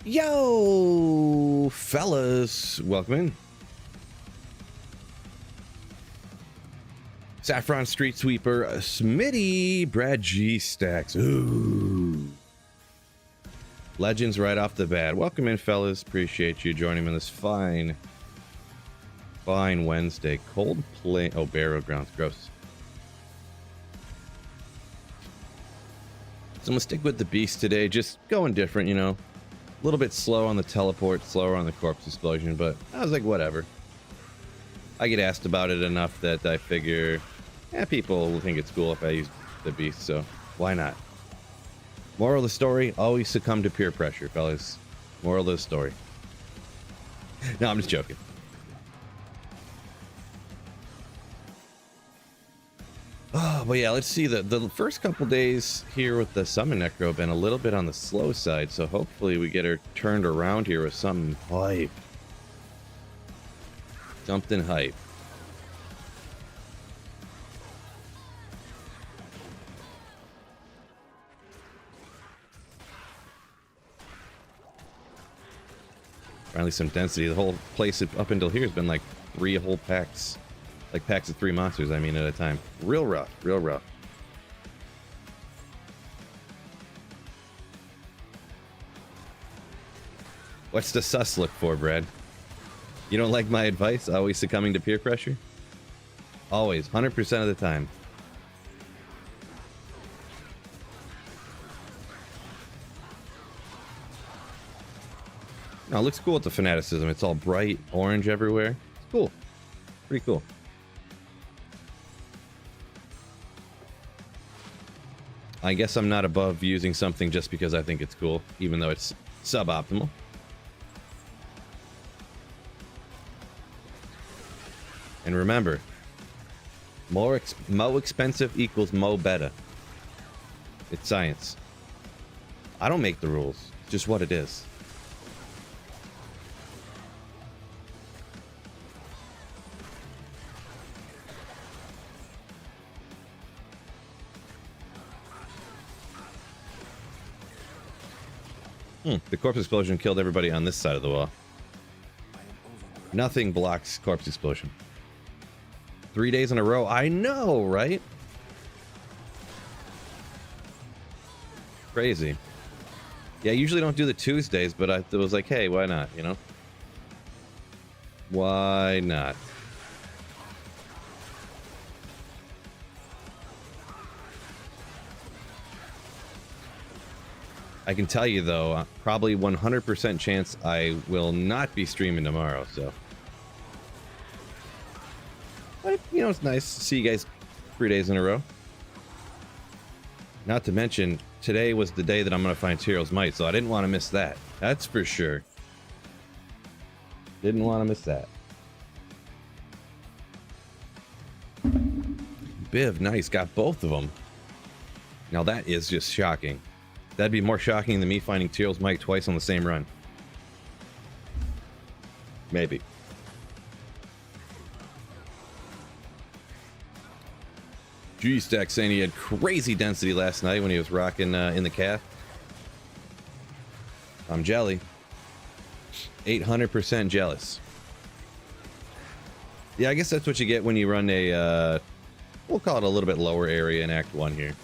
Yo, fellas, welcome in. Saffron Street Sweeper, Smitty, Brad G Stacks. Ooh. Legends right off the bat. Welcome in, fellas. Appreciate you joining me on this fine Wednesday. Cold play. Oh, burial grounds. Gross. So I'm going to stick with the beast today. Just going different, you know. A little bit slow on the teleport, slower on the corpse explosion, but I was like, whatever. I get asked about it enough that I figure, people will think it's cool if I use the beast, so why not? Moral of the story, always succumb to peer pressure, fellas. Moral of the story. No, I'm just joking. Oh, but yeah, let's see. The first couple days here with the Summon Necro have been a little bit on the slow side, so hopefully we get her turned around here with some hype. Something hype. Finally some density. The whole place up until here has been like 3 whole packs. Like packs of 3 monsters, I mean, at a time. Real rough, real rough. What's the sus look for, Brad? You don't like my advice? Always succumbing to peer pressure? Always, 100% of the time. No, it looks cool with the fanaticism. It's all bright orange everywhere. It's cool. Pretty cool. I guess I'm not above using something just because I think it's cool, even though it's suboptimal. And remember, mo expensive equals mo better. It's science. I don't make the rules. It's just what it is. The corpse explosion killed everybody on this side of the wall. Nothing blocks corpse explosion. 3 days in a row. I know, right? Crazy. Yeah, I usually don't do the Tuesdays, but I was like, hey, why not, you know? Why not? I can tell you, though, probably 100% chance I will not be streaming tomorrow, so. But, you know, it's nice to see you guys 3 days in a row. Not to mention, today was the day that I'm going to find Tyrael's Might, so I didn't want to miss that. That's for sure. Didn't want to miss that. Biv, nice, got both of them. Now that is just shocking. That'd be more shocking than me finding Tyrael's Might twice on the same run. Maybe. G-Stack saying he had crazy density last night when he was rocking in the calf. I'm jelly. 800% jealous. Yeah, I guess that's what you get when you run a, we'll call it a little bit lower area in Act 1 here.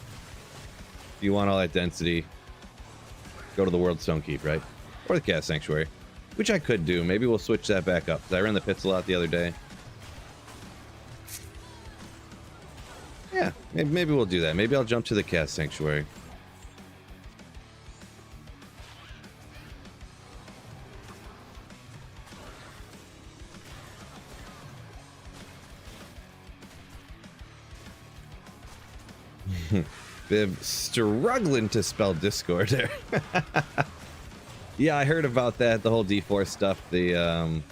If you want all that density, go to the World Stone Keep, right? Or the Cast Sanctuary, which I could do. Maybe we'll switch that back up, because I ran the pits a lot the other day. Yeah, maybe we'll do that. Maybe I'll jump to the Cast Sanctuary. Viv struggling to spell Discord there. Yeah, I heard about that, the whole D4 stuff, the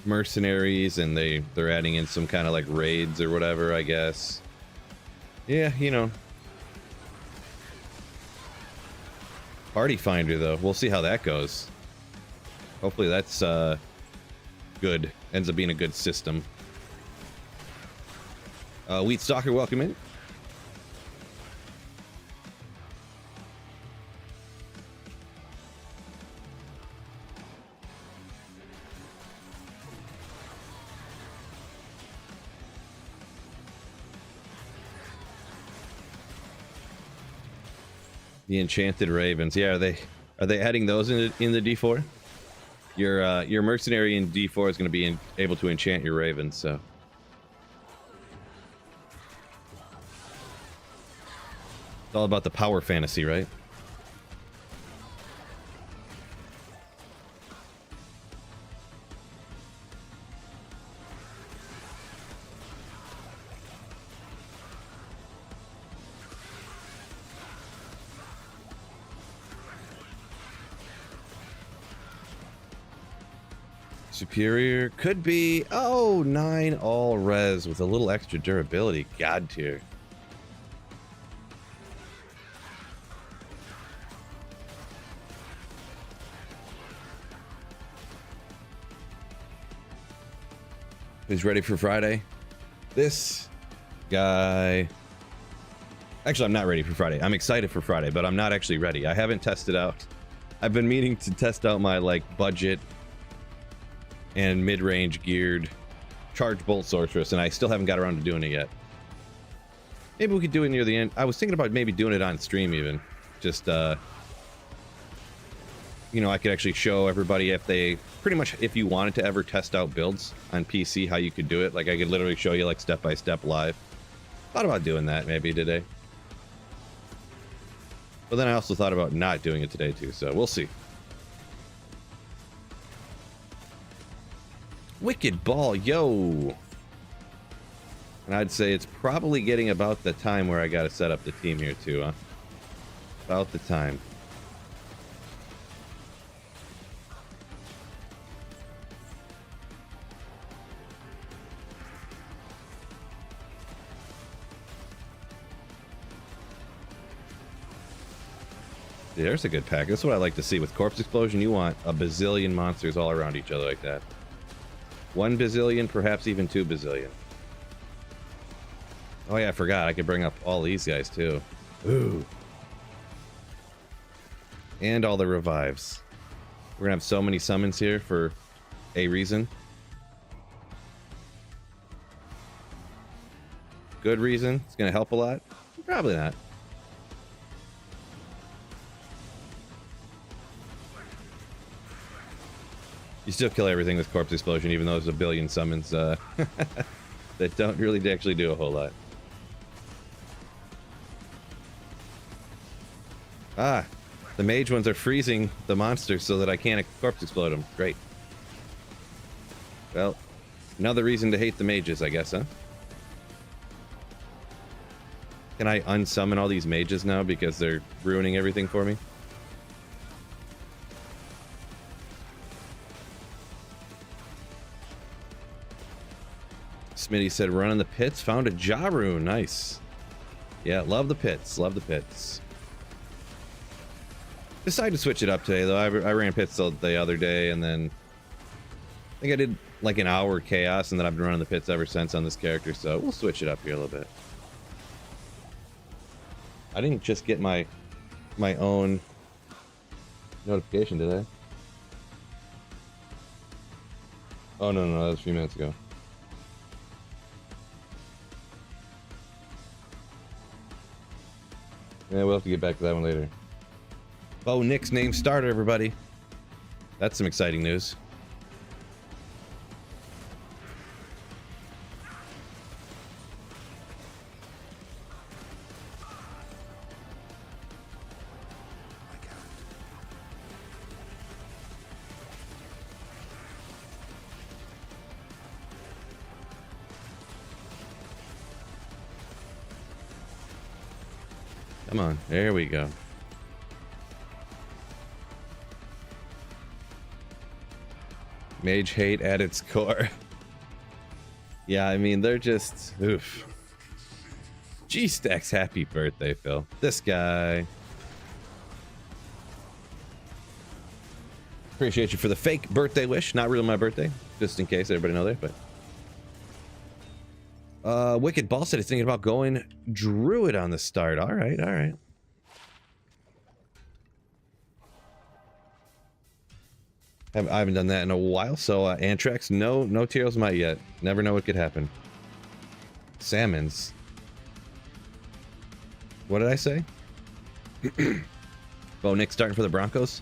mercenaries, and they're adding in some kind of like raids or whatever, I guess. Yeah, you know. Party Finder, though. We'll see how that goes. Hopefully that's good. Ends up being a good system. Wheat Stalker, welcome in. The enchanted ravens. Yeah, are they adding those in the D4? Your mercenary in D4 is going to be able to enchant your ravens, so. It's all about the power fantasy, right? Superior could be, oh, 9 all res with a little extra durability. God tier. Who's ready for Friday? This guy. Actually, I'm not ready for Friday. I'm excited for Friday, but I'm not actually ready. I haven't tested out. I've been meaning to test out my like budget and mid-range geared charge bolt sorceress, and I still haven't got around to doing it yet. Maybe we could do it near the end. I was thinking about maybe doing it on stream even. Just you know, I could actually show everybody if they pretty much, if you wanted to ever test out builds on PC, how you could do it. Like I could literally show you like step by step live. Thought about doing that maybe today. But then I also thought about not doing it today too, so we'll see. Wicked ball, yo. And I'd say it's probably getting about the time where I got to set up the team here too, huh? About the time. There's a good pack. That's what I like to see. With Corpse Explosion, you want a bazillion monsters all around each other like that. 1 bazillion, perhaps even 2 bazillion. Oh yeah, I forgot. I could bring up all these guys too. Ooh. And all the revives. We're gonna have so many summons here for a reason. Good reason. It's gonna help a lot. Probably not. You still kill everything with Corpse Explosion, even though there's a billion summons that don't really actually do a whole lot. Ah, the mage ones are freezing the monsters so that I can't Corpse Explode them. Great. Well, another reason to hate the mages, I guess, huh? Can I unsummon all these mages now because they're ruining everything for me? Smitty said, run in the pits, found a Jarun. Nice. Yeah, love the pits. Love the pits. Decided to switch it up today, though. I ran pits the other day, and then I think I did like an hour chaos, and then I've been running the pits ever since on this character, so we'll switch it up here a little bit. I didn't just get my own notification, did I? Oh, no, that was a few minutes ago. Yeah, we'll have to get back to that one later. Oh, Nick's name starter, everybody. That's some exciting news. Come on, there we go. Mage hate at its core. Yeah, I mean, they're just, oof. G-Stacks, happy birthday, Phil. This guy. Appreciate you for the fake birthday wish. Not really my birthday, just in case everybody know that, but. Wicked Ball said he's thinking about going Druid on the start. All right, all right. I haven't done that in a while, so Antrax, no Tears Might yet. Never know what could happen. Salmons. What did I say? Oh, Nick's starting for the Broncos.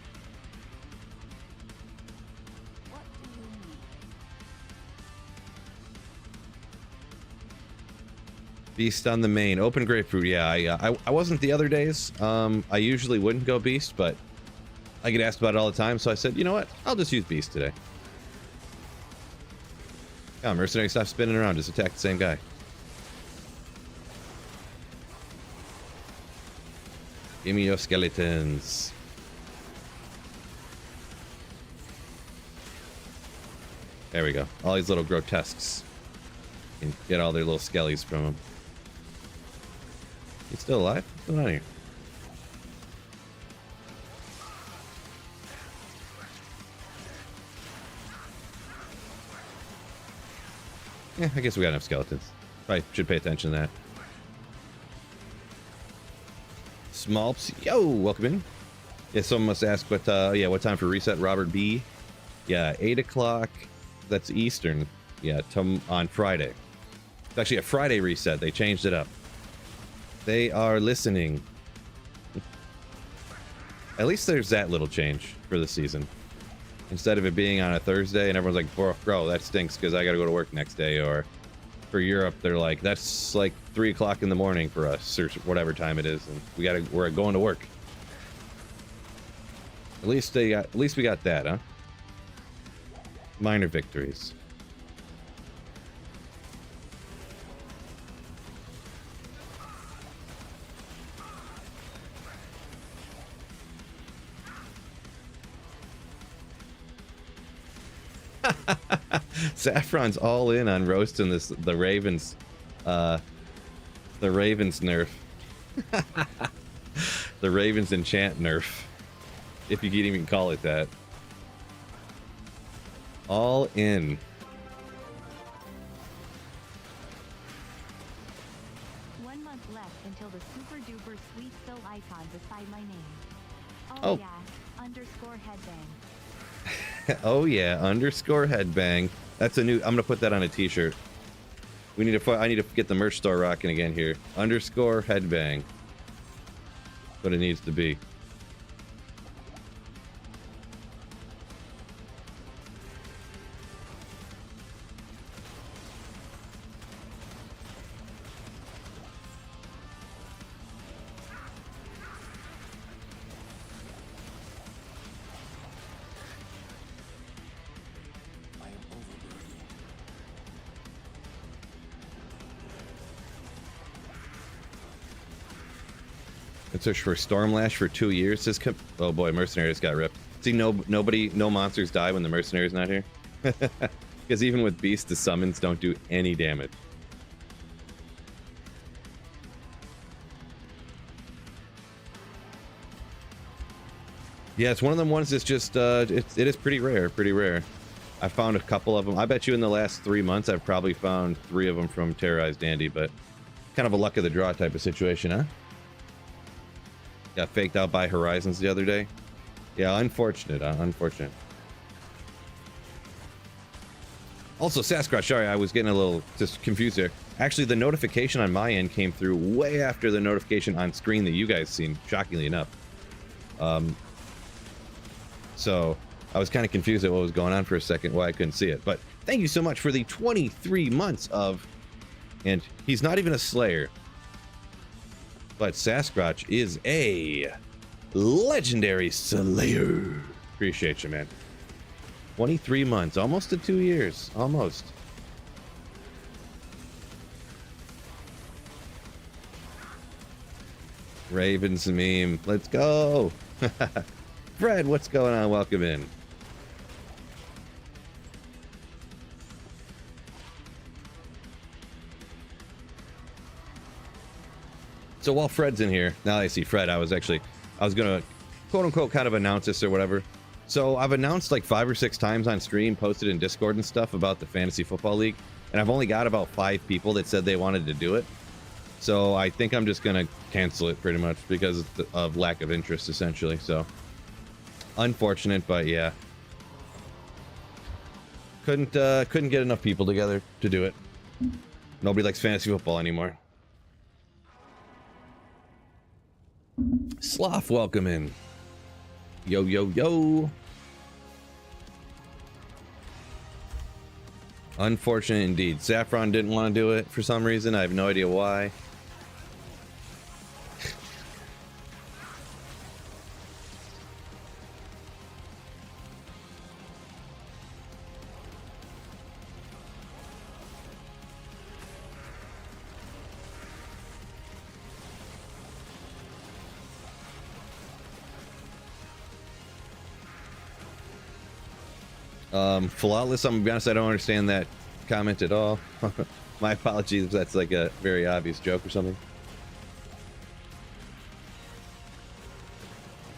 Beast on the main. Open grapefruit. Yeah, I wasn't the other days. I usually wouldn't go beast, but I get asked about it all the time, so I said, you know what? I'll just use beast today. Come on, mercenary, stop spinning around. Just attack the same guy. Give me your skeletons. There we go. All these little grotesques. You can get all their little skellies from them. He's still alive? What's going on here? Yeah, I guess we got enough skeletons. Probably should pay attention to that. Smallps, yo, welcome in. Yeah, someone must ask what what time for reset, Robert B? Yeah, 8 o'clock. That's Eastern. Yeah, on Friday. It's actually a Friday reset. They changed it up. They are listening. At least there's that little change for the season. Instead of it being on a Thursday and everyone's like, bro, that stinks because I got to go to work next day. Or for Europe, they're like, that's like 3 o'clock in the morning for us, or whatever time it is, and we're going to work. At least we got that, huh? Minor victories. Saffron's all in on roasting the Ravens nerf. The Ravens enchant nerf, if you can even call it that. All in. One month left until the super duper sweet so icon beside my name. Oh. Yeah, underscore headbang. Oh yeah, underscore headbang. That's a new. I'm gonna put that on a T-shirt. I need to get the merch store rocking again here. Underscore headbang. What it needs to be. Search for Stormlash for 2 years. Oh boy, Mercenaries got ripped. See, no monsters die when the Mercenary's not here. Because even with Beast, the summons don't do any damage. Yeah, it's one of them ones that's just, it is pretty rare, I found a couple of them. I bet you in the last 3 months, I've probably found 3 of them from Terrorized Andy, but kind of a luck of the draw type of situation, huh? Got faked out by Horizons the other day. Yeah, unfortunate, unfortunate. Also, Sasquatch, sorry, I was getting a little just confused there. Actually, the notification on my end came through way after the notification on screen that you guys seen, shockingly enough. So I was kind of confused at what was going on for a second, why I couldn't see it. But thank you so much for the 23 months of... And he's not even a Slayer. But Sasquatch is a legendary Slayer. Appreciate you, man. 23 months, almost to 2 years, almost. Ravens meme, let's go. Fred, what's going on? Welcome in. So while Fred's in here, now that I see Fred, I was gonna quote unquote kind of announce this or whatever. So I've announced like 5 or 6 times on stream, posted in Discord and stuff about the Fantasy Football League, and I've only got about 5 people that said they wanted to do it. So I think I'm just gonna cancel it pretty much because of lack of interest, essentially. So unfortunate, but yeah, couldn't get enough people together to do it. Nobody likes fantasy football anymore. Sloth, welcome in. Yo, yo, yo. Unfortunate indeed. Saffron didn't want to do it for some reason. I have no idea why. Flawless, I'm gonna be honest, I don't understand that comment at all. My apologies if that's like a very obvious joke or something.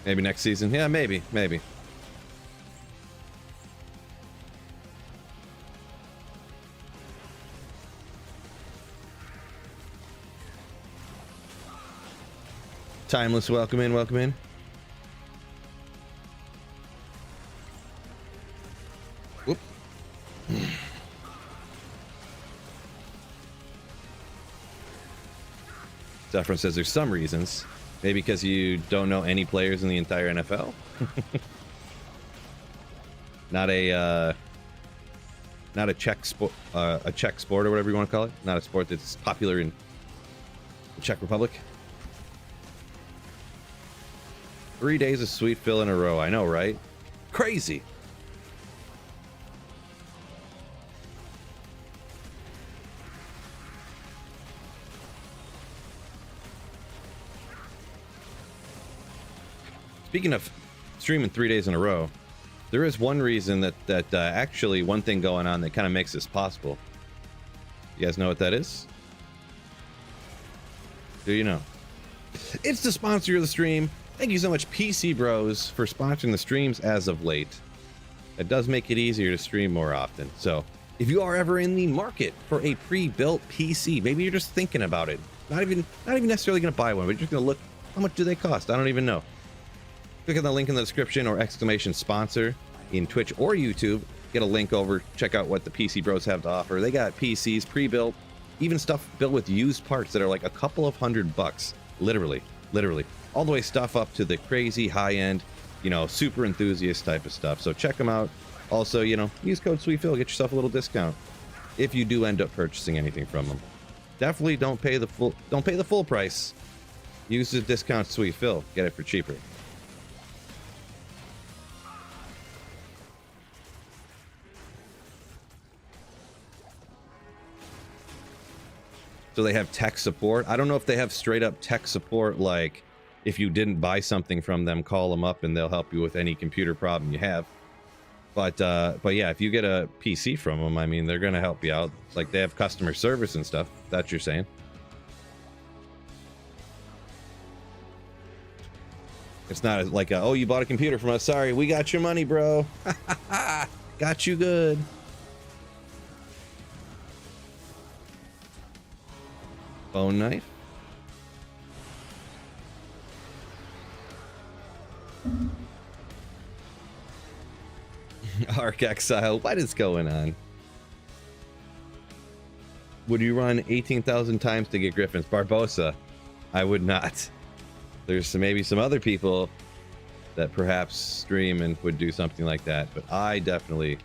Maybe next season. Yeah, maybe. Timeless, welcome in. Whoop. Saffron says there's some reasons. Maybe because you don't know any players in the entire NFL. Not a Czech sport, a Czech sport or whatever you want to call it. Not a sport that's popular in the Czech Republic. 3 days of sweet fill in a row. I know, right? Crazy. Speaking of streaming 3 days in a row, there is one reason that actually one thing going on that kind of makes this possible. You guys know what that is? Do you know? It's the sponsor of the stream. Thank you so much, PC Bros, for sponsoring the streams as of late. It does make it easier to stream more often. So if you are ever in the market for a pre-built PC, maybe you're just thinking about it. Not even necessarily going to buy one, but you're just going to look, how much do they cost? I don't even know. Click on the link in the description or exclamation sponsor in Twitch or YouTube. Get a link over, check out what the PC Bros have to offer. They got PCs pre-built, even stuff built with used parts that are like a couple of $100. Literally. All the way stuff up to the crazy high-end, super enthusiast type of stuff. So check them out. Also, use code SweetPhil, get yourself a little discount if you do end up purchasing anything from them. Definitely don't pay the full price. Use the discount SweetPhil, get it for cheaper. So they have tech support. I don't know if they have straight up tech support, like if you didn't buy something from them, call them up and they'll help you with any computer problem you have. But yeah, if you get a PC from them, I mean, they're going to help you out. Like they have customer service and stuff. That's what you're saying. It's not like, oh, you bought a computer from us. Sorry, we got your money, bro. Got you good. Bone knife. Arc Exile, what is going on? Would you run 18,000 times to get Griffins? Barbosa, I would not. There's maybe some other people that perhaps stream and would do something like that, but I definitely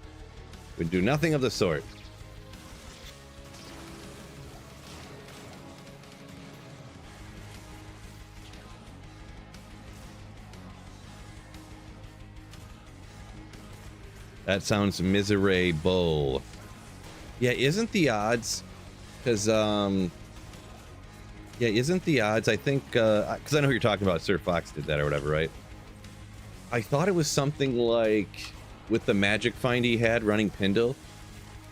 would do nothing of the sort. That sounds miserable. Yeah, isn't the odds? Because, yeah, isn't the odds? I think, because I know who you're talking about. Sir Fox did that or whatever, right? I thought it was something like with the magic find he had running Pindle.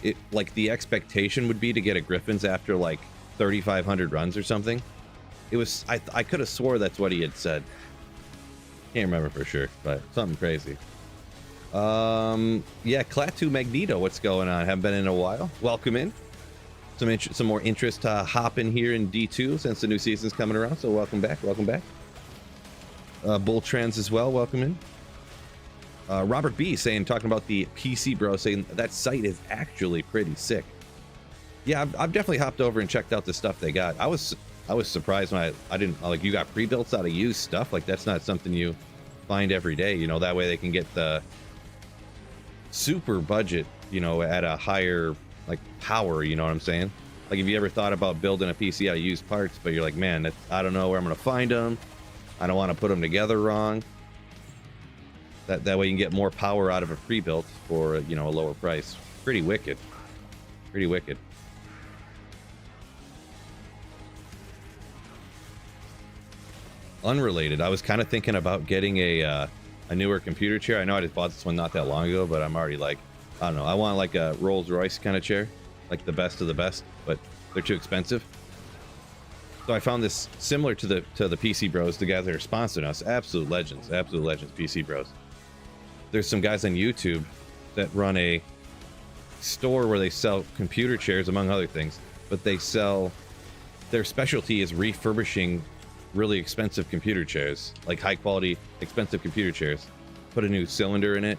It like the expectation would be to get a Griffins after like 3,500 runs or something. It was I could have swore that's what he had said. Can't remember for sure, but something crazy. Yeah, Klaatu Magneto, what's going on? Haven't been in a while. Welcome in. Some more interest to hop in here in D2 since the new season's coming around. So welcome back. Bull Trans as well. Welcome in. Robert B talking about the PC Bro, saying that site is actually pretty sick. Yeah, I've definitely hopped over and checked out the stuff they got. I was I was surprised when I didn't like you got pre-built out of used stuff. Like that's not something you find every day. You know, that way they can get the super budget, you know, at a higher like power. You know what I'm saying? Like if you ever thought about building a PC out of used parts, but you're like, man, I don't know where I'm gonna find them. I don't want to put them together wrong. That way you can get more power out of a pre-built for, you know, a lower price. Pretty wicked. Pretty wicked. Unrelated, I was kind of thinking about getting a newer computer chair. I know I just bought this one not that long ago, but I'm already like, I don't know. I want like a Rolls Royce kind of chair, like the best of the best, but they're too expensive. So I found this similar to the PC Bros, the guys that are sponsoring us. Absolute legends, PC Bros. There's some guys on YouTube that run a store where they sell computer chairs, among other things, but they sell, their specialty is refurbishing really expensive computer chairs, like high quality, expensive computer chairs. Put a new cylinder in it,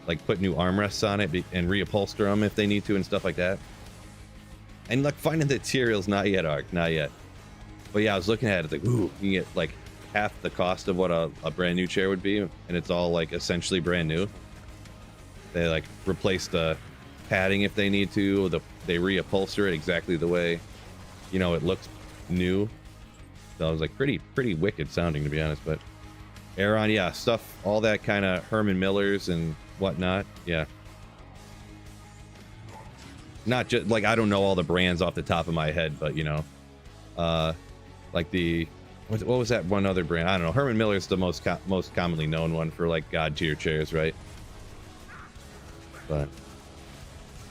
like put new armrests on it and reupholster them if they need to and stuff like that. And like finding the materials, not yet, Ark, not yet. But yeah, I was looking at it like, ooh, you can get like half the cost of what a brand new chair would be, and it's all like essentially brand new. They like replace the padding if they need to, they reupholster it exactly the way, you know, it looks new. So I was like pretty wicked sounding, to be honest. But Aeron, yeah, stuff, all that kind of Herman Millers and whatnot, yeah. Not just like, I don't know all the brands off the top of my head, but you know, like the what was that one other brand? I don't know. Herman Miller's the most commonly known one for like god tier chairs, right? But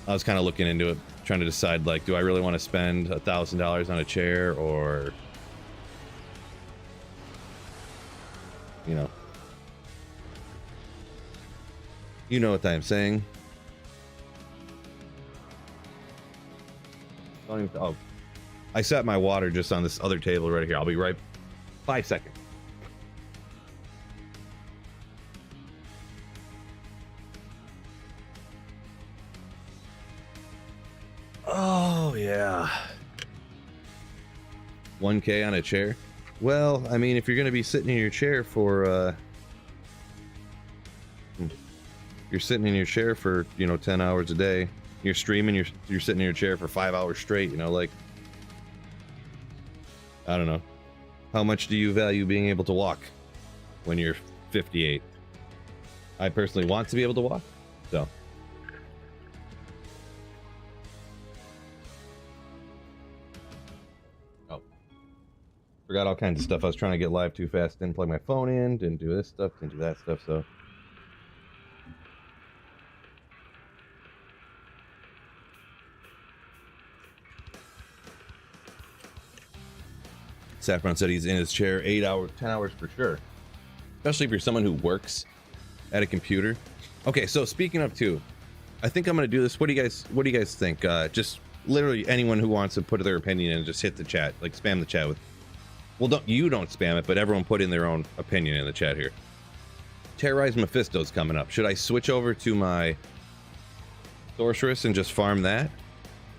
I was kind of looking into it, trying to decide like, do I really want to spend $1,000 on a chair, or you know what I'm saying. Oh, I set my water just on this other table right here. I'll be right 5 seconds. Oh yeah, 1K on a chair. Well, I mean, if you're gonna be sitting in your chair for you're sitting in your chair for, you know, 10 hours a day, you're streaming, you're sitting in your chair for 5 hours straight, you know, like, I don't know, how much do you value being able to walk when you're 58? I personally want to be able to walk, so forgot all kinds of stuff. I was trying to get live too fast, didn't plug my phone in, didn't do this stuff, didn't do that stuff, so Saffron said he's in his chair 8 hours, 10 hours for sure, especially if you're someone who works at a computer. Okay, so speaking of too, I think I'm gonna do this. What do you guys think? Just literally anyone who wants to put their opinion in, just hit the chat, like spam the chat with, well, don't spam it, but everyone put in their own opinion in the chat here. Terrorize Mephisto's coming up. Should I switch over to my Sorceress and just farm that,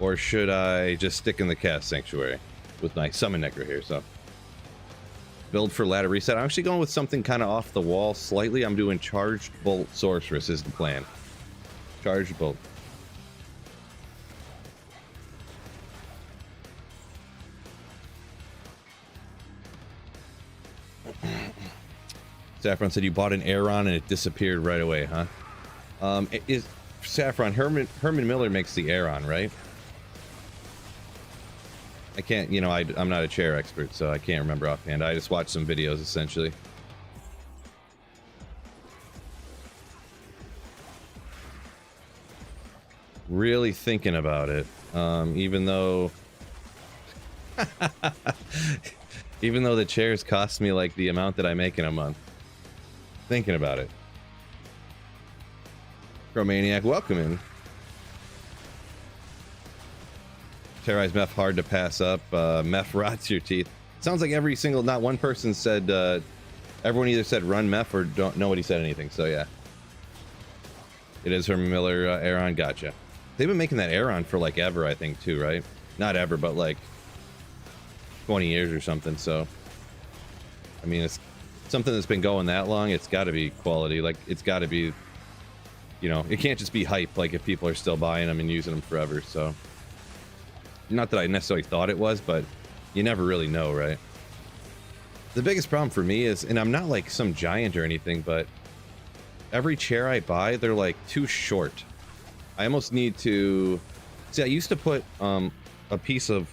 or should I just stick in the Cast Sanctuary with my Summon Necro here? So build for ladder reset. I'm actually going with something kind of off the wall slightly. I'm doing Charged Bolt Sorceress is the plan. Charged Bolt. Saffron said you bought an Aeron and it disappeared right away, huh? Is Saffron, Herman Miller makes the Aeron, right? I can't, you know, I'm not a chair expert, so I can't remember offhand. I just watched some videos, essentially. Really thinking about it, even though even though the chairs cost me like the amount that I make in a month. Thinking about it. Chromaniac, welcome in. Terrorize Meth, hard to pass up. Meth rots your teeth. Sounds like every single, not one person said, everyone either said run Meth or don't, nobody said anything, so yeah. It is Herman Miller, Aeron, gotcha. They've been making that Aeron for like ever, I think, too, right? Not ever, but like 20 years or something. So, I mean, it's something that's been going that long. It's got to be quality. Like, it's got to be, you know, it can't just be hype. Like, if people are still buying them and using them forever. So, not that I necessarily thought it was, but you never really know, right? The biggest problem for me is, and I'm not like some giant or anything, but every chair I buy, they're like too short. I almost need to see. I used to put a piece of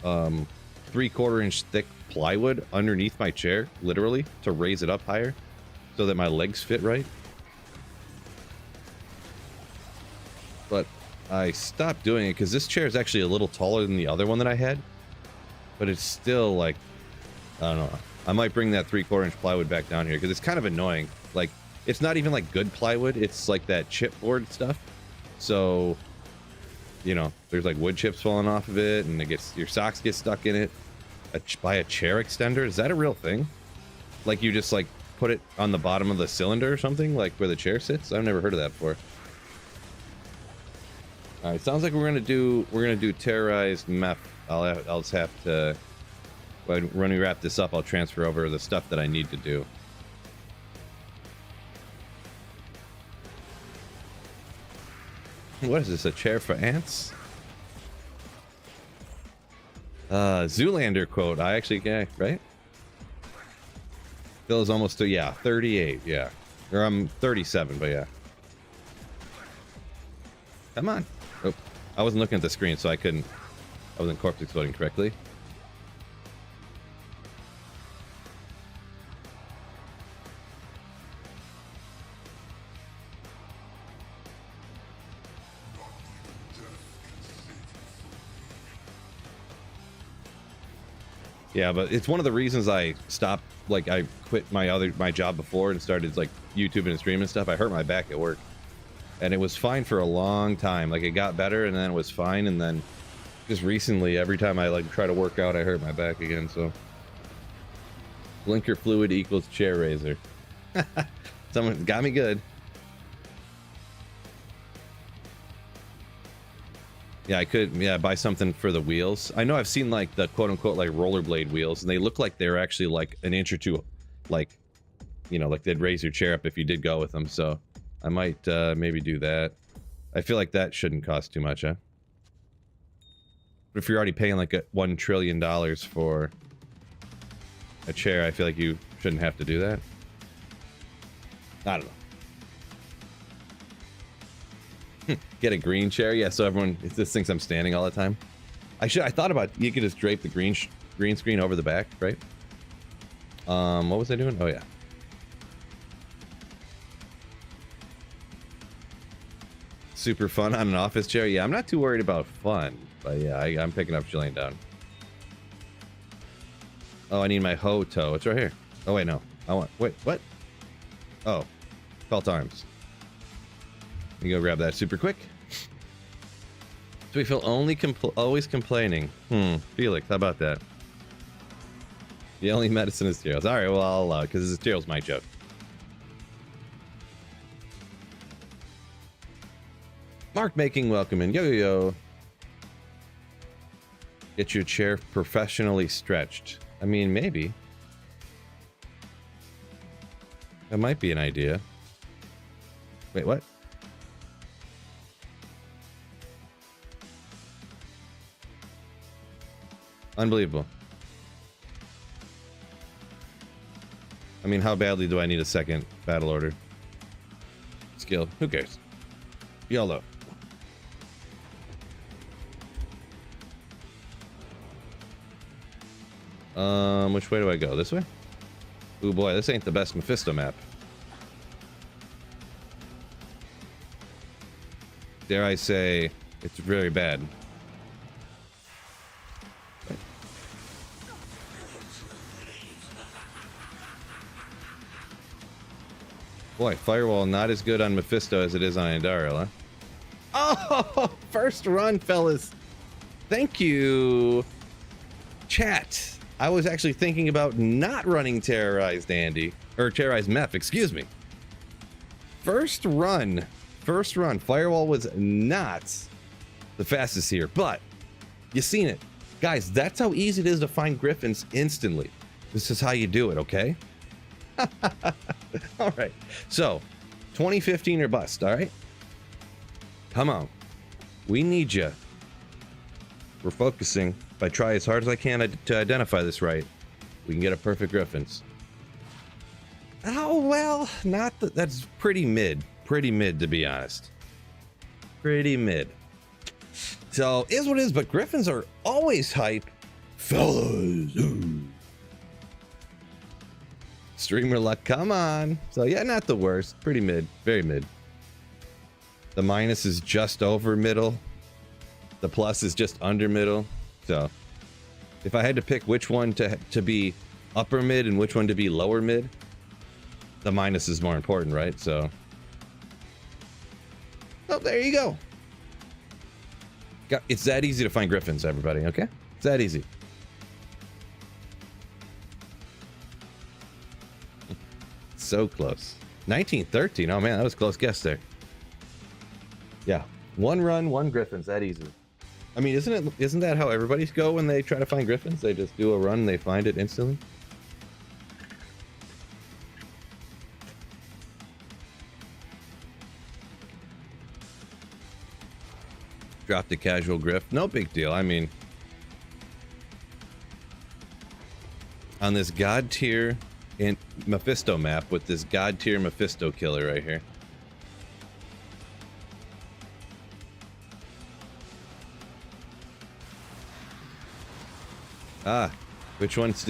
3/4 inch thick plywood underneath my chair, literally, to raise it up higher so that my legs fit right. But I stopped doing it because this chair is actually a little taller than the other one that I had, but it's still like, I don't know. I might bring that 3/4 inch plywood back down here because it's kind of annoying. Like, it's not even like good plywood. It's like that chipboard stuff. So, you know, there's like wood chips falling off of it, and it gets, your socks get stuck in it. Buy a chair extender. Is that a real thing? Like, you just like put it on the bottom of the cylinder or something, like where the chair sits? I've never heard of that before. All right, sounds like we're gonna do terrorized meth. I'll just have to, when we wrap this up, I'll transfer over the stuff that I need to do. What is this, a chair for ants? Zoolander quote. I actually, yeah, right? Phil is almost to, yeah, 38, yeah. Or I'm 37, but yeah. Come on. Oh, I wasn't looking at the screen, so I wasn't corpse exploding correctly. Yeah, but it's one of the reasons I stopped, like, I quit my job before and started like YouTube and streaming and stuff. I hurt my back at work, and it was fine for a long time. Like, it got better and then it was fine, and then just recently, every time I like try to work out, I hurt my back again. So blinker fluid equals chair raiser. Someone got me good. Yeah, I could, yeah, buy something for the wheels. I know I've seen like the quote-unquote like rollerblade wheels, and they look like they're actually like an inch or two, like, you know, like they'd raise your chair up if you did go with them. So I might maybe do that. I feel like that shouldn't cost too much, huh? But if you're already paying like $1 trillion for a chair, I feel like you shouldn't have to do that. I don't know. Get a green chair, yeah. So everyone just thinks I'm standing all the time. I thought about, you could just drape the green screen over the back, right? What was I doing? Oh yeah. Super fun on an office chair. Yeah, I'm not too worried about fun, but yeah, I'm picking up Jillian down. Oh, I need my hoe toe. It's right here. Oh wait, no. Wait, what? Oh, call to arms. Let me go grab that super quick. Do we feel always complaining? Felix, how about that? The only medicine is Gerald's. All right, well, I'll allow it because this is Gerald's my joke. Mark making welcome in. Yo. Get your chair professionally stretched. I mean, maybe. That might be an idea. Wait, what? Unbelievable. I mean, how badly do I need a second battle order? Skill. Who cares? YOLO. Which way do I go? This way? Ooh boy, this ain't the best Mephisto map. Dare I say, it's very bad. Boy, Firewall not as good on Mephisto as it is on Andariel, huh? Oh, first run, fellas. Thank you. Chat. I was actually thinking about not running Terrorized Andy. Or Terrorized Meph, excuse me. First run. Firewall was not the fastest here, but you seen it. Guys, that's how easy it is to find griffins instantly. This is how you do it, okay? All right. So, 2015 or bust, all right? Come on. We need you. We're focusing. If I try as hard as I can to identify this right, we can get a perfect griffins. Oh, well, not that. That's pretty mid. Pretty mid, to be honest. Pretty mid. So, is what it is, but griffins are always hype. Fellas. Ooh. Streamer luck, come on. So, yeah, not the worst. Pretty mid. Very mid. The minus is just over middle. The plus is just under middle. So, if I had to pick which one to be upper mid and which one to be lower mid, the minus is more important, right? So, oh, there you go. It's that easy to find griffins, everybody, okay? It's that easy. So close. 1913. Oh, man, that was a close guess there. Yeah. One run, one griffins. That easy. I mean, isn't that how everybody's go when they try to find griffins? They just do a run and they find it instantly? Dropped a casual griff. No big deal. I mean, on this god tier in Mephisto map with this god tier Mephisto killer right here. Ah, which one's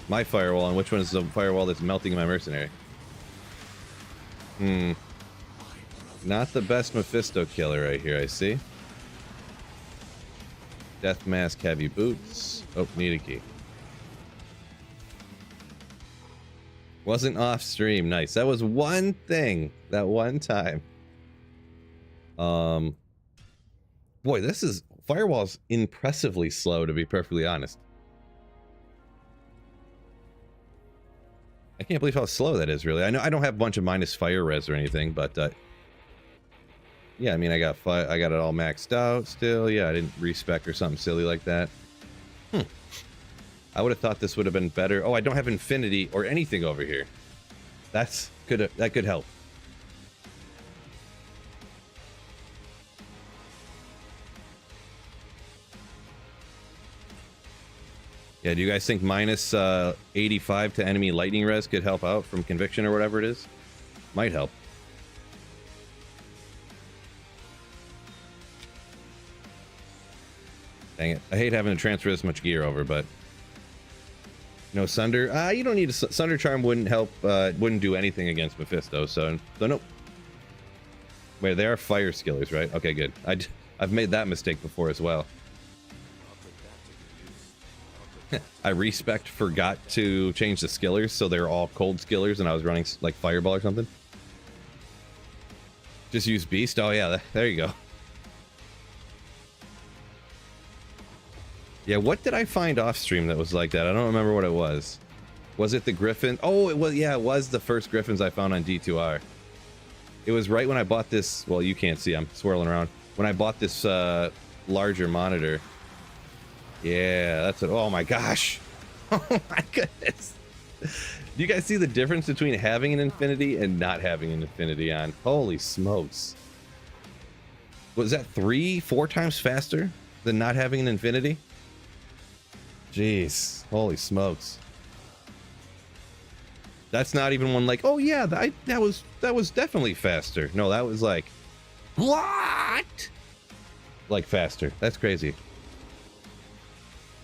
my firewall and which one is the firewall that's melting my mercenary? Not the best Mephisto killer right here, I see. Death mask, heavy boots. Oh, need a key. Wasn't off stream. Nice. That was one thing. That one time. Boy, this is firewall's impressively slow, to be perfectly honest. I can't believe how slow that is, really. I know I don't have a bunch of minus fire res or anything, but yeah, I mean, I got it all maxed out still. Yeah, I didn't respec or something silly like that. I would have thought this would have been better. Oh, I don't have infinity or anything over here. That could help. Yeah, do you guys think minus 85 to enemy lightning res could help out from conviction or whatever it is? Might help. Dang it. I hate having to transfer this much gear over, but... No Sunder. You don't need a... Sunder Charm wouldn't help, wouldn't do anything against Mephisto, so nope. Wait, they are fire skillers, right? Okay, good. I've made that mistake before as well. I forgot to change the skillers, so they're all cold skillers, and I was running, like, Fireball or something. Just use Beast? Oh, yeah, there you go. Yeah, what did I find off stream that was like that? I don't remember what it was. Was it the Griffin? Oh, it was, yeah, it was the first Griffins I found on D2R. It was right when I bought this, well, you can't see, I'm swirling around. When I bought this larger monitor. Yeah, that's it. Oh my gosh. Oh my goodness. Do you guys see the difference between having an infinity and not having an infinity on? Holy smokes. Was that 3-4 times faster than not having an infinity? Jeez, holy smokes. That's not even one like, oh yeah, that was definitely faster. No, that was like, what? Like faster. That's crazy.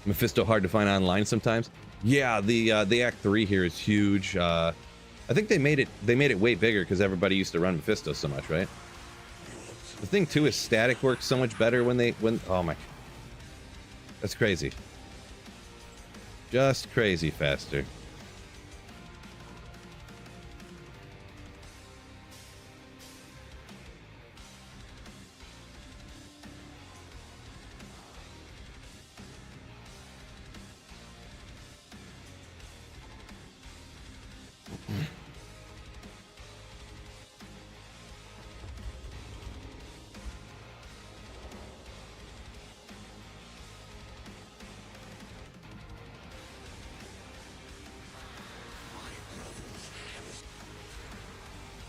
Mephisto hard to find online sometimes. Yeah, the Act 3 here is huge. I think they made it way bigger because everybody used to run Mephisto so much, right? The thing too is static works so much better when oh my, that's crazy. Just crazy faster.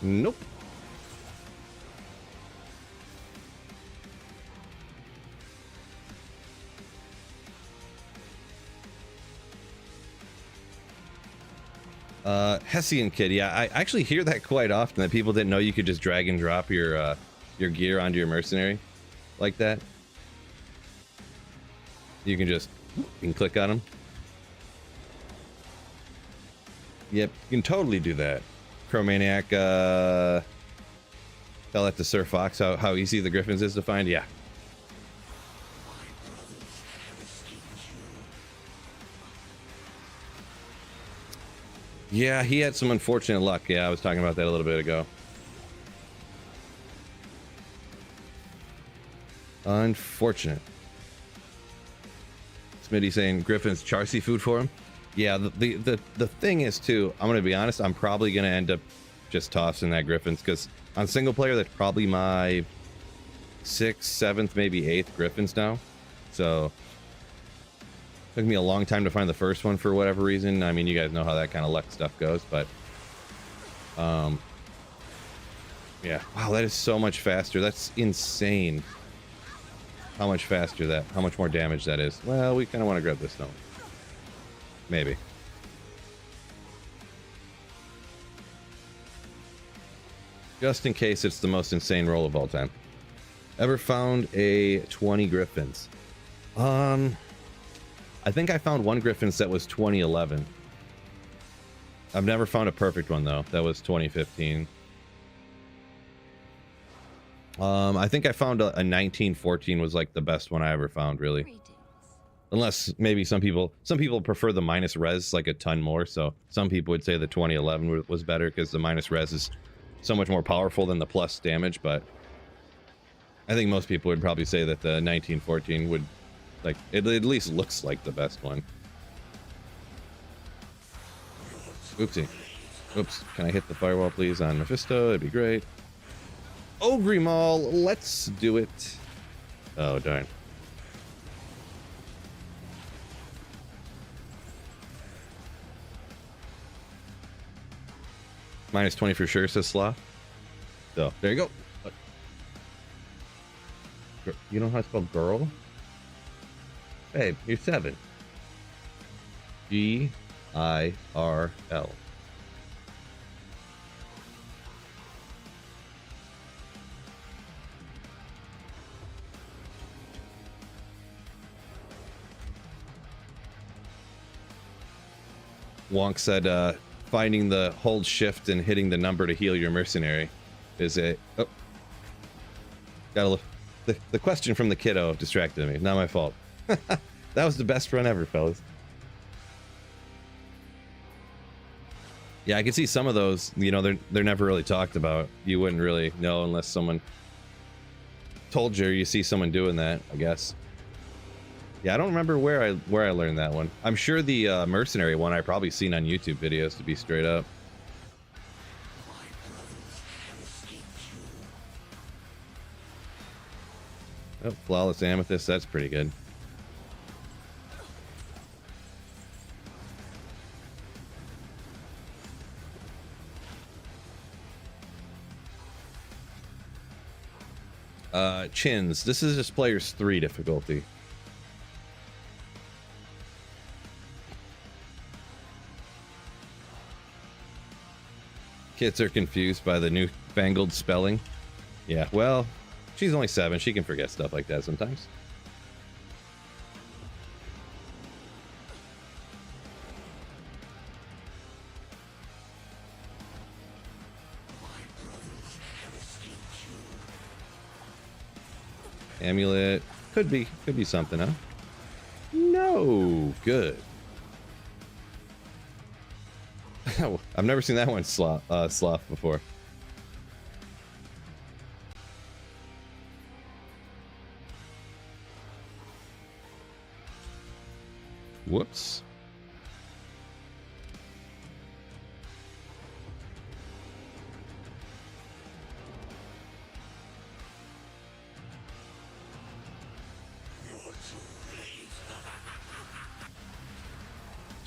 Nope. Hessian Kid, yeah, I actually hear that quite often, that people didn't know you could just drag and drop your gear onto your mercenary like that. You can just click on them. Yep, you can totally do that. Cromaniac, tell that to Sir Fox how easy the Griffins is to find. Yeah. Yeah, he had some unfortunate luck. Yeah, I was talking about that a little bit ago. Unfortunate. Smitty saying Griffin's char seafood for him. Yeah, the thing is too, I'm gonna be honest, I'm probably gonna end up just tossing that Griffins, because on single player that's probably my 6th, 7th, maybe 8th Griffins now. So took me a long time to find the first one for whatever reason. I mean, you guys know how that kind of luck stuff goes, but yeah. Wow, that is so much faster. That's insane. How much faster how much more damage that is. Well, we kind of want to grab this though. Maybe. Just in case it's the most insane roll of all time. Ever found a 20 Griffins? I think I found one Griffins that was 2011. I've never found a perfect one though. That was 2015. I think I found a 1914 was like the best one I ever found, really. Unless maybe some people prefer the minus res like a ton more. So some people would say the 2011 was better because the minus res is so much more powerful than the plus damage. But I think most people would probably say that the 1914 would, like, it at least looks like the best one. Oopsie. Oops. Can I hit the firewall, please, on Mephisto? It'd be great. Ogre Maul, let's do it. Oh, darn. Minus 20 for sure, says Sloth. So, there you go. You know how to spell girl? Babe, you're 7. G-I-R-L. Wonk said, finding the hold shift and hitting the number to heal your mercenary is a... Oh. Gotta look. The question from the kiddo distracted me. Not my fault. That was the best run ever, fellas. Yeah, I can see some of those, you know, they're never really talked about. You wouldn't really know unless someone told you, or you see someone doing that, I guess. Yeah, I don't remember where I learned that one. I'm sure the mercenary one I probably seen on YouTube videos, to be straight up. Oh, flawless amethyst, that's pretty good. Chins. This is just players 3 difficulty. Kids are confused by the newfangled spelling. Yeah, well, she's only 7. She can forget stuff like that sometimes. Amulet. Could be something, huh? No. Good. I've never seen that one sloth before. Whoops.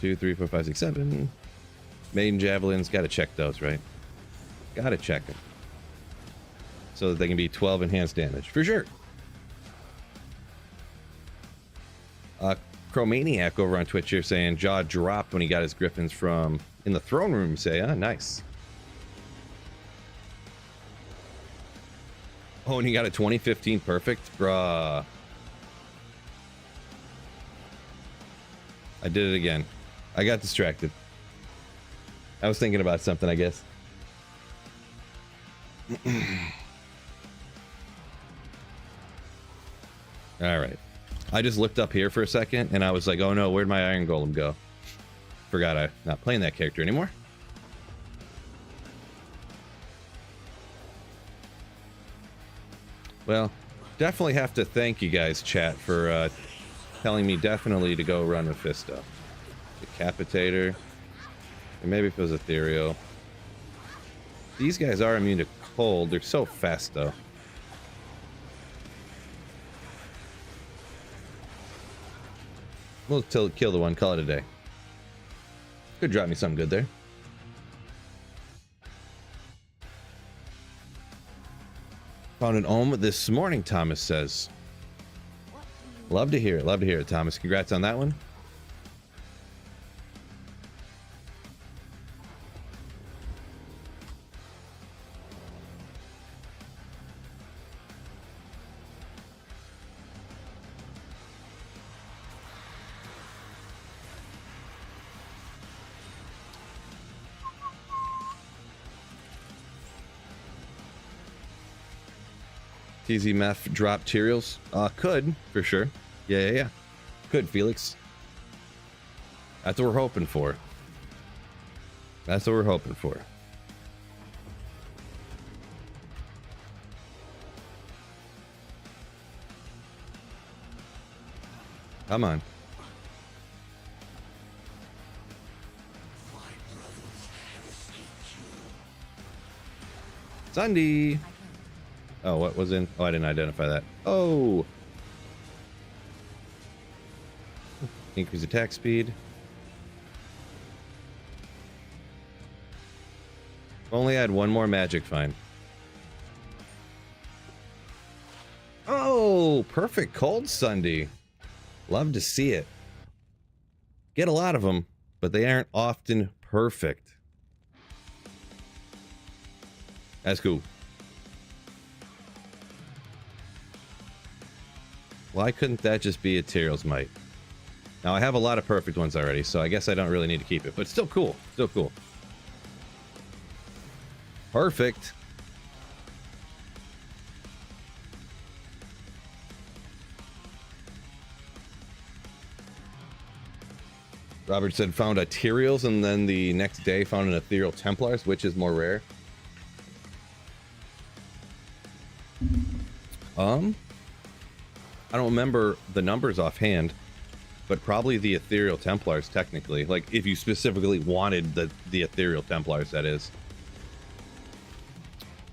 Two, 3, 4, 5, 6, 7. Maiden javelins, gotta check those, right? Gotta check them. So that they can be 12 enhanced damage. For sure. Chromaniac over on Twitch here saying jaw dropped when he got his griffins from in the throne room. Say, nice. Oh, and he got a 2015 perfect? Bruh. I did it again. I got distracted. I was thinking about something, I guess. All right. I just looked up here for a second, and I was like, oh no, where'd my Iron Golem go? Forgot I'm not playing that character anymore. Well, definitely have to thank you guys, chat, for telling me definitely to go run Mephisto. Decapitator. Or maybe if it was Ethereal. These guys are immune to cold. They're so fast, though. We'll kill the one, call it a day. Could drop me something good there. Found an ohm this morning, Thomas says. Love to hear it. Love to hear it, Thomas. Congrats on that one. TZ Meth drop Tyraels? Could, for sure. Yeah. Could, Felix. That's what we're hoping for. That's what we're hoping for. Come on. Sunday. Oh, what was in? Oh, I didn't identify that. Oh! Increase attack speed. Only had one more magic find. Oh, perfect cold Sunday. Love to see it. Get a lot of them, but they aren't often perfect. That's cool. Why couldn't that just be a Tyrael's Might? Now, I have a lot of perfect ones already, so I guess I don't really need to keep it. But still cool. Still cool. Perfect. Robert said found a Tyrael's and then the next day found an Ethereal Templars, which is more rare. I don't remember the numbers offhand, but probably the Ethereal Templars technically. Like if you specifically wanted the Ethereal Templars, that is.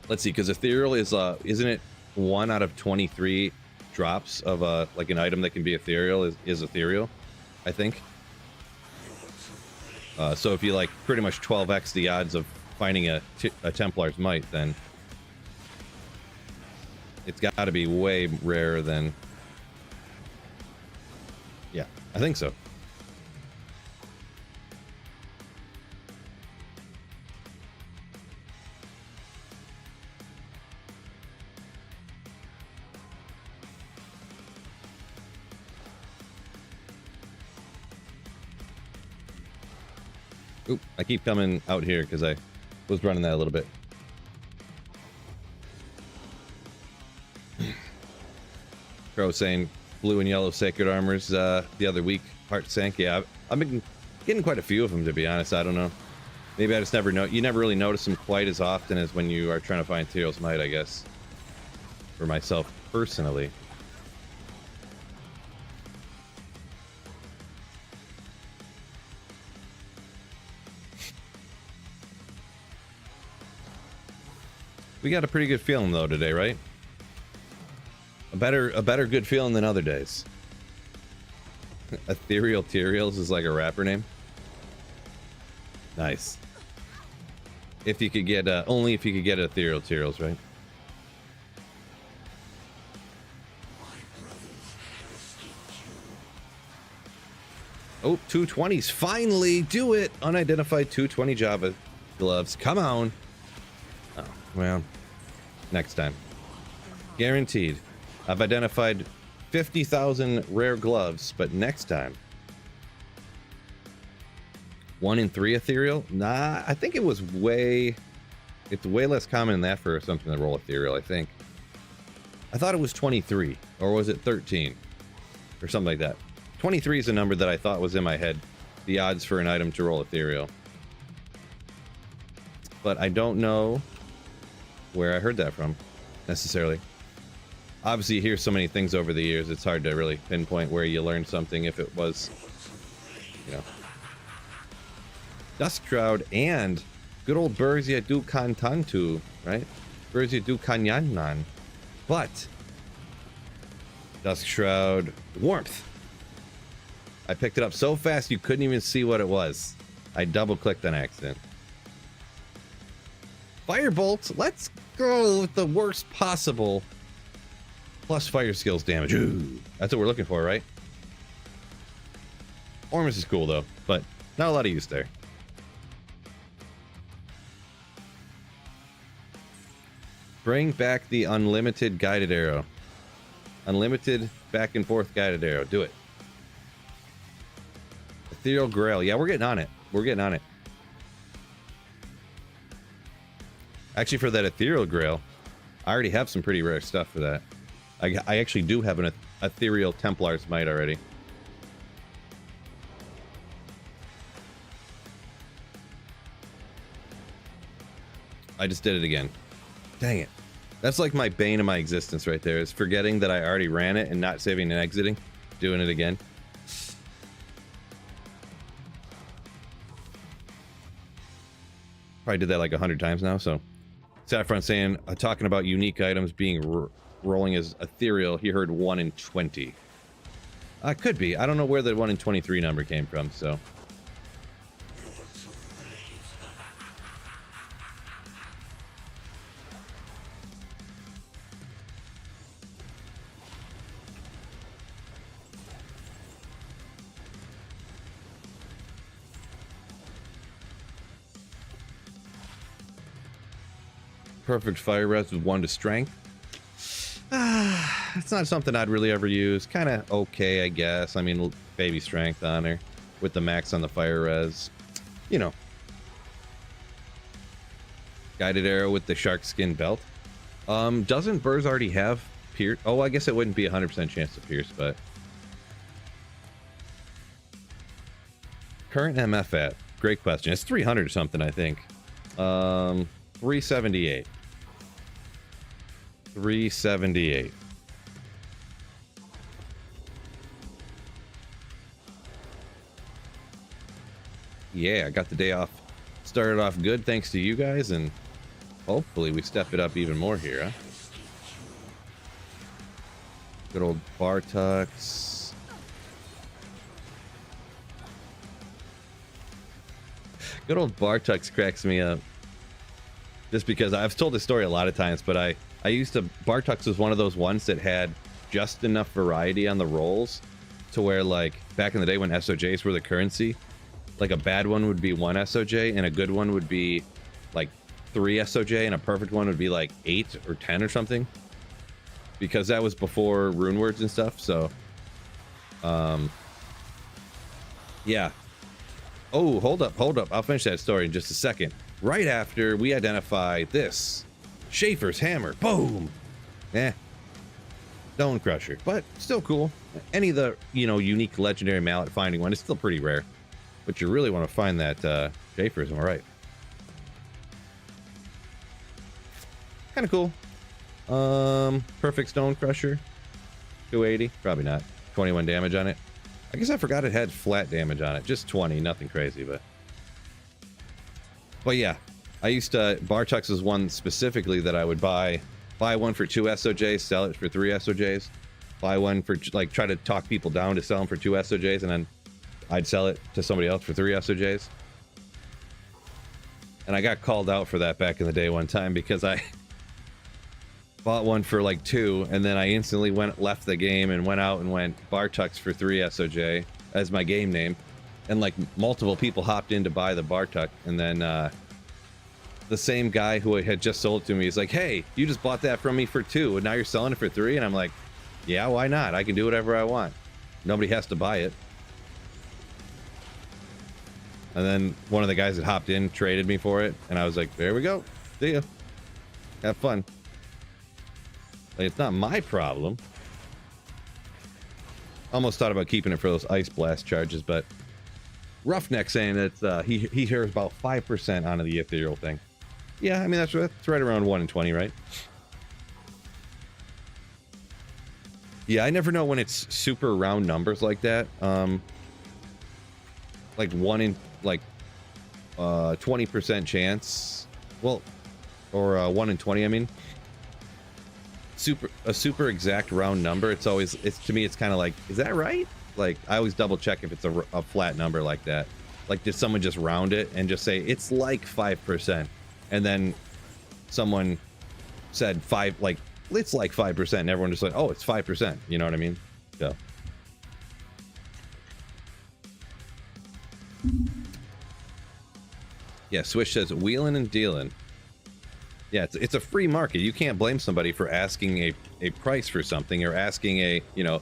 Let's see, because Ethereal is isn't it 1 out of 23 drops of like an item that can be Ethereal is Ethereal, I think. So if you like pretty much 12x the odds of finding a Templar's Might, then it's got to be way rarer than. Yeah, I think so. Oop, I keep coming out here because I was running that a little bit. Crow saying blue and yellow sacred armors the other week. Heart sank. Yeah, I've been getting quite a few of them, to be honest. I don't know. Maybe I just never know. You never really notice them quite as often as when you are trying to find Tyrael's Might, I guess. For myself personally. We got a pretty good feeling though today, right? A better good feeling than other days. Ethereal Tyraels is like a rapper name. Nice. If you could get, only if you could get ethereal materials, right? Oh, 220s. Finally, do it. Unidentified 220 Java gloves. Come on. Oh, well, next time. Guaranteed. I've identified 50,000 rare gloves, but next time. 1 in 3 ethereal? Nah, I think it was it's way less common than that for something to roll ethereal, I think. I thought it was 23, or was it 13? Or something like that. 23 is a number that I thought was in my head, the odds for an item to roll ethereal. But I don't know where I heard that from, necessarily. Obviously, you hear so many things over the years, it's hard to really pinpoint where you learned something, if it was, you know. Dusk Shroud and good old Burzia du Kantantu, right? Burzia du Kanyanan. But Dusk Shroud Warmth. I picked it up so fast you couldn't even see what it was. I double-clicked on accident. Firebolt, let's go with the worst possible plus fire skills damage. Ooh, that's what we're looking for, right? Ormus is cool though, but not a lot of use there. Bring back the unlimited guided arrow. Unlimited back and forth guided arrow. Do it. Ethereal Grail. Yeah, we're getting on it. We're getting on it. Actually, for that Ethereal Grail, I already have some pretty rare stuff for that. I actually do have an Ethereal Templar's Might already. I just did it again. Dang it. That's like my bane of my existence right there, is forgetting that I already ran it and not saving and exiting. Doing it again. Probably did that like 100 times now, so. Saffron saying, talking about unique items being rolling as ethereal, he heard 1 in 20. Could be. I don't know where the 1 in 23 number came from, so. Perfect fire res with 1 to strength. It's not something I'd really ever use. Kind of okay, I guess. I mean, baby strength on her with the max on the fire res. You know. Guided arrow with the shark skin belt. Doesn't Burrs already have pierce? Oh, I guess it wouldn't be 100% chance to pierce, but. Current MF at? Great question. It's 300 or something, I think. 378. 378. Yeah, I got the day off. Started off good thanks to you guys, and hopefully we step it up even more here, huh? Good old Bartux. Good old Bartux cracks me up. Just because I've told this story a lot of times, but I used to, Bartux was one of those ones that had just enough variety on the rolls to where, like, back in the day when SOJs were the currency, like a bad one would be 1 SOJ and a good one would be like 3 SOJ and a perfect one would be like 8 or 10 or something. Because that was before rune words and stuff, so yeah. Oh, hold up. I'll finish that story in just a second. Right after we identify this Schaefer's hammer. Boom. Stone Crusher, but still cool. Any of the, you know, unique legendary mallet finding one is still pretty rare, but you really want to find that Schaefer's. Am I right? Kind of cool. Perfect Stone Crusher. 280. Probably not. 21 damage on it. I guess I forgot it had flat damage on it. Just 20. Nothing crazy, but yeah. I used to, Bartux is one specifically that I would buy one for 2 SOJs, sell it for 3 SOJs. Buy one for, like, try to talk people down to sell them for 2 SOJs, and then I'd sell it to somebody else for 3 SOJs. And I got called out for that back in the day one time because I bought one for like 2, and then I instantly left the game and went out and went Bartux for 3 SOJ as my game name. And like multiple people hopped in to buy the Bartuk, and then the same guy who had just sold it to me is like, hey, you just bought that from me for 2 and now you're selling it for 3. And I'm like, yeah, why not? I can do whatever I want. Nobody has to buy it. And then one of the guys that hopped in traded me for it, and I was like, there we go. See ya. Have fun. Like, it's not my problem. Almost thought about keeping it for those ice blast charges, but Roughneck saying that he hears about 5% onto the ethereal thing. Yeah, I mean, that's right around 1 in 20, right? Yeah, I never know when it's super round numbers like that. Like 1 in, like 20% chance. Well, or 1 in 20, I mean. A super exact round number. It's to me, it's kind of like, is that right? Like, I always double check if it's a flat number like that. Like, did someone just round it and just say it's like 5%, and then someone said 5, like it's like 5%, and everyone just like, oh, it's 5%. You know what I mean? So. Yeah, Swish says wheeling and dealing. Yeah, it's a free market. You can't blame somebody for asking a price for something, or asking a, you know,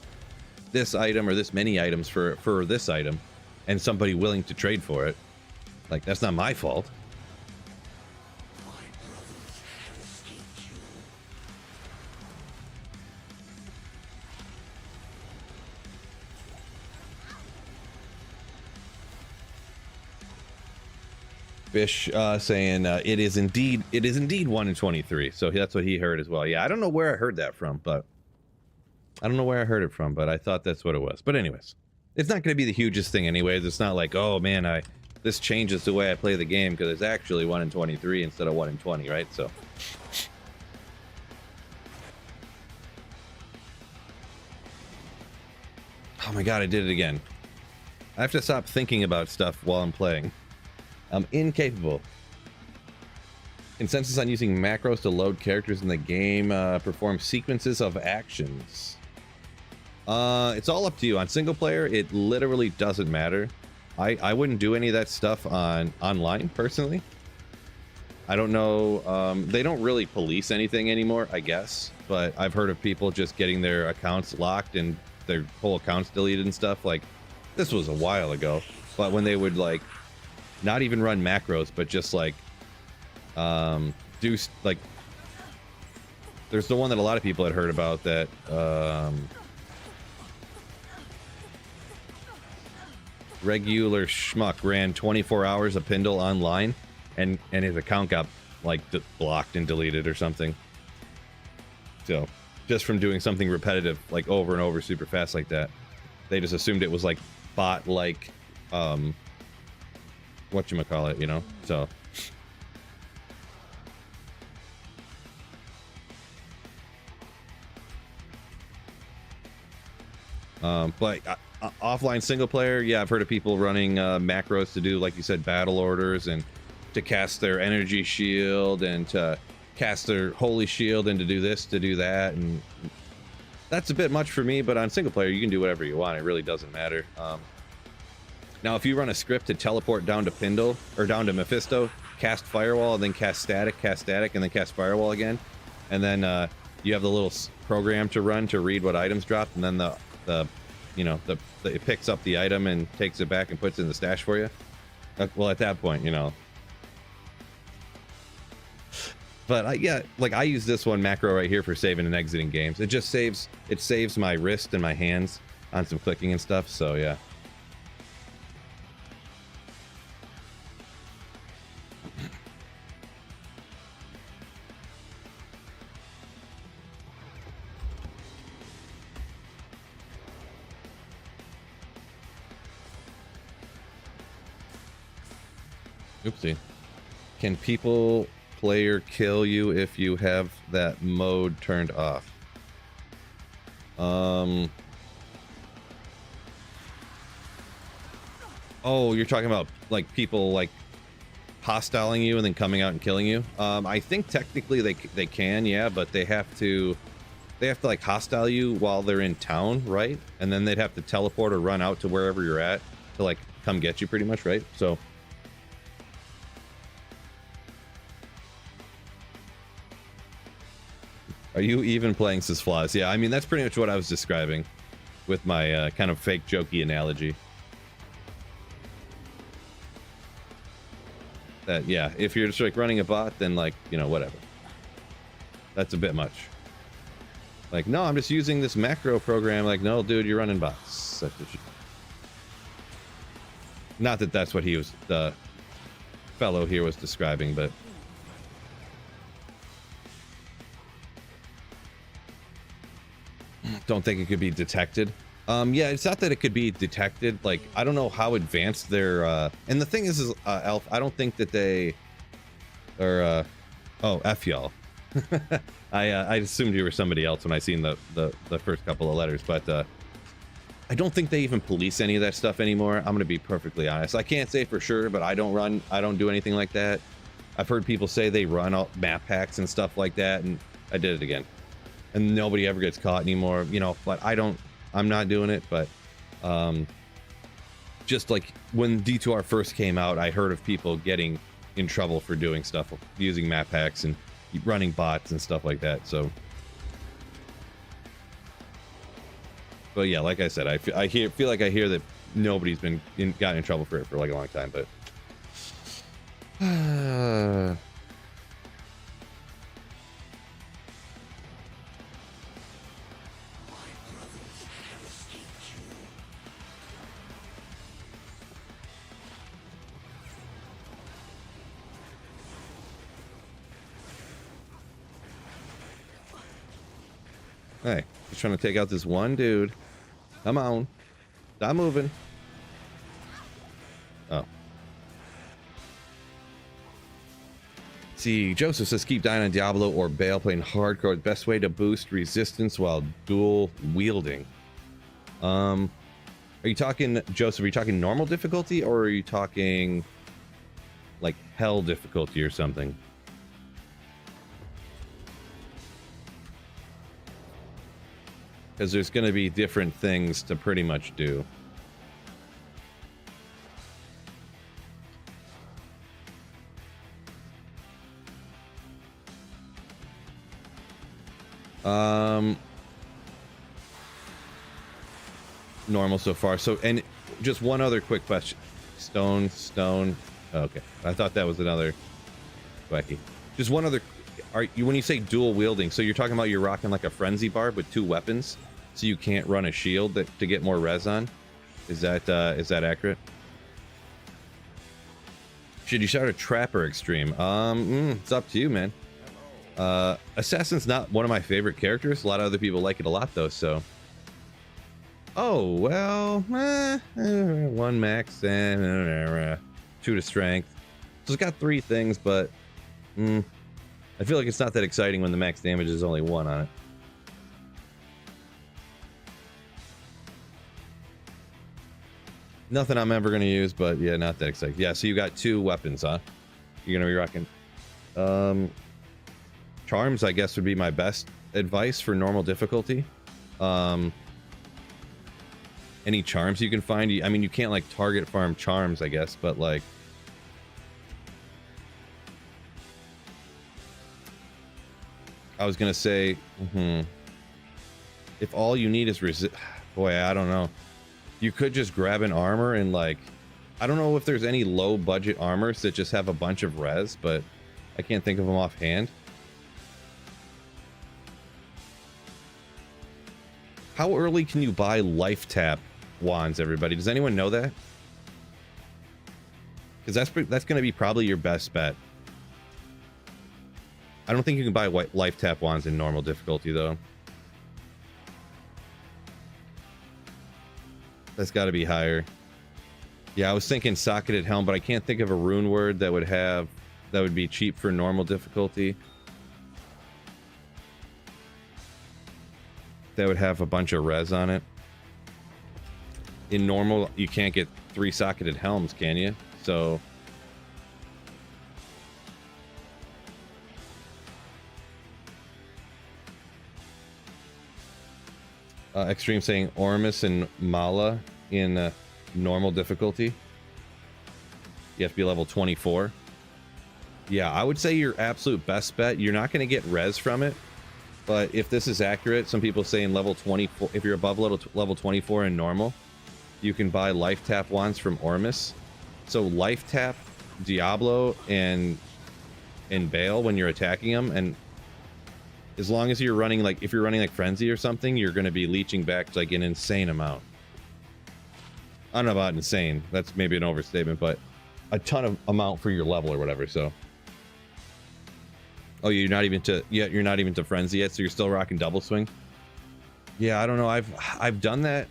this item or this many items for this item, and somebody willing to trade for it. Like, that's not my fault. Fish saying it is indeed 1 in 23. So that's what he heard as well. Yeah, I don't know where I heard that from, but I thought that's what it was. But anyways, it's not going to be the hugest thing anyways. It's not like, oh man, this changes the way I play the game, because it's actually 1 in 23 instead of 1 in 20, right? So. Oh my god, I did it again. I have to stop thinking about stuff while I'm playing. I'm incapable. Consensus on using macros to load characters in the game, perform sequences of actions. It's all up to you. On single player, it literally doesn't matter. I wouldn't do any of that stuff online, personally. I don't know. They don't really police anything anymore, I guess. But I've heard of people just getting their accounts locked and their whole accounts deleted and stuff. Like, this was a while ago. But when they would, like, not even run macros, but just like do like, there's the one that a lot of people had heard about, that regular schmuck ran 24 hours of Pindle online, and his account got like blocked and deleted or something. So just from doing something repetitive, like over and over super fast like that, they just assumed it was like bot, like whatchamacallit, you know? So. But offline single player, yeah, I've heard of people running macros to do, like you said, battle orders, and to cast their energy shield, and to cast their holy shield, and to do this, to do that, and that's a bit much for me. But on single player, you can do whatever you want. It really doesn't matter. Now, if you run a script to teleport down to Pindle, or down to Mephisto, cast Firewall, and then cast Static, and then cast Firewall again, and then you have the little program to run to read what items dropped, and then it picks up the item and takes it back and puts it in the stash for you. Well, at that point, you know. But yeah, like, I use this one macro right here for saving and exiting games. It just saves my wrist and my hands on some clicking and stuff. So yeah. Oopsie. Can people player kill you if you have that mode turned off? Oh, you're talking about like people like hostiling you and then coming out and killing you. I think technically they can, yeah, but they have to like hostile you while they're in town, right? And then they'd have to teleport or run out to wherever you're at to like come get you, pretty much, right? So are you even playing Sysflaws? Yeah, I mean that's pretty much what I was describing with my kind of fake jokey analogy. That, yeah, if you're just like running a bot, then like, you know, whatever. That's a bit much. Like, no, I'm just using this macro program. Like, no, dude, you're running bots. That's what you... Not that that's what he was, the fellow here was describing, but don't think it could be detected. Yeah, it's not that it could be detected. Like, I don't know how advanced their and the thing is Elf, I don't think that they are oh, F y'all. I assumed you were somebody else when I seen the first couple of letters, but I don't think they even police any of that stuff anymore. I'm gonna be perfectly honest. I can't say for sure, but I don't do anything like that. I've heard people say they run all map hacks and stuff like that, and I did it again. And nobody ever gets caught anymore, you know, but I'm not doing it, but just like when D2R first came out, I heard of people getting in trouble for doing stuff, using map hacks and running bots and stuff like that. So, but yeah, like I said, I feel like I hear that nobody's been gotten in trouble for it for like a long time, but hey, just trying to take out this one dude. Come on. Stop moving. Oh. See, Joseph says keep dying on Diablo or Bale playing hardcore. Best way to boost resistance while dual wielding. Are you talking, Joseph, are you talking normal difficulty or are you talking like hell difficulty or something? Because there's going to be different things to pretty much do. Normal so far. So, and just one other quick question. Stone. Okay. I thought that was another wacky. Just one other. Are you, when you say dual wielding, so you're talking about you're rocking like a frenzy barb with two weapons, so you can't run a shield to get more res on? Is that accurate? Should you start a trapper extreme? It's up to you, man. Assassin's not one of my favorite characters. A lot of other people like it a lot though, so. Oh, well, one max and 2 to strength. So it's got 3 things, but I feel like it's not that exciting when the max damage is only 1 on it. Nothing I'm ever going to use, but yeah, not that exciting. Yeah, so you got 2 weapons, huh? You're going to be rocking. Charms, I guess, would be my best advice for normal difficulty. Any charms you can find. I mean, you can't like target farm charms, I guess, but like I was gonna say, if all you need is resist, boy, I don't know. You could just grab an armor and like, I don't know if there's any low budget armors that just have a bunch of res, but I can't think of them offhand. How early can you buy life tap wands, everybody? Does anyone know that? Because that's going to be probably your best bet. I don't think you can buy life tap wands in normal difficulty though. That's got to be higher. Yeah, I was thinking socketed helm, but I can't think of a rune word that would be cheap for normal difficulty. That would have a bunch of res on it. In normal, you can't get 3 socketed helms, can you? So Extreme saying Ormus and Mala in normal difficulty. You have to be level 24. Yeah, I would say your absolute best bet. You're not going to get res from it, but if this is accurate, some people say in level 24, if you're above level 24 in normal, you can buy life tap wands from Ormus. So life tap Diablo and Bale when you're attacking them, and as long as you're running like, if you're running like Frenzy or something, you're going to be leeching back like an insane amount. I don't know about insane, that's maybe an overstatement, but a ton of amount for your level or whatever. So oh, you're not even to Frenzy yet, so you're still rocking double swing. Yeah, I don't know, I've done that.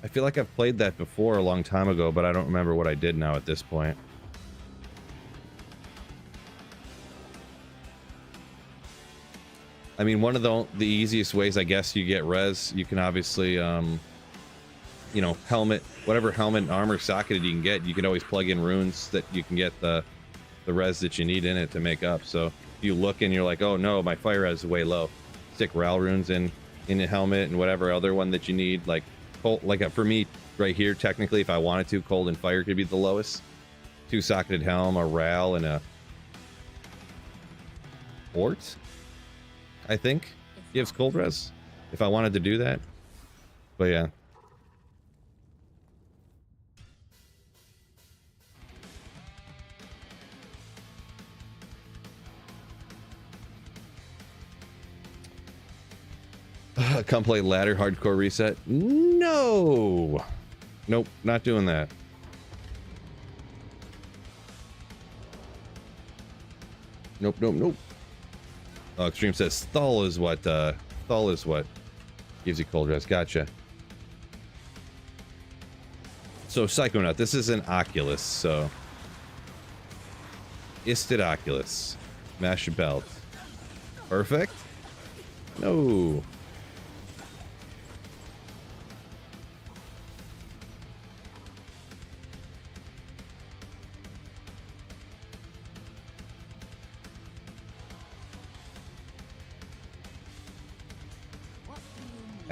I feel like I've played that before a long time ago, but I don't remember what I did now at this point. I mean, one of the easiest ways, I guess, you get res, you can obviously, you know, helmet, whatever helmet and armor socketed you can get, you can always plug in runes that you can get the res that you need in it to make up. So if you look and you're like, oh no, my fire res is way low, stick Ral runes in the helmet and whatever other one that you need. Like, for me right here, technically, if I wanted to, cold and fire could be the lowest. 2 socketed helm, a Ral, and a Ort, I think gives cold res if I wanted to do that. But yeah. Come play ladder hardcore reset. No, nope, not doing that. Nope. Oh, Extreme says Thal is what gives you cold res. Gotcha. So Psychonaut, this is an Oculus, so Isted Oculus. Mash your belt. Perfect. No.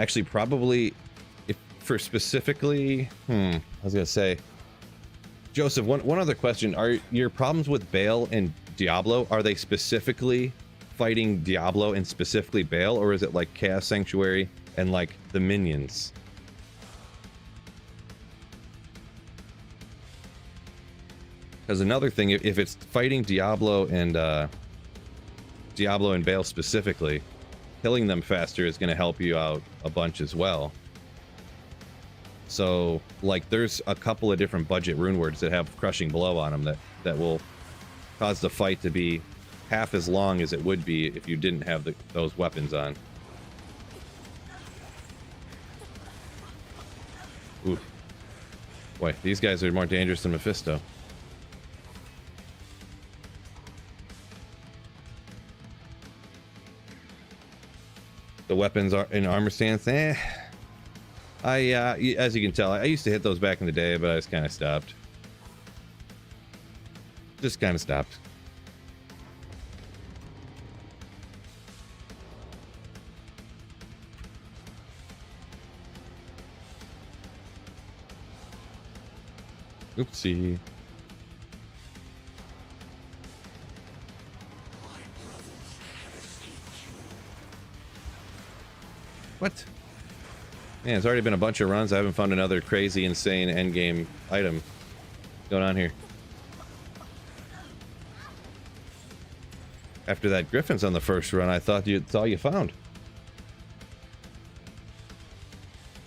Actually, probably, if for specifically, I was gonna say, Joseph, one other question. Are your problems with Bale and Diablo, are they specifically fighting Diablo and specifically Bale, or is it like Chaos Sanctuary and like the minions? Because another thing, if it's fighting Diablo and Bale specifically, killing them faster is going to help you out a bunch as well. So, like, there's a couple of different budget rune words that have crushing blow on them that will cause the fight to be half as long as it would be if you didn't have those weapons on. Oof. Boy, these guys are more dangerous than Mephisto. The weapons are in armor stance. As you can tell, I used to hit those back in the day, but I just kind of stopped. Just kind of stopped. Oopsie. What? Man, it's already been a bunch of runs. I haven't found another crazy, insane endgame item. What's going on here? After that Griffin's on the first run, I thought that's all you found.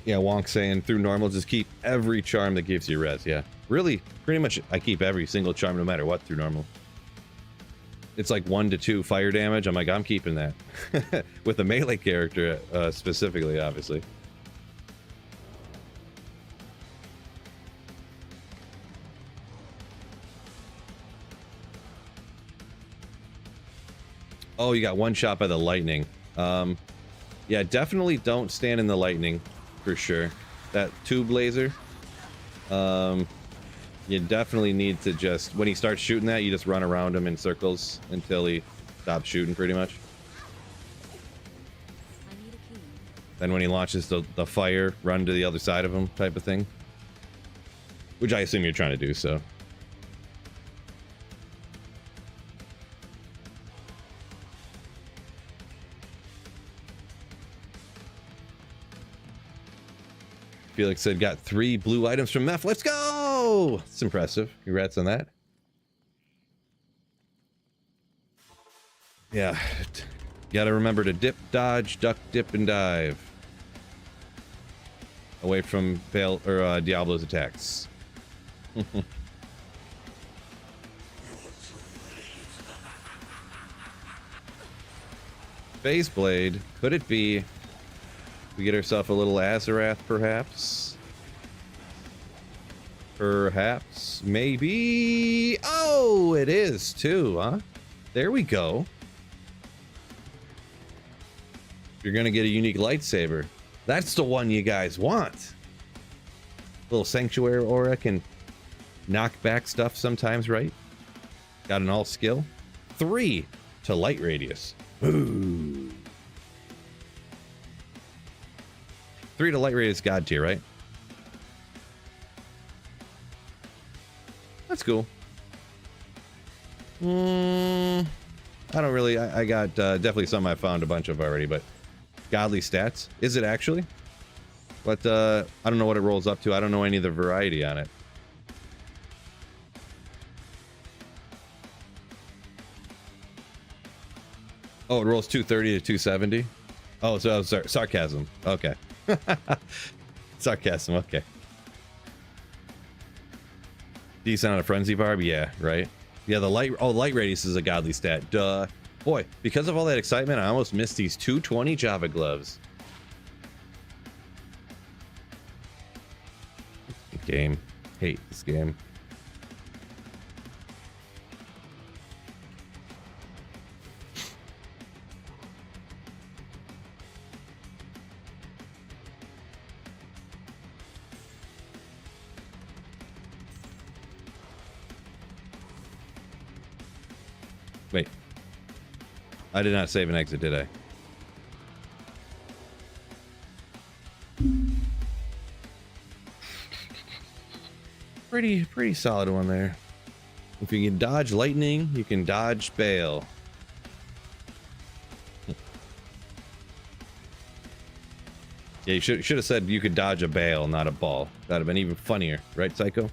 Yeah, Wonk saying through normal, just keep every charm that gives you res. Yeah, really, pretty much I keep every single charm no matter what through normal. It's like 1 to 2 fire damage. I'm like, I'm keeping that. With a melee character specifically, obviously. Oh, you got one shot by the lightning. Yeah, definitely don't stand in the lightning, for sure. That tube laser, you definitely need to just, when he starts shooting that, you just run around him in circles until he stops shooting, pretty much. Then when he launches the fire, run to the other side of him type of thing. Which I assume you're trying to do, so. Felix said, got 3 blue items from Meph. Let's go! It's impressive. Congrats on that. Yeah. Gotta remember to dip, dodge, duck, dip, and dive. Away from Diablo's attacks. Phase Blade. Could it be we get ourselves a little Azarath, perhaps? Perhaps. Maybe. Oh, it is too, huh? There we go. You're gonna get a unique lightsaber. That's the one you guys want. Little Sanctuary Aura can knock back stuff sometimes, right? Got an all skill. 3 to light radius. Ooh. 3 to light radius god tier, right? That's cool. I don't really. I got definitely some I found a bunch of already, but godly stats. Is it actually? But I don't know what it rolls up to. I don't know any of the variety on it. Oh, it rolls 230 to 270. Oh, so sorry, sarcasm. Okay. Sarcasm. Okay. Decent on a frenzy barb. Yeah, right. Yeah, the light. Oh, light radius is a godly stat. Duh. Boy, because of all that excitement, I almost missed these 220 Java gloves. Game. Hate this game. Wait. I did not save an exit, did I? Pretty solid one there. If you can dodge lightning, you can dodge bail. Yeah, you should have said you could dodge a bail, not a ball. That'd have been even funnier, right, Psycho?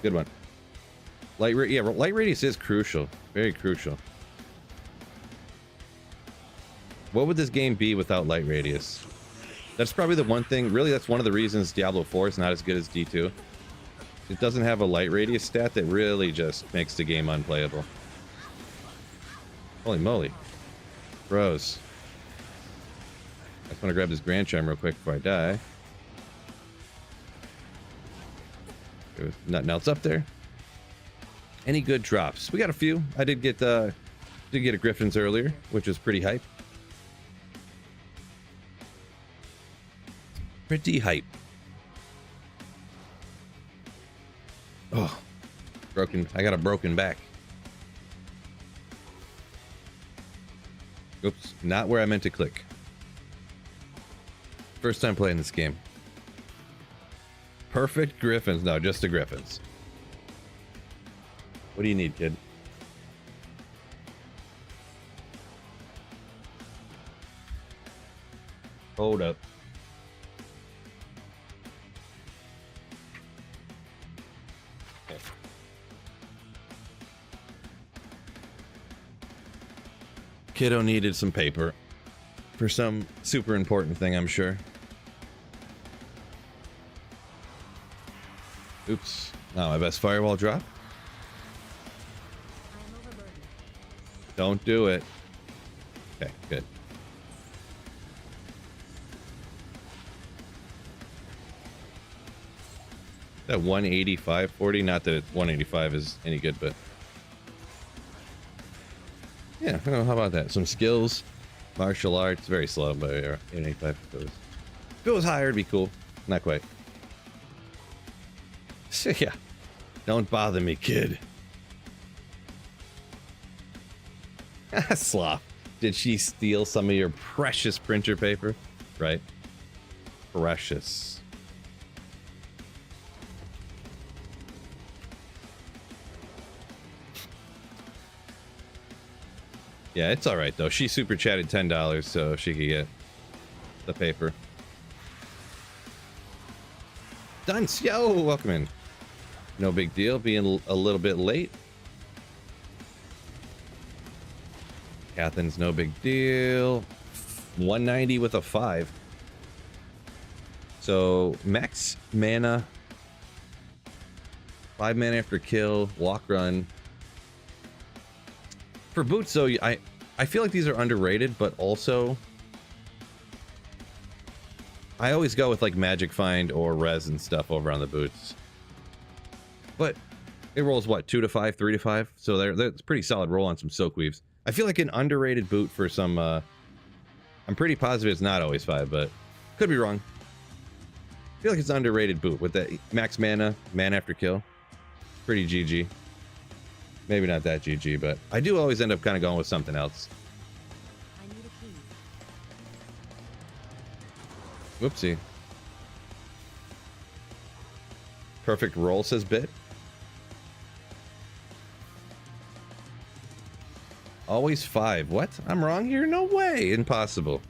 Good one. Light radius is crucial, very crucial. What would this game be without light radius? That's probably the one thing. Really, that's one of the reasons Diablo 4 is not as good as D2. It doesn't have a light radius stat that really just makes the game unplayable. Holy moly, bros! I just want to grab this Grand Charm real quick before I die. There's nothing else up there. Any good drops? We got a few. I did get a Griffin's earlier, which was pretty hype. Pretty hype. Oh, broken. I got a broken back. Oops, not where I meant to click. First time playing this game. Perfect Griffins. No, just the Griffins. What do you need, kid? Hold up. Okay. Kiddo needed some paper for some super important thing, I'm sure. Oops. Not my best firewall drop. Don't do it. Okay, good. That 185.40, not that 185 is any good, but yeah, well, how about that? Some skills, martial arts, very slow, but 185. If it was higher, it'd be cool. Not quite. So yeah, don't bother me, kid. Sloth. Did she steal some of your precious printer paper? Right? Precious. Yeah, it's all right though. She super chatted $10 so she could get the paper. Dunce, yo, welcome in. No big deal, being a little bit late. Catherine's no big deal. 190 with a 5. So max mana, 5 mana after kill, walk run. For boots though, I feel like these are underrated, but also I always go with like Magic Find or Res and stuff over on the boots. But it rolls what, 2 to 5, 3 to 5? So that's pretty solid roll on some Soak Weaves. I feel like an underrated boot for some, I'm pretty positive it's not always 5, but could be wrong. I feel like it's an underrated boot with that max mana, mana after kill. Pretty GG. Maybe not that GG, but I do always end up kind of going with something else. I need a key. Whoopsie. Perfect roll, says Bit. Always 5. What? I'm wrong here? No way. Impossible.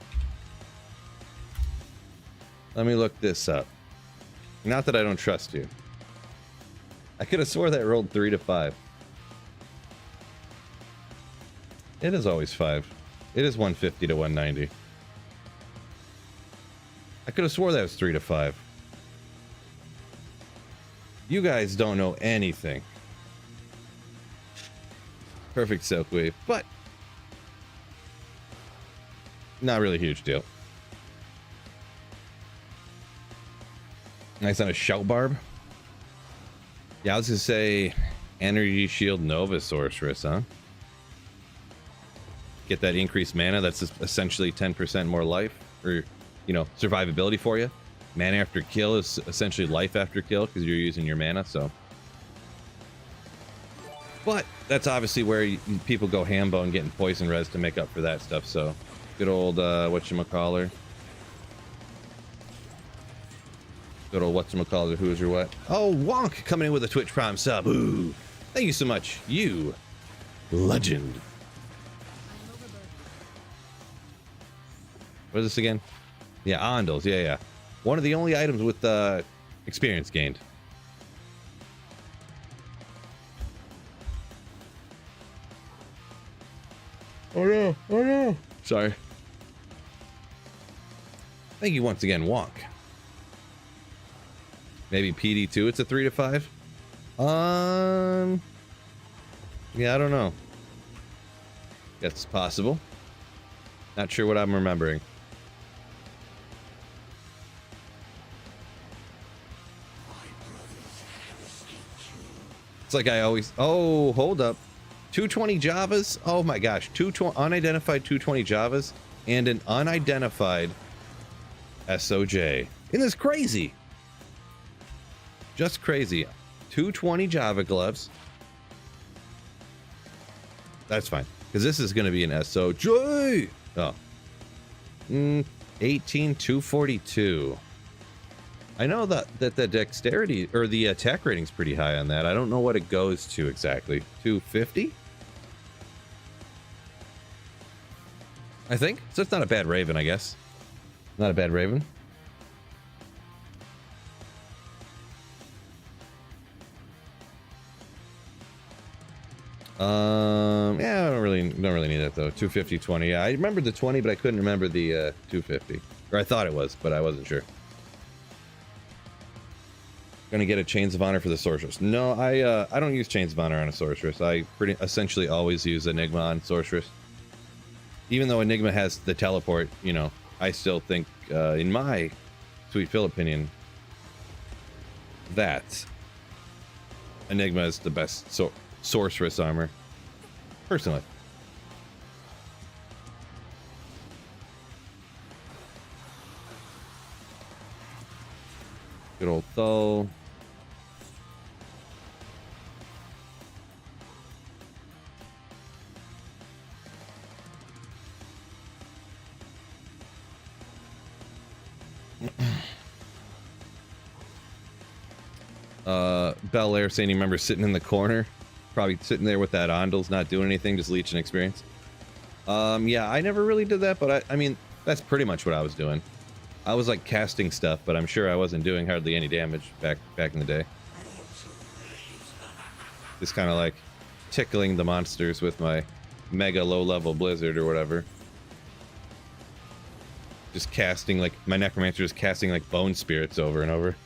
Let me look this up. Not that I don't trust you. I could have swore that rolled 3 to 5. It is always 5. It is 150 to 190. I could have swore that was 3 to 5. You guys don't know anything. Perfect Silk Weave, but not really a huge deal. Nice on a Shout Barb. Yeah, I was gonna say Energy Shield Nova Sorceress, huh? Get that increased mana. That's essentially 10% more life, or, you know, survivability for you. Mana after kill is essentially life after kill because you're using your mana, so. But that's obviously where people go hambo and getting poison res to make up for that stuff, so. Good old, whatchamacallit. Good old whatchamacallit, who's your what? Oh, Wonk coming in with a Twitch Prime sub. Ooh, thank you so much. You legend. What is this again? Yeah, Ondals. Yeah. One of the only items with experience gained. Oh no. Oh no. Sorry. Thank you once again, Wonk. Maybe PD2, it's a 3 to 5? Yeah, I don't know. That's possible. Not sure what I'm remembering. It's like I always... Oh, hold up. 220 Javas? Oh my gosh. Unidentified 220 Javas and an unidentified SOJ. Isn't this crazy? Just crazy. 220 Java gloves. That's fine. Because this is going to be an SOJ. Oh. 18242. I know that the dexterity or the attack rating is pretty high on that. I don't know what it goes to exactly. 250? I think. So it's not a bad Raven, I guess. Not a bad Raven. Yeah, I don't really need that though. 250, 20. Yeah, I remembered the 20, but I couldn't remember the 250. Or I thought it was, but I wasn't sure. Gonna get a Chains of Honor for the Sorceress. No, I don't use Chains of Honor on a Sorceress. I essentially always use Enigma on Sorceress. Even though Enigma has the teleport, you know, I still think, in my Sweet Phil opinion, that Enigma is the best Sorceress armor. Personally. Good old Thull. Bel Air saying he remembers sitting in the corner, probably sitting there with that Ondals, not doing anything, just leeching experience. Yeah, I never really did that, but I mean, that's pretty much what I was doing. I was like casting stuff, but I'm sure I wasn't doing hardly any damage back in the day. Just kind of like tickling the monsters with my mega low-level blizzard or whatever. Just casting, like, my necromancer is casting like bone spirits over and over.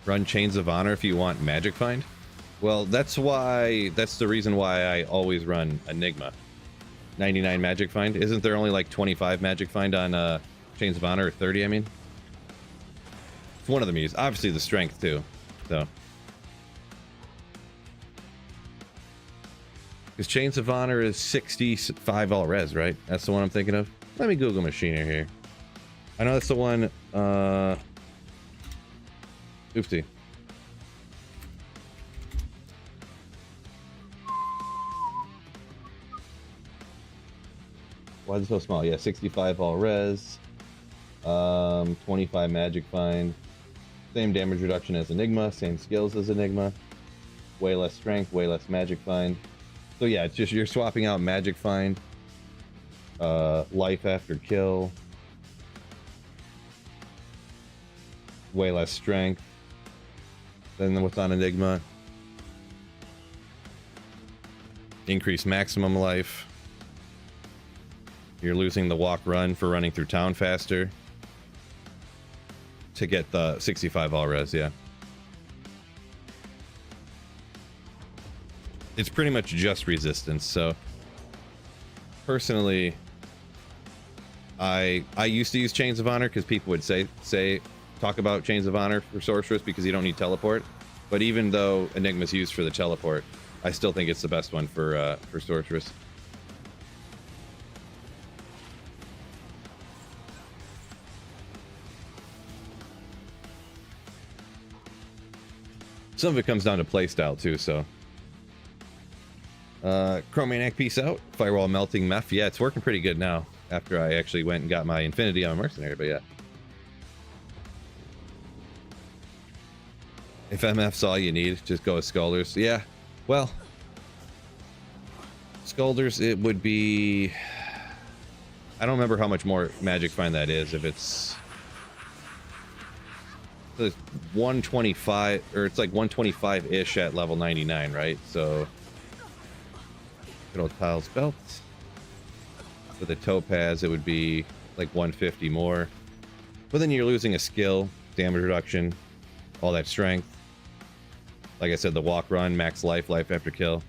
Run Chains of Honor if you want Magic Find. Well, that's the reason why I always run Enigma. 99 Magic Find. Isn't there only like 25 Magic Find on Chains of Honor, or 30, I mean? It's one of them used. Obviously the strength too, so. Because Chains of Honor is 65 all res, right? That's the one I'm thinking of. Let me Google Machiner here. I know that's the one, oopsie. Why is it so small? Yeah, 65 all res. 25 magic find. Same damage reduction as Enigma, same skills as Enigma. Way less strength, way less magic find. So yeah, it's just you're swapping out magic find. Life after kill. Way less strength than what's on Enigma. Increase maximum life. You're losing the walk run for running through town faster. To get the 65 all res, yeah. It's pretty much just resistance, so personally I used to use Chains of Honor because people would talk about Chains of Honor for Sorceress because you don't need teleport. But even though Enigma's used for the teleport, I still think it's the best one for Sorceress. Some of it comes down to playstyle too, so. Chromaniac, peace out. Firewall melting meth. Yeah, it's working pretty good now after I actually went and got my Infinity on a Mercenary, but yeah. If MF's all you need, just go with Skulders. Yeah, well, Skulders, it would be... I don't remember how much more Magic Find that is. If it's 125, or it's like 125-ish at level 99, right? So, good old Tiles Belt. With a Topaz, it would be like 150 more. But then you're losing a skill, damage reduction, all that strength. Like I said, the walk run, max life, life after kill.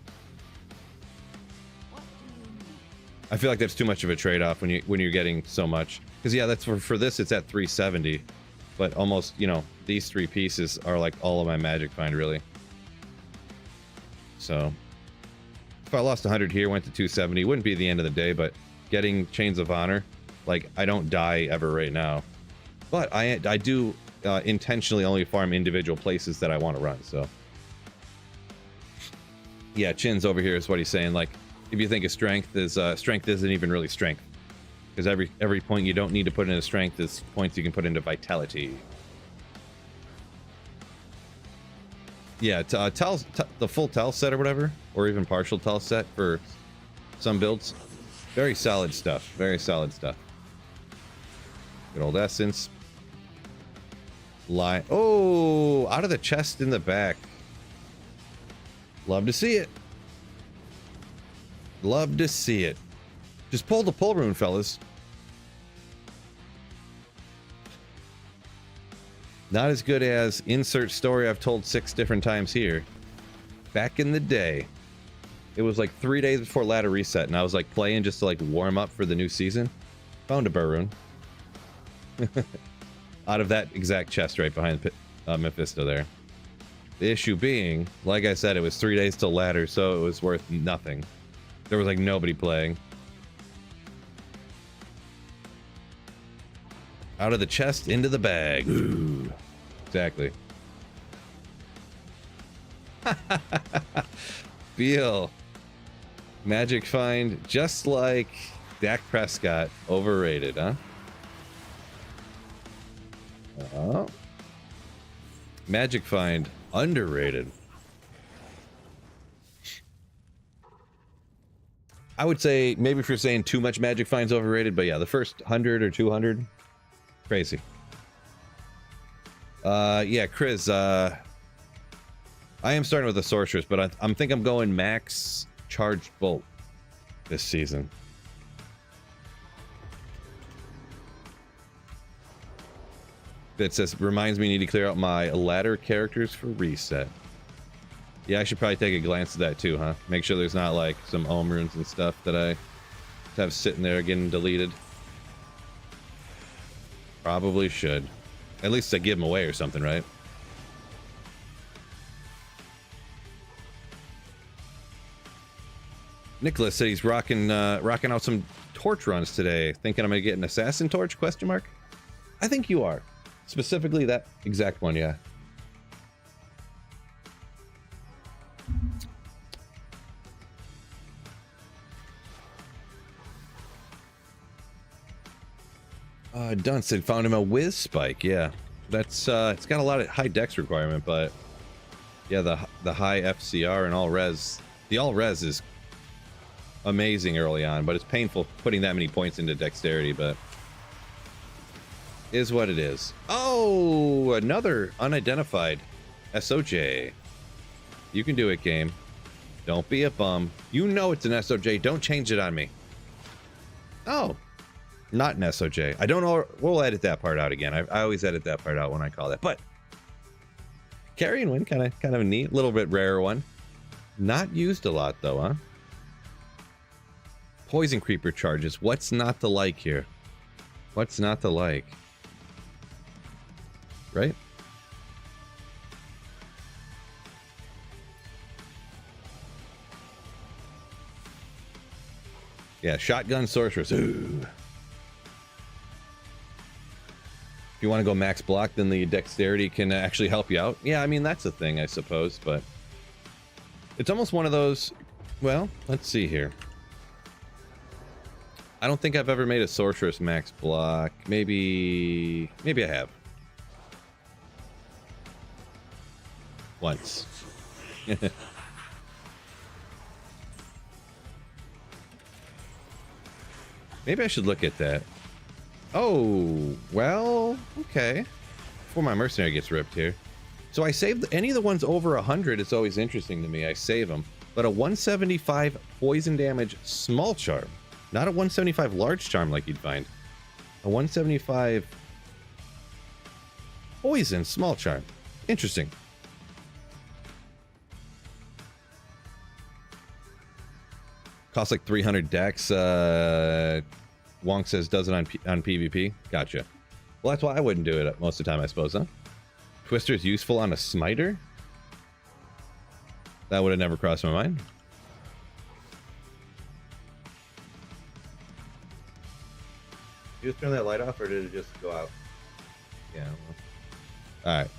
I feel like that's too much of a trade-off when you're getting so much. Because yeah, that's for this it's at 370, but almost, you know, these three pieces are like all of my Magic Find really. So if I lost 100 here, went to 270, wouldn't be the end of the day. But getting Chains of Honor, like I don't die ever right now, but I do intentionally only farm individual places that I want to run. So yeah, Chin's over here is what he's saying. Like, if you think of strength is strength isn't even really strength, because every point you don't need to put into strength is points you can put into vitality. Yeah, the full Tel set or whatever, or even partial Tel set for some builds, very solid stuff. Very solid stuff. Good old Essence. Oh, out of the chest in the back. Love to see it. Love to see it. Just pull the pull rune, fellas. Not as good as insert story I've told 6 different times here. Back in the day, it was like 3 days before ladder reset, and I was like playing just to like warm up for the new season. Found a burr rune. out of that exact chest right behind Mephisto there. The issue being, like I said, it was 3 days till ladder, so it was worth nothing. There was like nobody playing. Out of the chest, into the bag. Ooh. Exactly. Feel. Magic find, just like Dak Prescott, overrated, huh? Oh. Magic find, underrated. I would say maybe if you're saying too much magic finds overrated, but yeah, the first 100 or 200, crazy. Yeah, Chris, I am starting with the sorceress, but I'm think I'm going max charged bolt this season. It says, reminds me, need to clear out my ladder characters for reset. Yeah, I should probably take a glance at that too, huh? Make sure there's not like some Ohm runes and stuff that I have sitting there getting deleted. Probably should. At least to give them away or something, right? Nicholas said he's rocking out some torch runs today. Thinking I'm gonna get an assassin torch? Question mark. I think you are. Specifically that exact one, yeah. Dunstan found him a whiz spike. Yeah, that's it's got a lot of high dex requirement, but yeah, the high FCR and all res. The all res is amazing early on, but it's painful putting that many points into dexterity. But is what it is. Oh, another unidentified SOJ. You can do it, game. Don't be a bum. You know it's an SOJ. Don't change it on me. Oh. Not an SOJ. I don't know. We'll edit that part out again. I always edit that part out when I call that. But carry and win, kind of a neat, little bit rarer one. Not used a lot though, huh? Poison creeper charges. What's not to like here? What's not to like? Right? Yeah, shotgun sorceress. Ooh. If you want to go max block, then the dexterity can actually help you out. Yeah, I mean, that's a thing, I suppose, but it's almost one of those. Well, let's see here. I don't think I've ever made a sorceress max block. Maybe I have. Once. Maybe I should look at that. Oh, well, okay. Before my mercenary gets ripped here. So I saved any of the ones over 100. It's always interesting to me. I save them. But a 175 poison damage small charm. Not a 175 large charm like you'd find. A 175 poison small charm. Interesting. Costs like 300 dex. Wonk says does it on PvP. Gotcha. Well, that's why I wouldn't do it most of the time, I suppose, huh? Twister is useful on a smiter? That would have never crossed my mind. Did you just turn that light off, or did it just go out? Yeah. Well. All right.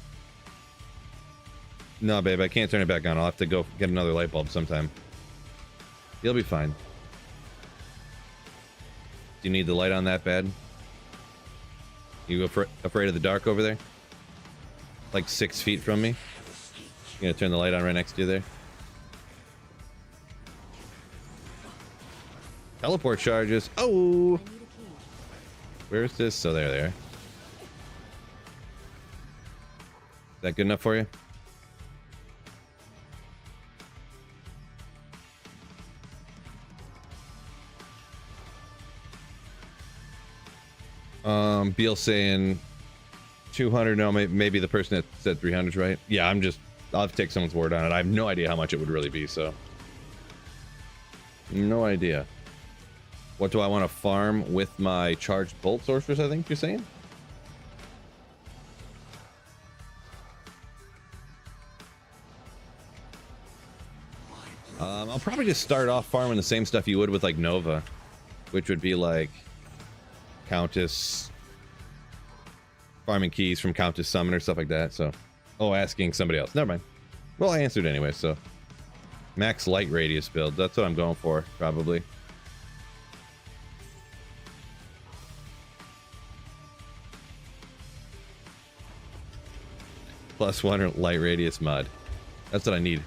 No, babe, I can't turn it back on. I'll have to go get another light bulb sometime. You'll be fine. Do you need the light on that bad? You afraid of the dark over there? Like 6 feet from me? You gonna turn the light on right next to you there? Teleport charges. Oh! Where's this? Oh, there they are. Is that good enough for you? Beal saying 200. No, maybe the person that said 300 is right. Yeah, I'll have to take someone's word on it. I have no idea how much it would really be, so. No idea. What do I want to farm with my charged bolt sorceress, I think you're saying? probably just start off farming the same stuff you would with like Nova, which would be like Countess, farming keys from Countess Summon or stuff like that. So, oh, asking somebody else. Never mind. Well, I answered anyway, so. Max light radius build. That's what I'm going for, probably. +1 light radius mod. That's what I need.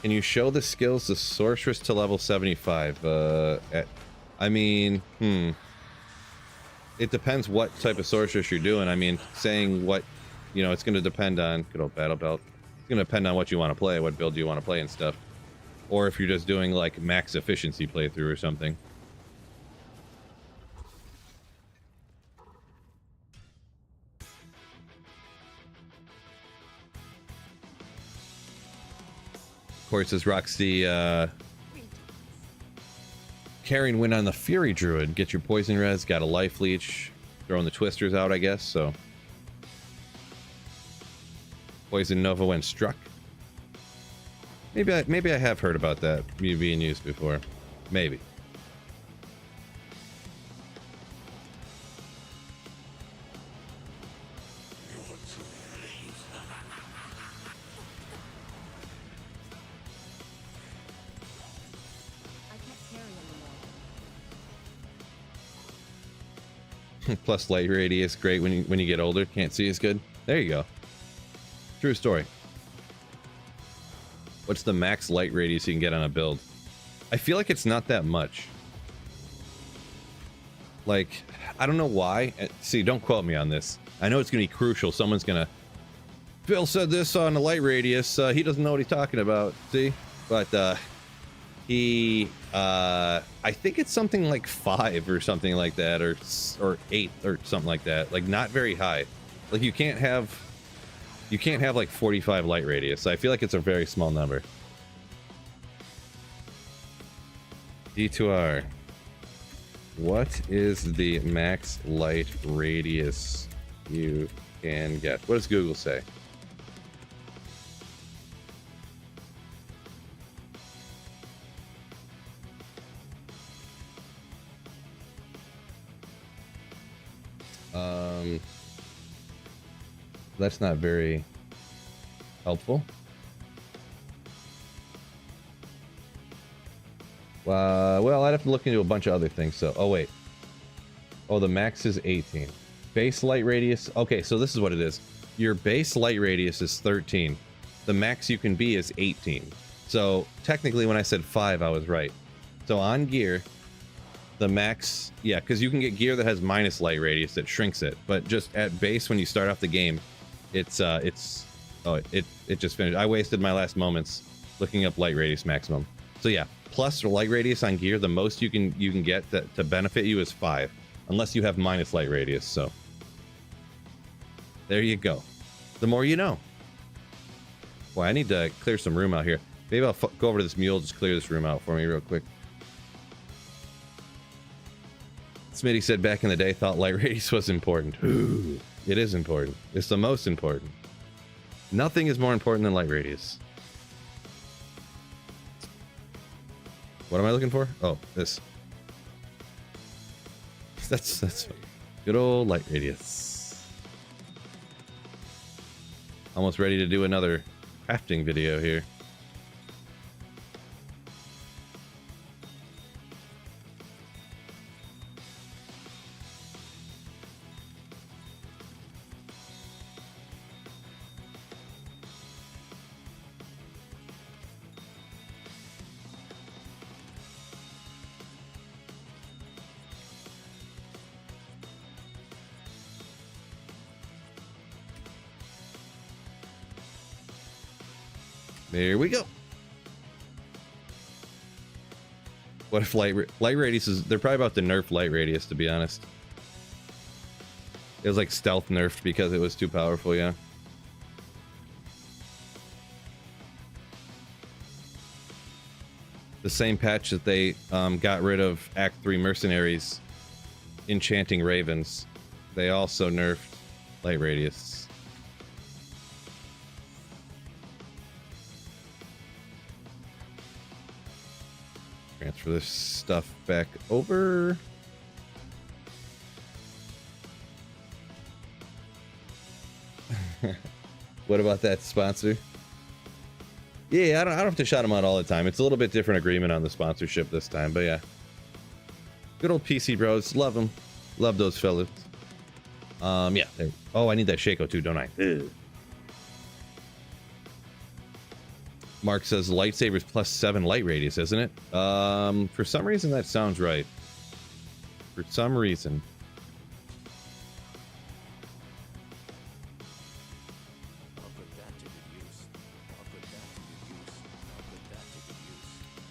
Can you show the skills the sorceress to level 75? I mean, it depends what type of sorceress you're doing. I mean, saying what, you know, it's going to depend on, good old battle belt. It's going to depend on what you want to play, what build you want to play and stuff. Or if you're just doing like max efficiency playthrough or something. Of course, as Roxy, carrying wind on the Fury Druid. Get your poison res, got a life leech. Throwing the twisters out, I guess, so. Poison Nova when struck. Maybe I have heard about that being used before. Maybe. Plus light radius, great when you get older. Can't see as good. There you go. True story. What's the max light radius you can get on a build? I feel like it's not that much. Like, I don't know why. See, don't quote me on this. I know it's going to be crucial. Someone's going to... Phil said this on the light radius. He doesn't know what he's talking about. See? But, I think it's something like 5 or something like that, or 8 or something like that. Like, not very high. Like, you can't have like 45 light radius. I feel like it's a very small number. D2R. What is the max light radius you can get? What does Google say? That's not very helpful. Well, I'd have to look into a bunch of other things. So, oh wait. Oh, the max is 18. Base light radius. Okay, so this is what it is. Your base light radius is 13. The max you can be is 18. So technically, when I said 5, I was right. So on gear, the max, yeah, because you can get gear that has minus light radius that shrinks it, but just at base when you start off the game, it just finished. I wasted my last moments looking up light radius maximum. So yeah, plus or light radius on gear, the most you can get to benefit you is 5, unless you have minus light radius. So there you go. The more you know. Boy, I need to clear some room out here. Maybe I'll go over to this mule, just clear this room out for me real quick. Smitty said back in the day, thought light radius was important. Ooh, it is important. It's the most important. Nothing is more important than light radius. What am I looking for? Oh, this. That's good old light radius. Almost ready to do another crafting video here. There we go. What if light radius is... They're probably about to nerf light radius, to be honest. It was like stealth nerfed because it was too powerful, yeah. The same patch that they got rid of Act 3 mercenaries, enchanting ravens. They also nerfed light radius. Transfer this stuff back over. What about that sponsor? Yeah, I don't have to shout them out all the time. It's a little bit different agreement on the sponsorship this time, but yeah. Good old PC bros. Love them. Love those fellas. Yeah. Oh, I need that Shaco too, don't I? Ugh. Mark says lightsabers plus 7 light radius, isn't it? For some reason that sounds right. For some reason.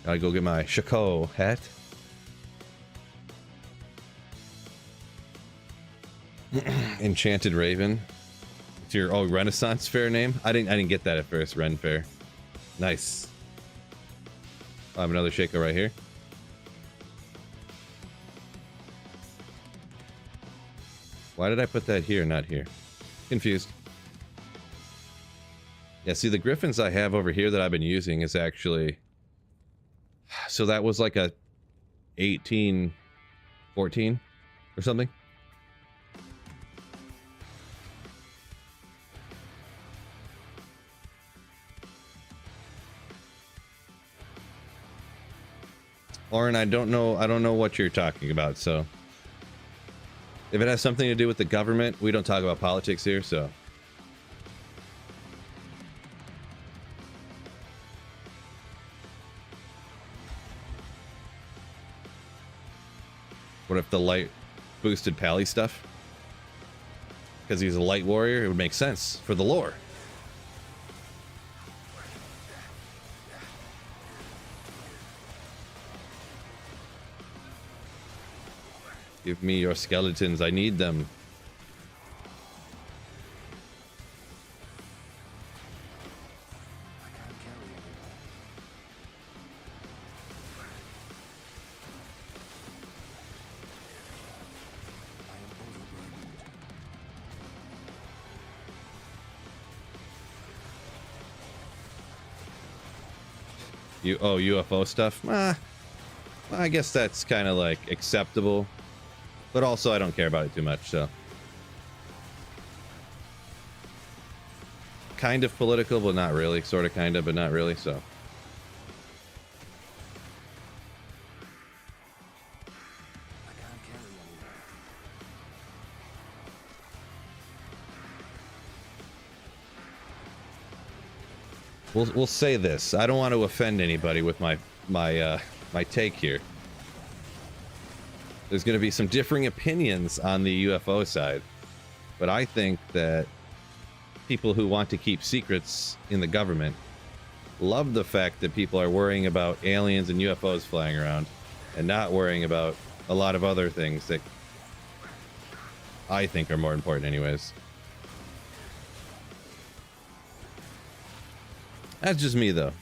Gotta go get my Shaco hat. Enchanted Raven. It's your Renaissance Fair name? I didn't get that at first. Ren Fair. Nice. I have another Shaco right here. Why did I put that here, not here? Confused. Yeah, see the Griffins I have over here that I've been using is actually... So that was like a 1814 or something. Lauren, I don't know what you're talking about, so if it has something to do with the government, we don't talk about politics here, so. What if the light boosted Pally stuff? Because he's a light warrior, it would make sense for the lore. Give me your skeletons, I need them. UFO stuff? I guess that's kind of like acceptable. But also, I don't care about it too much, so. Kind of political, but not really. Sort of, kind of, but not really, so. We'll say this. I don't want to offend anybody with my take here. There's going to be some differing opinions on the UFO side, but I think that people who want to keep secrets in the government love the fact that people are worrying about aliens and UFOs flying around and not worrying about a lot of other things that I think are more important anyways. That's just me, though.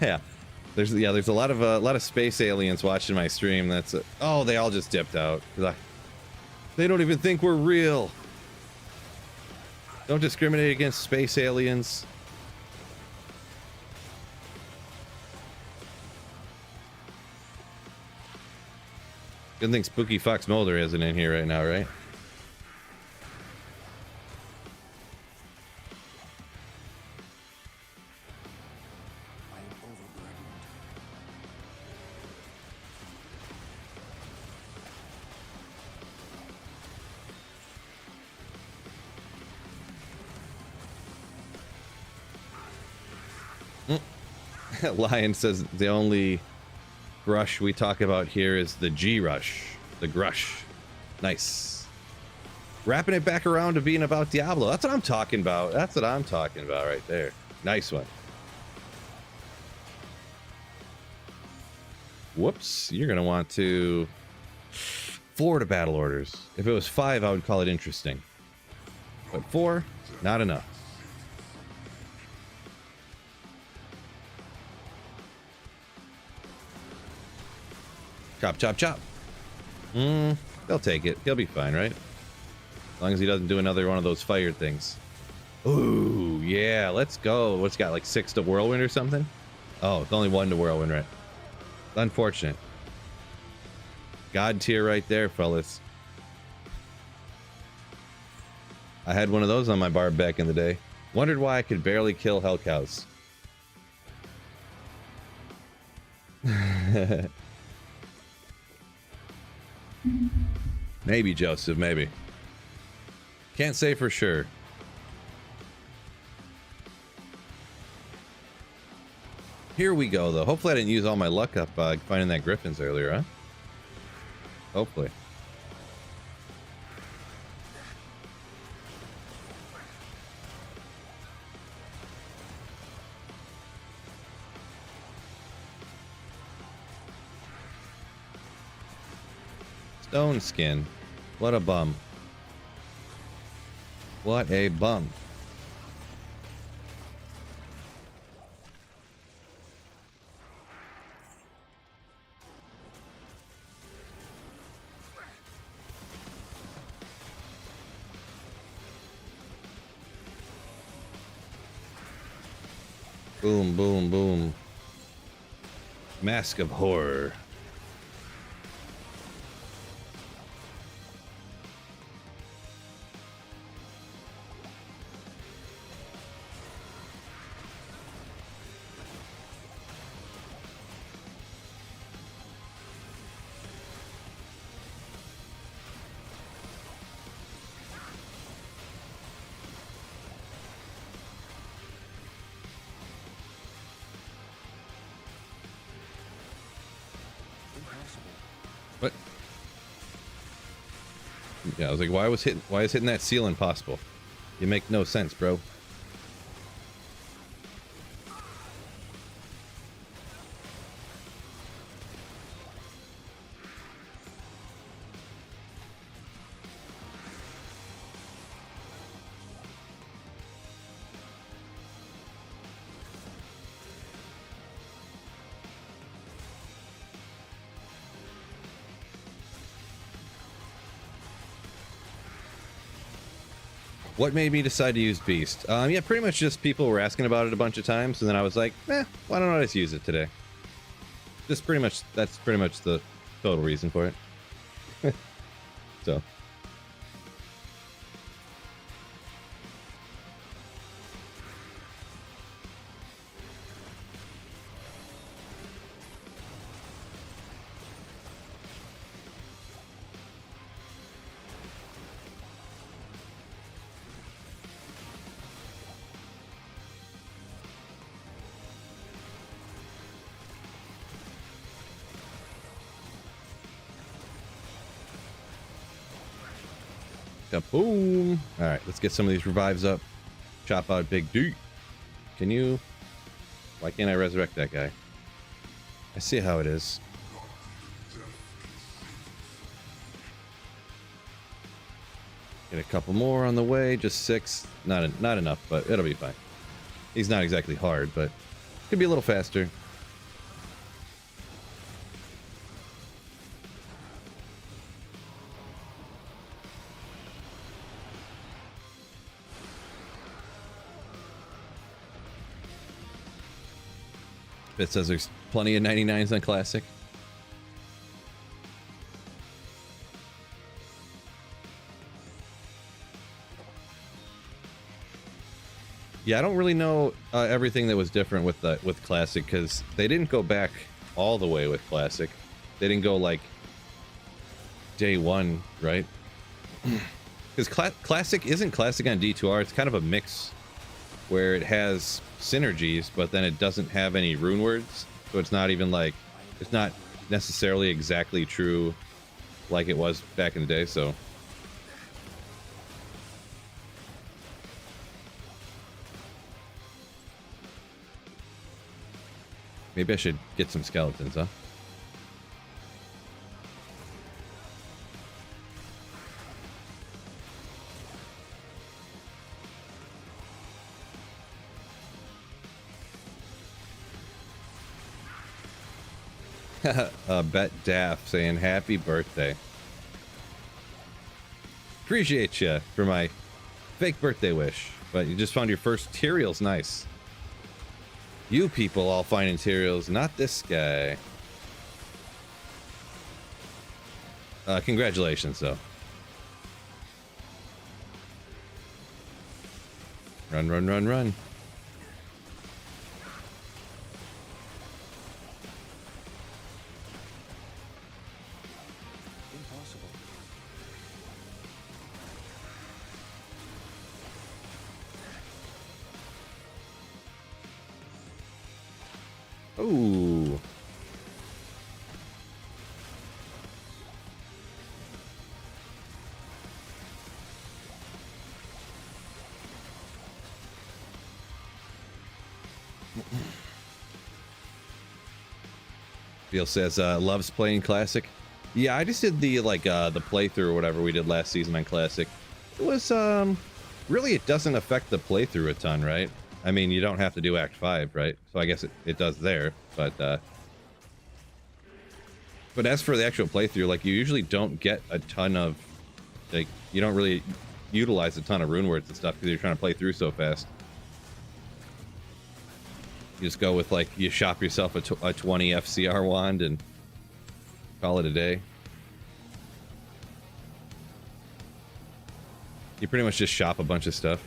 Yeah, there's a lot of space aliens watching my stream. That's it. Oh, they all just dipped out. They don't even think we're real. Don't discriminate against space aliens. Good thing Spooky Fox Mulder isn't in here right now, right? Lion says the only rush we talk about here is the G rush, the grush. Nice. Wrapping it back around to being about Diablo. That's what I'm talking about. That's what I'm talking about right there. Nice one. Whoops. You're going to want to 4 to battle orders. If it was 5, I would call it interesting. But 4, not enough. Chop, chop, chop. They'll take it. He'll be fine, right? As long as he doesn't do another one of those fire things. Ooh, yeah, let's go. What's got, like 6 to whirlwind or something? Oh, it's only 1 to whirlwind, right? Unfortunate. God tier right there, fellas. I had one of those on my barb back in the day. Wondered why I could barely kill hell cows. Maybe, Joseph, maybe. Can't say for sure. Here we go, though. Hopefully I didn't use all my luck up finding that Griffin's earlier, huh? Hopefully. Stone skin. What a bum. What a bum. Boom, boom, boom. Mask of Horror. What? Yeah, I was like, why is hitting that seal impossible? You make no sense, bro. What made me decide to use Beast? Yeah, pretty much just people were asking about it a bunch of times, and then I was like, why don't I just use it today? That's pretty much the total reason for it. So. Boom. All right, let's get some of these revives up. Chop out Big D. Can you? Why can't I resurrect that guy? I see how it is. Get a couple more on the way. Just 6. Not enough, but it'll be fine. He's not exactly hard, but could be a little faster. It says there's plenty of 99s on Classic. Yeah, I don't really know everything that was different with Classic, because they didn't go back all the way with Classic. They didn't go like day 1, right? Because Classic isn't Classic on D2R. It's kind of a mix where it has synergies, but then it doesn't have any rune words, so it's not even like, it's not necessarily exactly true like it was back in the day. So maybe I should get some skeletons, huh? Bet Daff saying happy birthday. Appreciate you for my fake birthday wish, but you just found your first Tyrael's. Nice. You people all finding Tyrael's, not this guy. Congratulations, though. Run, run, run, run. Impossible. Ooh. Beal says loves playing Classic. Yeah, I just did the the playthrough or whatever we did last season on Classic. It was really, it doesn't affect the playthrough a ton, right? I mean, you don't have to do Act 5, right? So I guess it does there, but as for the actual playthrough, like, you usually don't get a ton of, like, you don't really utilize a ton of rune words and stuff because you're trying to play through so fast. You just go with, like, you shop yourself a 20 FCR wand and call it a day. You pretty much just shop a bunch of stuff.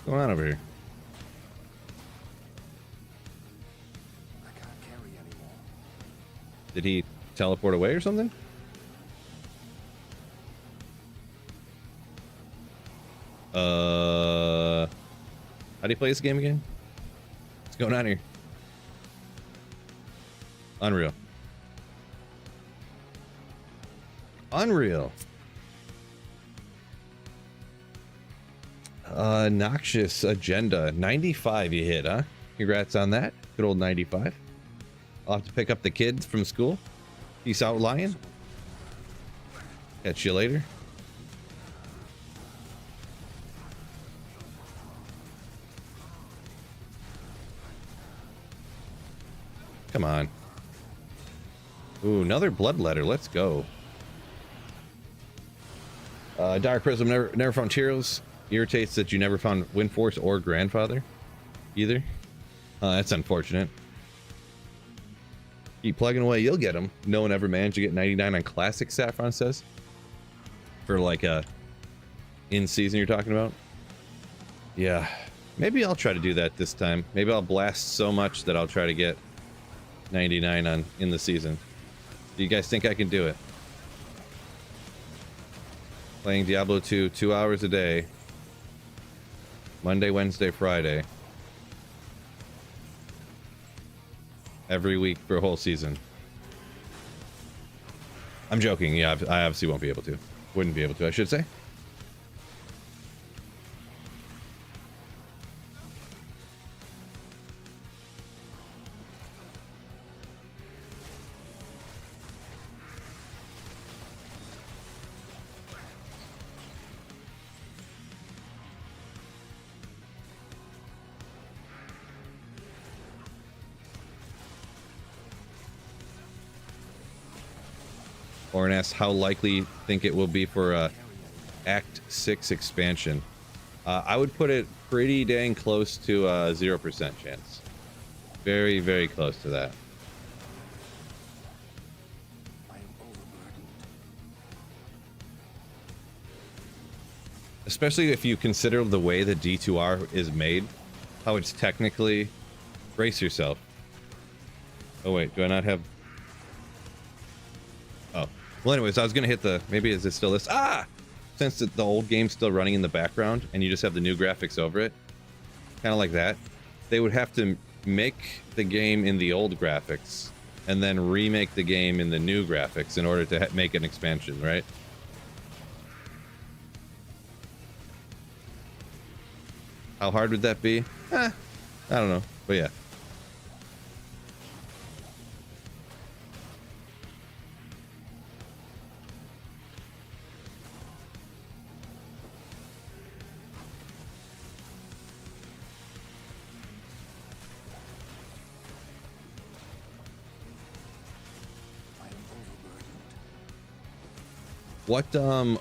What's going on over here? I can't carry anymore. Did he teleport away or something? How do you play this game again? What's going on here? Unreal. Unreal. Noxious Agenda. 95 you hit, huh? Congrats on that. Good old 95. I'll have to pick up the kids from school. Peace out, Lion. Catch you later. Come on. Ooh, another bloodletter. Let's go. Dire Prism never found Tyrael's. Irritates that you never found Windforce or Grandfather either. That's unfortunate. Keep plugging away, you'll get them. No one ever managed to get 99 on Classic, Saffron says. For like a in season you're talking about. Yeah, maybe I'll try to do that this time. Maybe I'll blast so much that I'll try to get 99 on in the season. Do you guys think I can do it? Playing Diablo 2 2 hours a day. Monday, Wednesday, Friday. Every week for a whole season. I'm joking. Yeah, I obviously won't be able to. Wouldn't be able to, I should say. Oren asks how likely think it will be for Act 6 expansion. I would put it pretty dang close to 0% chance. Very, very close to that. I am overburdened. Especially if you consider the way that D2R is made, how it's technically... Brace yourself. Oh wait, do I not have... Oh. Well, anyways, I was going to hit the... Maybe is it still this? Ah! Since the old game's still running in the background, and you just have the new graphics over it. Kind of like that. they would have to make the game in the old graphics and then remake the game in the new graphics in order to make an expansion, right? How hard would that be? I don't know, but yeah.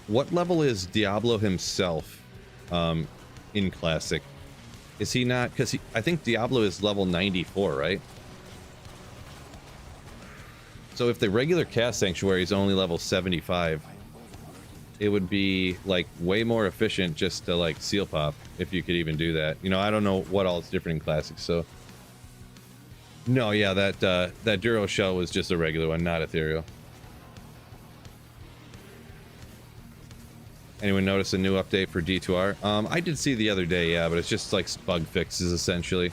What level is Diablo himself in classic? Is he not? Because I think Diablo is level 94, right? So if the regular cast sanctuary is only level 75, it would be like way more efficient just to like seal pop, if you could even do that. You know, I don't know what all is different in classic, so no, yeah, that Duro shell was just a regular one, not ethereal. Anyone notice a new update for D2R? I did see the other day, yeah, but it's just like bug fixes essentially.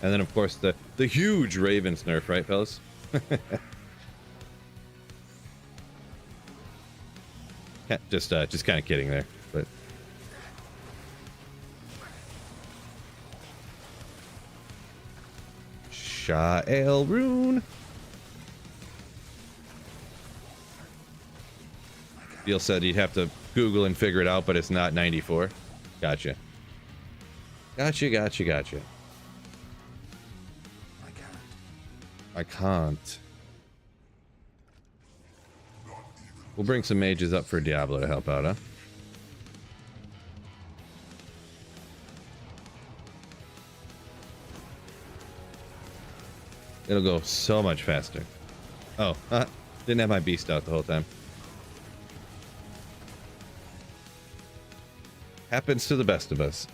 And then of course the huge Ravens nerf, right, fellas? Yeah, just kind of kidding there, but Sha'el Rune. Deal said you'd have to Google and figure it out, but it's not 94. Gotcha. Gotcha. I can't. We'll bring some mages up for Diablo to help out, huh? It'll go so much faster. Oh, didn't have my beast out the whole time. Happens to the best of us.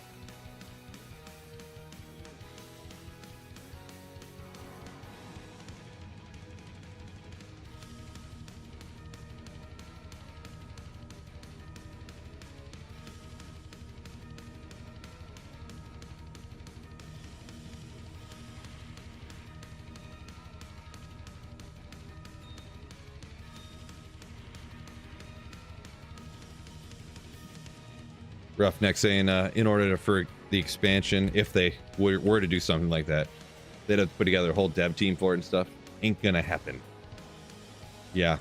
Roughneck saying in order for the expansion, if they were to do something like that, they'd have to put together a whole dev team for it and stuff. Ain't gonna happen. Yeah,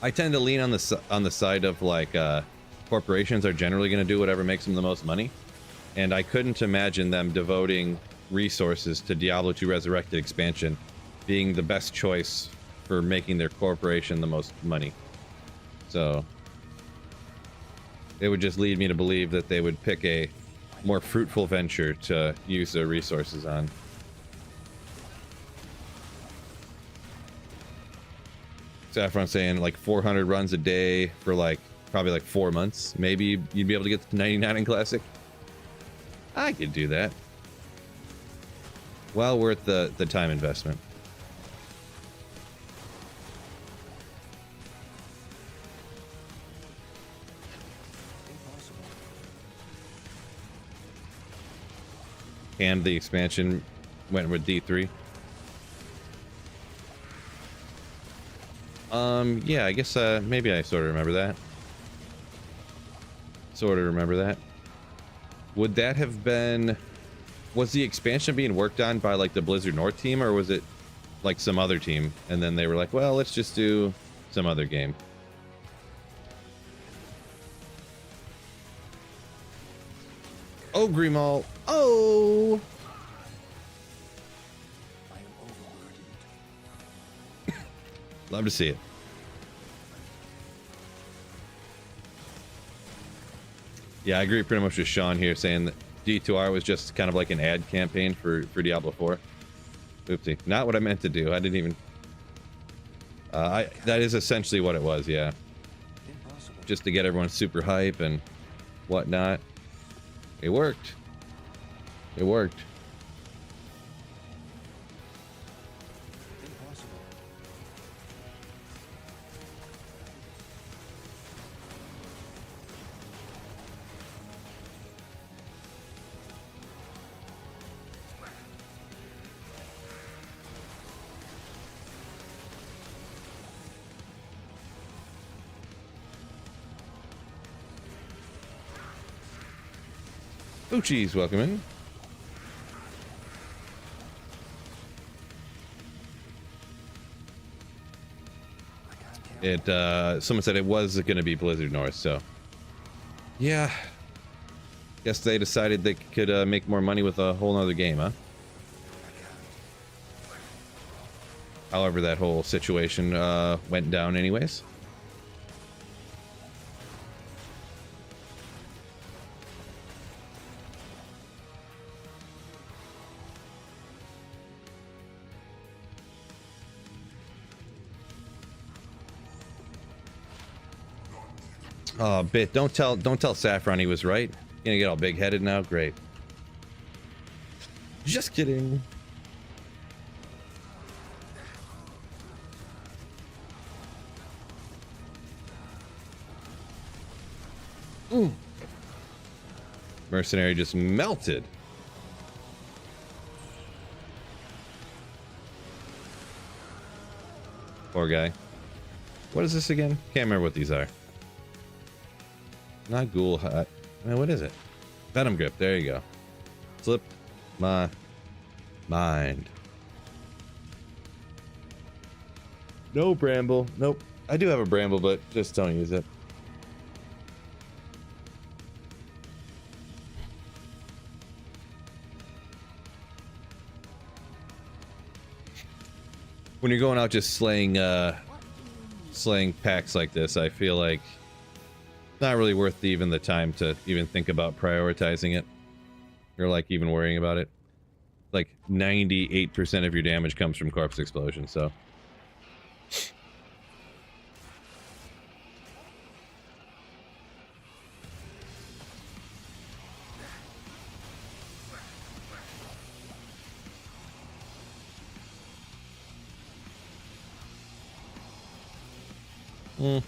I tend to lean on the side of like corporations are generally going to do whatever makes them the most money, and I couldn't imagine them devoting resources to Diablo 2 Resurrected expansion being the best choice for making their corporation the most money. So it would just lead me to believe that they would pick a more fruitful venture to use their resources on. Saffron saying like 400 runs a day for like probably like 4 months. Maybe you'd be able to get to 99 in Classic. I could do that. Well worth the time investment. And the expansion went with D3. Yeah, I guess maybe I sort of remember that. Would that have been... Was the expansion being worked on by like the Blizzard North team, or was it like some other team? And then they were like, well, let's just do some other game. Oh, Grimal. Oh! I am overburdened. Love to see it. Yeah, I agree pretty much with Sean here, saying that D2R was just kind of like an ad campaign for Diablo 4. Oopsie. Not what I meant to do. I didn't even... that is essentially what it was, yeah. Impossible. Just to get everyone super hype and whatnot. It worked. It worked. Impossible. Poochies, welcome in. Someone said it was going to be Blizzard North, so yeah. Guess they decided they could make more money with a whole nother game, huh? However, that whole situation went down anyways. Oh, Bit, don't tell Saffron he was right. Gonna get all big-headed now? Great. Just kidding. Ooh. Mercenary just melted. Poor guy. What is this again? Can't remember what these are. Not ghoul hut. Man, what is it? Venom grip. There you go. Slip my mind. No bramble. Nope. I do have a bramble, but just don't use it. When you're going out just slaying packs like this, I feel like it's not really worth even the time to even think about prioritizing it. Or like even worrying about it. Like 98% of your damage comes from corpse explosion, so.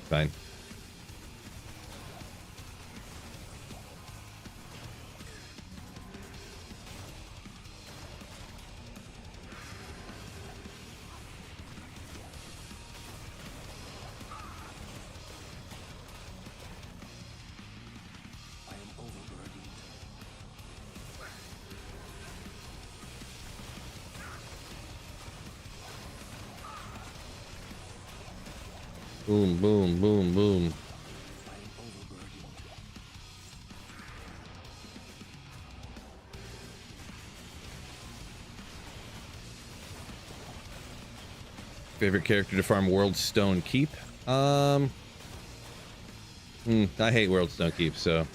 Fine. Boom, boom, boom, boom. Favorite character to farm World Stone Keep? I hate World Stone Keep, so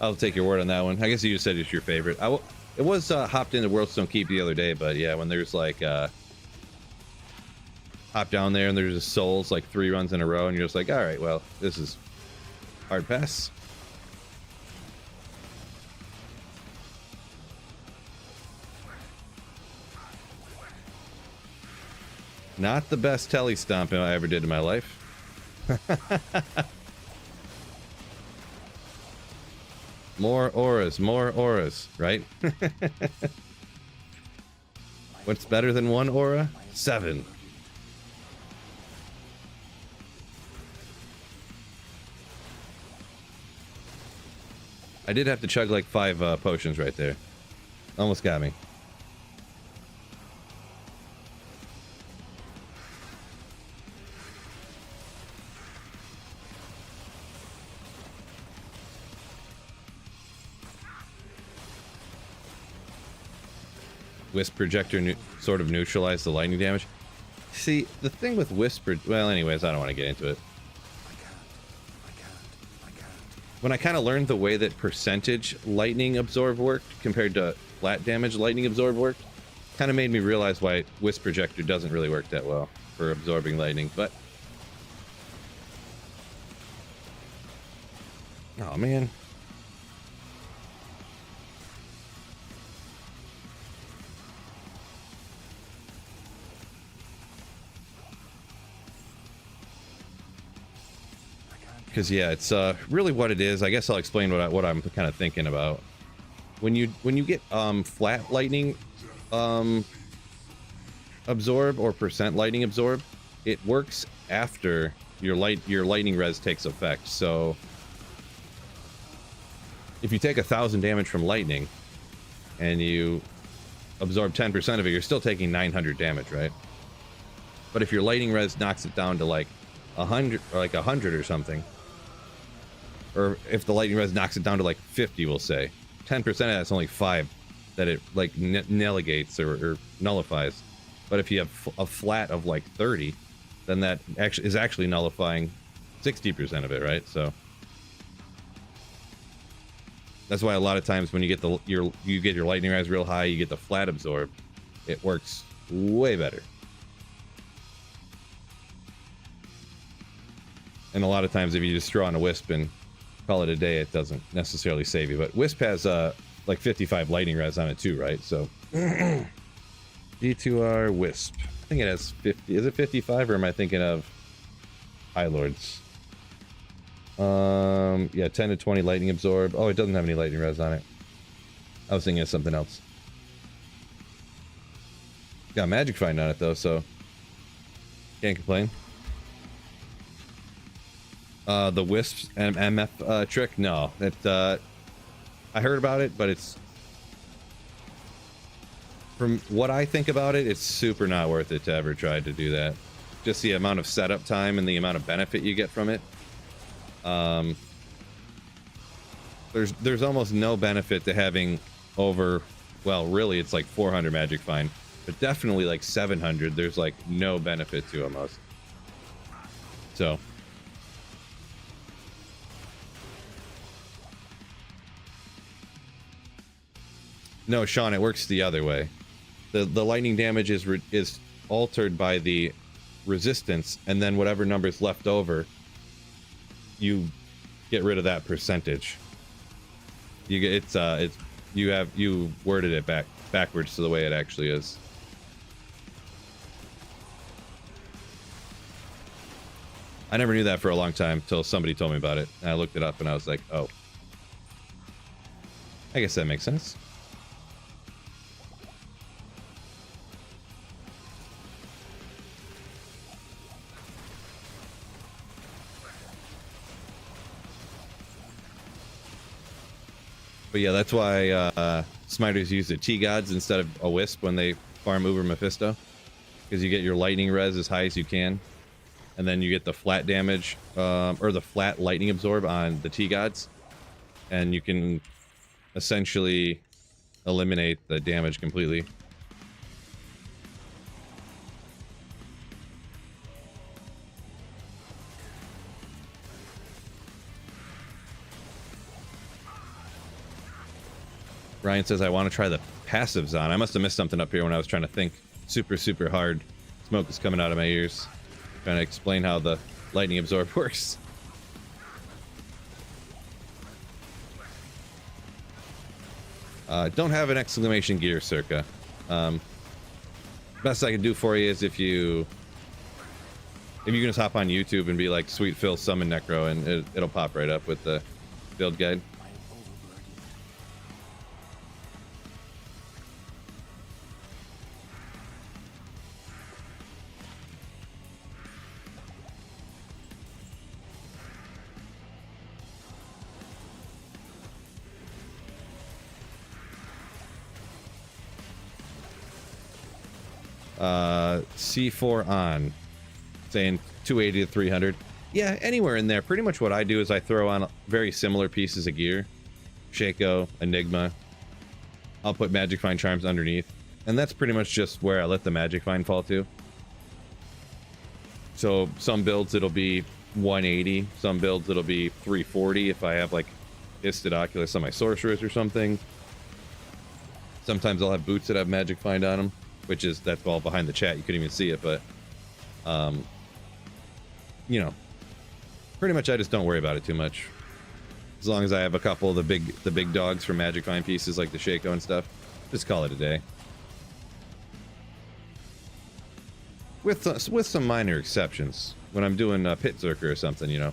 I'll take your word on that one. I guess you just said it's your favorite. It was hopped into World Stone Keep the other day, but yeah, when there's like hop down there and there's just souls like 3 runs in a row and you're just like, all right, well, this is hard pass. Not the best telly stomping I ever did in my life. More auras, right? What's better than 1 aura? 7. I did have to chug like 5 potions right there. Almost got me. Wisp projector sort of neutralized the lightning damage. See, the thing with Whisper... Well, anyways, I don't want to get into it. When I kind of learned the way that percentage lightning absorb worked compared to flat damage lightning absorb worked, kind of made me realize why Wisp projector doesn't really work that well for absorbing lightning, but... Oh, man. Because yeah, it's really what it is. I guess I'll explain what I'm kind of thinking about. When you get flat lightning absorb or percent lightning absorb, it works after your lightning res takes effect. So if you take 1,000 damage from lightning and you absorb 10% of it, you're still taking 900 damage, right? But if your lightning res knocks it down to like 100 or like 100 or something, or if the lightning res knocks it down to like 50, we'll say 10% of that's only 5 that it like negates or nullifies. But if you have a flat of like 30, then that actually is actually nullifying 60% of it, right? So that's why a lot of times when you get your lightning res real high, you get the flat absorb, it works way better. And a lot of times if you just throw on a wisp and call it a day, it doesn't necessarily save you. But wisp has like 55 lightning res on it too, right? So D2R wisp, I think it has 50. Is it 55 or am I thinking of High Lords? Yeah, 10 to 20 lightning absorb. Oh, it doesn't have any lightning res on it. I was thinking of something else. Got magic find on it though, so can't complain. The wisps and MF trick, no. I heard about it, but it's, from what I think about it, it's super not worth it to ever try to do that. Just the amount of setup time and the amount of benefit you get from it. There's almost no benefit to having over, well, really it's like 400 magic find, but definitely like 700. There's like no benefit to almost. So no, Sean, it works the other way. The lightning damage is altered by the resistance, and then whatever number's left over, you get rid of that percentage. You get you worded it backwards to the way it actually is. I never knew that for a long time till somebody told me about it, and I looked it up and I was like, oh, I guess that makes sense. But yeah, that's why Smiters use the T-Gods instead of a Wisp when they farm Uber Mephisto. Because you get your lightning res as high as you can. And then you get the flat damage, or the flat lightning absorb on the T-Gods. And you can essentially eliminate the damage completely. Ryan says, I want to try the passives on. I must have missed something up here when I was trying to think super, super hard. Smoke is coming out of my ears. Trying to explain how the lightning absorb works. Don't have an exclamation gear, Circa. Best I can do for you is if you can just hop on YouTube and be like, Sweet Phil summon Necro, and it'll pop right up with the build guide. C4 on, saying 280 to 300. Yeah, anywhere in there. Pretty much what I do is I throw on very similar pieces of gear. Shaco, Enigma. I'll put Magic Find Charms underneath. And that's pretty much just where I let the Magic Find fall to. So some builds it'll be 180. Some builds it'll be 340 if I have like Isted Oculus on my Sorceress or something. Sometimes I'll have boots that have Magic Find on them. Which is, that's all behind the chat, you couldn't even see it, but you know, pretty much I just don't worry about it too much. As long as I have a couple of the big dogs from Magic Find pieces like the Shaco and stuff, just call it a day. With some minor exceptions. When I'm doing a Pit Zerker or something, you know,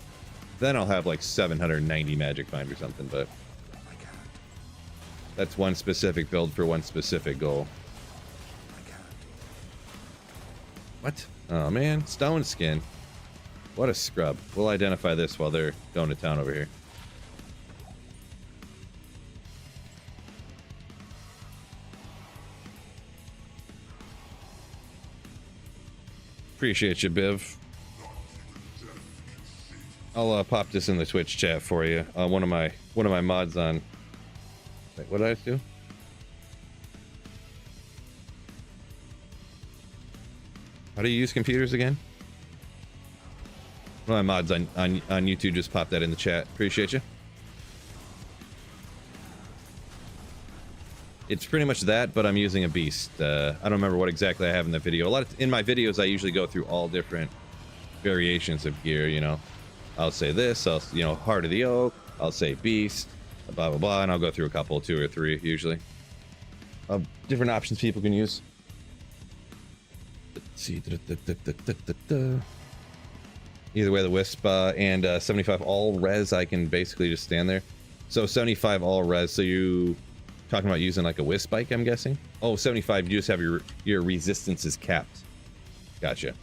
then I'll have like 790 Magic Find or something, but that's one specific build for one specific goal. What? Oh man, Stone Skin. What a scrub. We'll identify this while they're going to town over here. Appreciate you, Biv. I'll pop this in the Twitch chat for you. One of my mods on. Wait, what did I do? How do you use computers again? One of my mods on YouTube just popped that in the chat. Appreciate you. It's pretty much that, but I'm using a beast. I don't remember what exactly I have in the video. In my videos, I usually go through all different variations of gear. You know, I'll say this. Heart of the Oak. I'll say beast. Blah blah blah, and I'll go through a couple, 2 or 3 usually. Different options people can use. Let's see. Either way, the Wisp and 75 all res, I can basically just stand there. So 75 all res. So you talking about using like a Wisp spike, I'm guessing? Oh, 75, you just have your resistance is capped. Gotcha.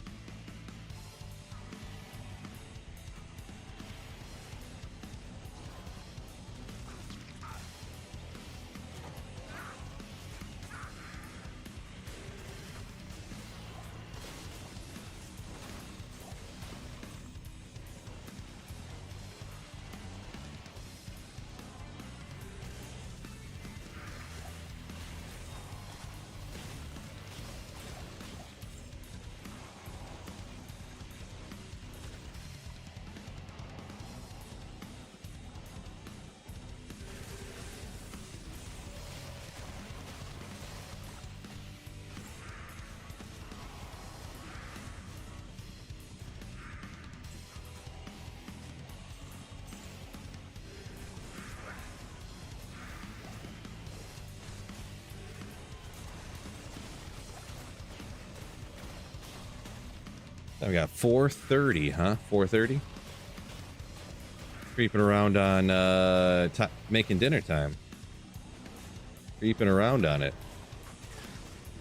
We got 4:30, huh? 4:30. Creeping around on making dinner time. Creeping around on it.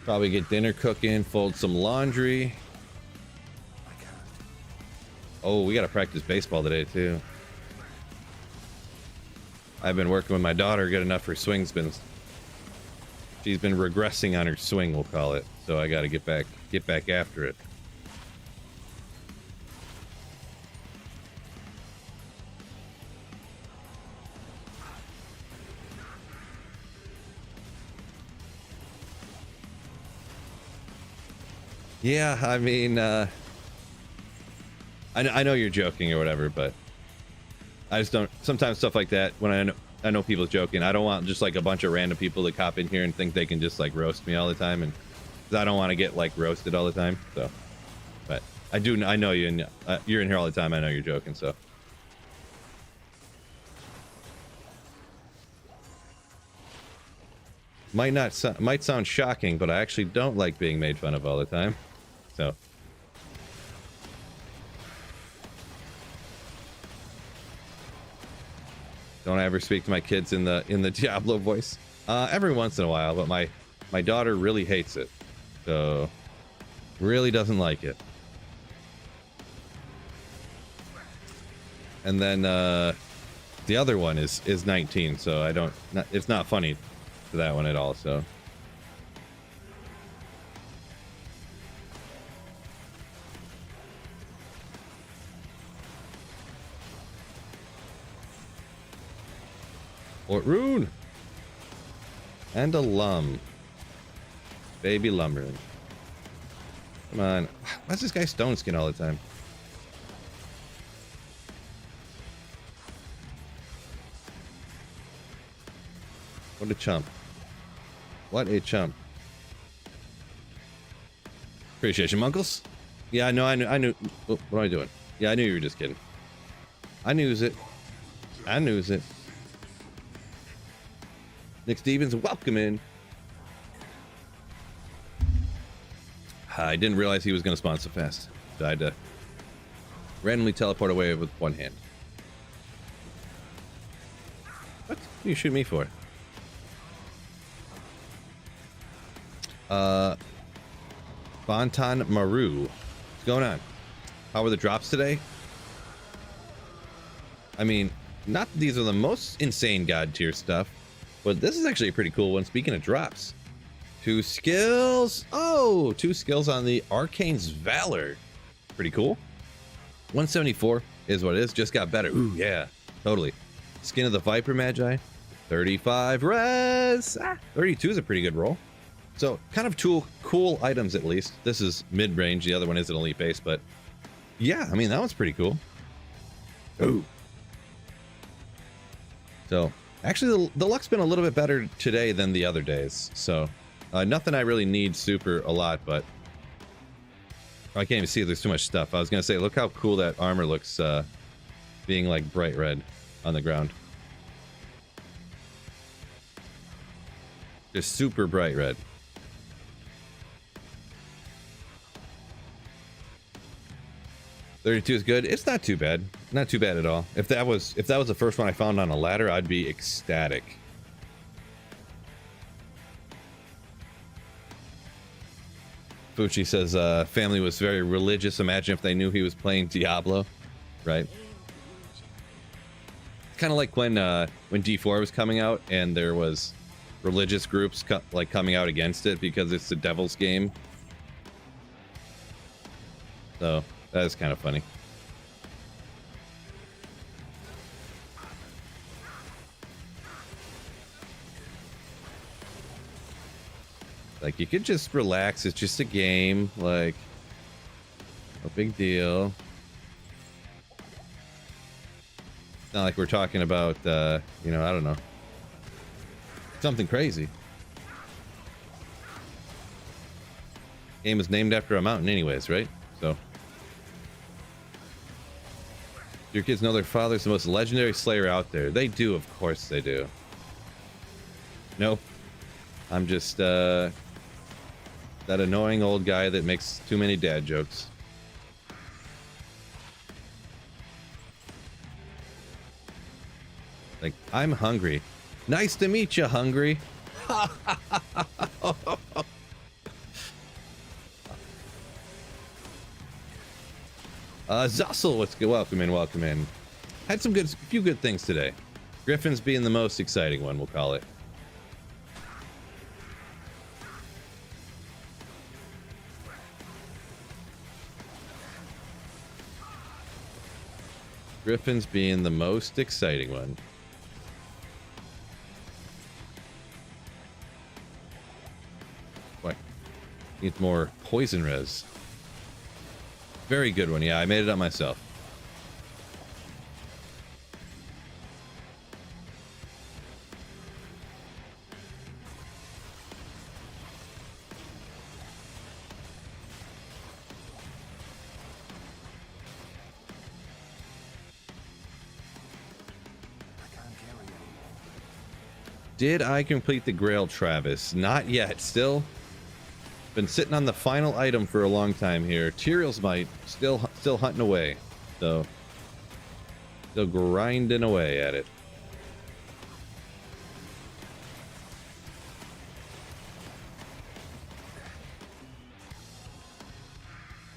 Probably get dinner cooking, fold some laundry. Oh, we gotta practice baseball today too. I've been working with my daughter, good enough her swing's been. She's been regressing on her swing, we'll call it. So I gotta get back after it. Yeah, I mean, I know you're joking or whatever, but I just don't. Sometimes stuff like that, when I know people's joking, I don't want just like a bunch of random people to cop in here and think they can just like roast me all the time, and 'cause I don't want to get like roasted all the time. So, but I know you, and you're in here all the time. I know you're joking, so. Might sound shocking, but I actually don't like being made fun of all the time. So don't I ever speak to my kids in the Diablo voice? Every once in a while, but my daughter really hates it. So really doesn't like it. And then the other one is 19, so it's not funny to that one at all, so. Fort Rune and a lum, baby lumberman. Come on, why's this guy stone skin all the time? What a chump! What a chump! Appreciate you, Munkles. Yeah, I knew. Oh, what am I doing? Yeah, I knew you were just kidding. I knew it. Nick Stevens, welcome in. I didn't realize he was going to spawn so fast. So I had to randomly teleport away with one hand. What? What do you shoot me for? Bonton Maru. What's going on? How were the drops today? I mean, not that these are the most insane god tier stuff, but this is actually a pretty cool one. Speaking of drops, 2 skills. Oh, Oh, 2 skills on the Arcane's Valor. Pretty cool. 174 is what it is. Just got better. Ooh, yeah, totally. Skin of the Viper Magi. 35 res. 32 is a pretty good roll. So kind of 2 cool items at least. This is mid-range. The other one is an elite base, but yeah, I mean, that one's pretty cool. Ooh. So actually the luck's been a little bit better today than the other days. So nothing I really need super a lot, but I can't even see if there's too much stuff. I was going to say, look how cool that armor looks being like bright red on the ground. Just super bright red. $32 is good. It's not too bad. Not too bad at all. If that was the first one I found on a ladder, I'd be ecstatic. Fucci says family was very religious. Imagine if they knew he was playing Diablo, right? Kind of like when D4 was coming out and there was religious groups like coming out against it because it's the devil's game. So that is kind of funny. Like, you could just relax. It's just a game. Like, no big deal. It's not like we're talking about, you know, I don't know, something crazy. Game is named after a mountain anyways, right? So your kids know their father's the most legendary slayer out there. They do, of course they do. Nope. I'm just that annoying old guy that makes too many dad jokes. Like, I'm hungry. Nice to meet you, hungry. Zussel, what's good? Welcome in, welcome in. Had some few good things today. Griffin's being the most exciting one, we'll call it. Griffin's being the most exciting one. What? Needs more poison res. Very good one. Yeah, I made it up myself. Did I complete the Grail, Travis? Not yet. Still been sitting on the final item for a long time here. Tyrael's Might, still hunting away. So still grinding away at it.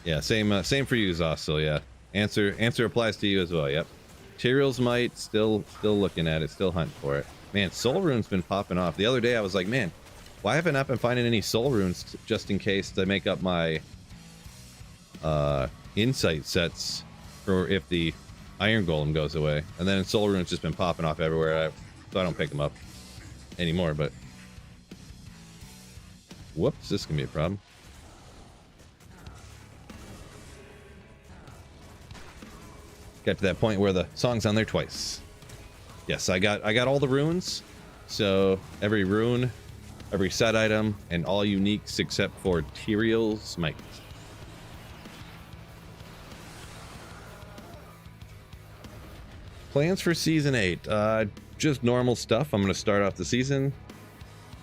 Yeah, same for you, Zossil. Yeah, answer applies to you as well. Yep. Tyrael's Might, still looking at it, still hunting for it. Man, Soul Rune's been popping off. The other day I was like, man, why haven't I been finding any Soul Runes just in case to make up my insight sets for if the Iron Golem goes away. And then Soul Rune's just been popping off everywhere, so I don't pick them up anymore, but whoops, this can be a problem. Got to that point where the song's on there twice. Yes, I got all the runes. So every rune, every set item, and all uniques except for Tyrael's Might. Plans for season 8. Just normal stuff. I'm going to start off the season.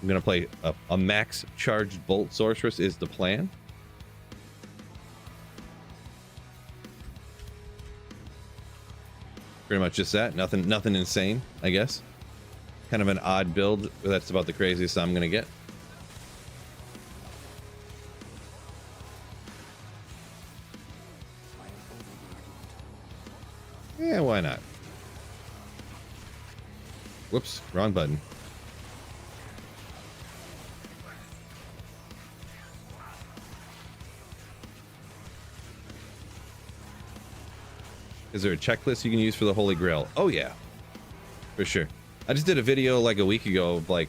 I'm going to play a max charged Bolt Sorceress is the plan. Pretty much just that. Nothing insane, I guess. Kind of an odd build. That's about the craziest I'm gonna get. Yeah, why not? Whoops, wrong button. Is there a checklist you can use for the Holy Grail? Oh yeah, for sure. I just did a video like a week ago of like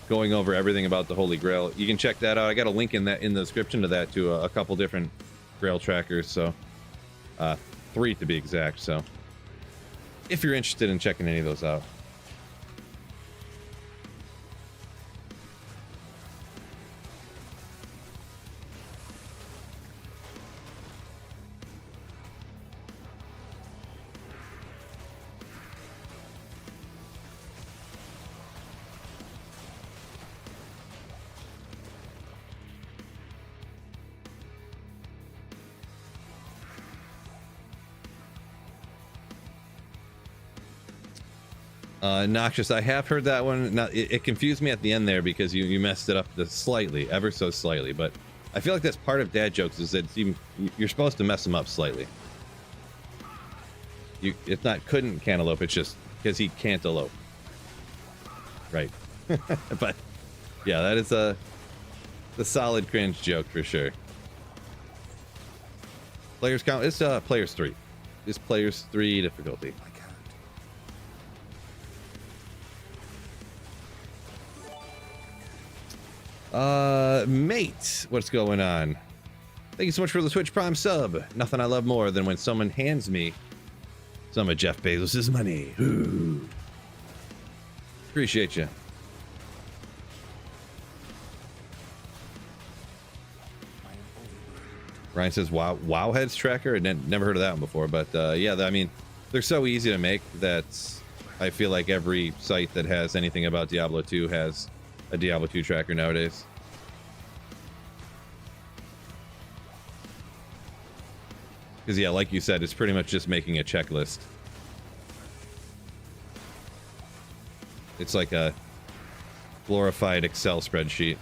going over everything about the Holy Grail. You can check that out. I got a link in the description to that to a couple different Grail trackers. So 3 to be exact. So if you're interested in checking any of those out. Noxious, I have heard that one. Now, it confused me at the end there because you messed it up slightly, ever so slightly. But I feel like that's part of dad jokes, is that you're supposed to mess them up slightly. It's not couldn't cantaloupe, it's just because he cantaloupe. Right. But yeah, that is the solid cringe joke for sure. Players count. It's players 3. It's players 3 difficulty. I can't. Mate, what's going on? Thank you so much for the Twitch Prime sub. Nothing I love more than when someone hands me some of Jeff Bezos' money. Ooh. Appreciate you. I am overburdened. Ryan says, "Wow, Wowheads tracker." Never heard of that one before, but yeah, I mean, they're so easy to make that I feel like every site that has anything about Diablo 2 has a Diablo 2 tracker nowadays. Because yeah, like you said, it's pretty much just making a checklist. It's like a glorified Excel spreadsheet.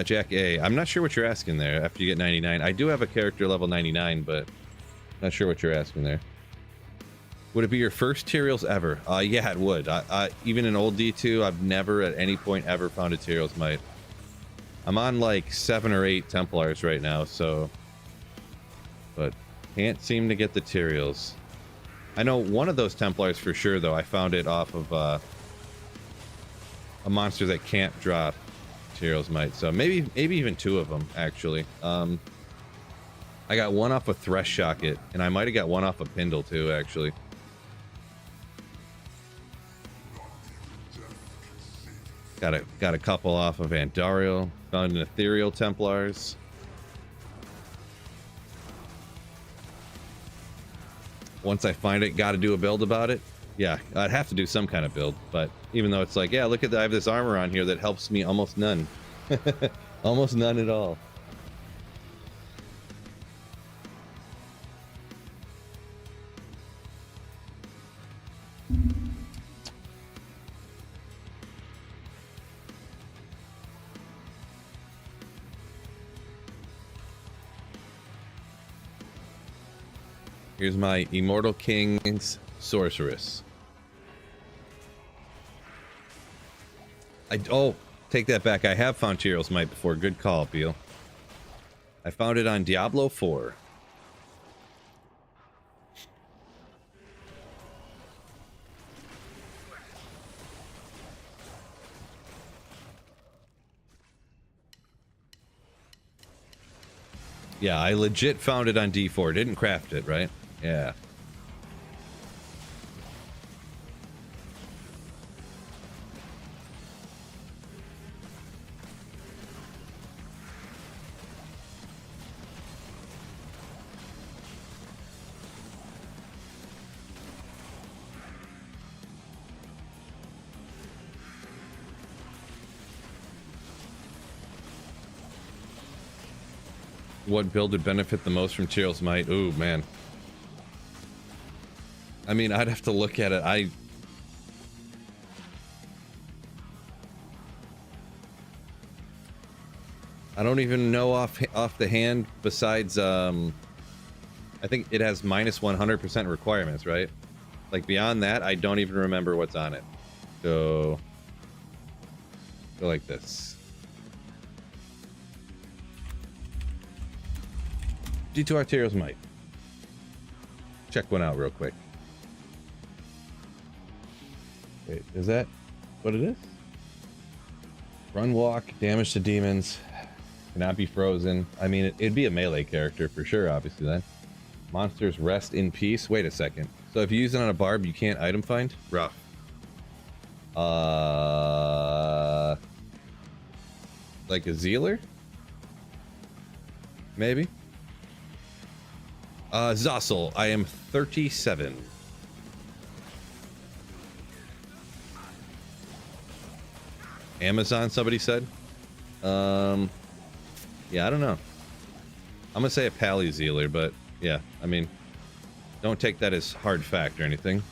Jack A. I'm not sure what you're asking there after you get 99. I do have a character level 99, but not sure what you're asking there. Would it be your first Tyrael's ever? Yeah, it would. Even in old D2, I've never at any point ever found a Tyrael's Might. I'm on like 7 or 8 Templars right now, so... But can't seem to get the Tyrael's. I know one of those Templars for sure, though. I found it off of a monster that can't drop Tyrael's Might. So maybe even 2 of them, actually. I got one off of Thresh Shocket, and I might have got one off of Pindle, too, actually. Got a couple off of Andariel. Found an Ethereal Templars. Once I find it, got to do a build about it. Yeah, I'd have to do some kind of build. But even though it's like, yeah, look at I have this armor on here that helps me almost none. Almost none at all. Here's my Immortal King's Sorceress. Oh, take that back. I have found Tyrael's Might before. Good call, Beal. I found it on Diablo 4. Yeah, I legit found it on D4. Didn't craft it, right? Yeah. What build would benefit the most from Tyrael's Might? Ooh, man. I mean, I'd have to look at it. I don't even know off the hand besides I think it has minus 100% requirements, right? Like beyond that, I don't even remember what's on it. So go like this. D2 Arterials might. Check one out real quick. Wait, is that what it is? Run, walk, damage to demons, cannot be frozen. I mean, it'd be a melee character for sure, obviously then. Monsters rest in peace. Wait a second. So if you use it on a barb, you can't item find? Rough. Like a Zealer? Maybe? Zossel, I am 37. Amazon, somebody said. Yeah, I don't know. I'm gonna say a Pally Zealer, but yeah, I mean, don't take that as hard fact or anything.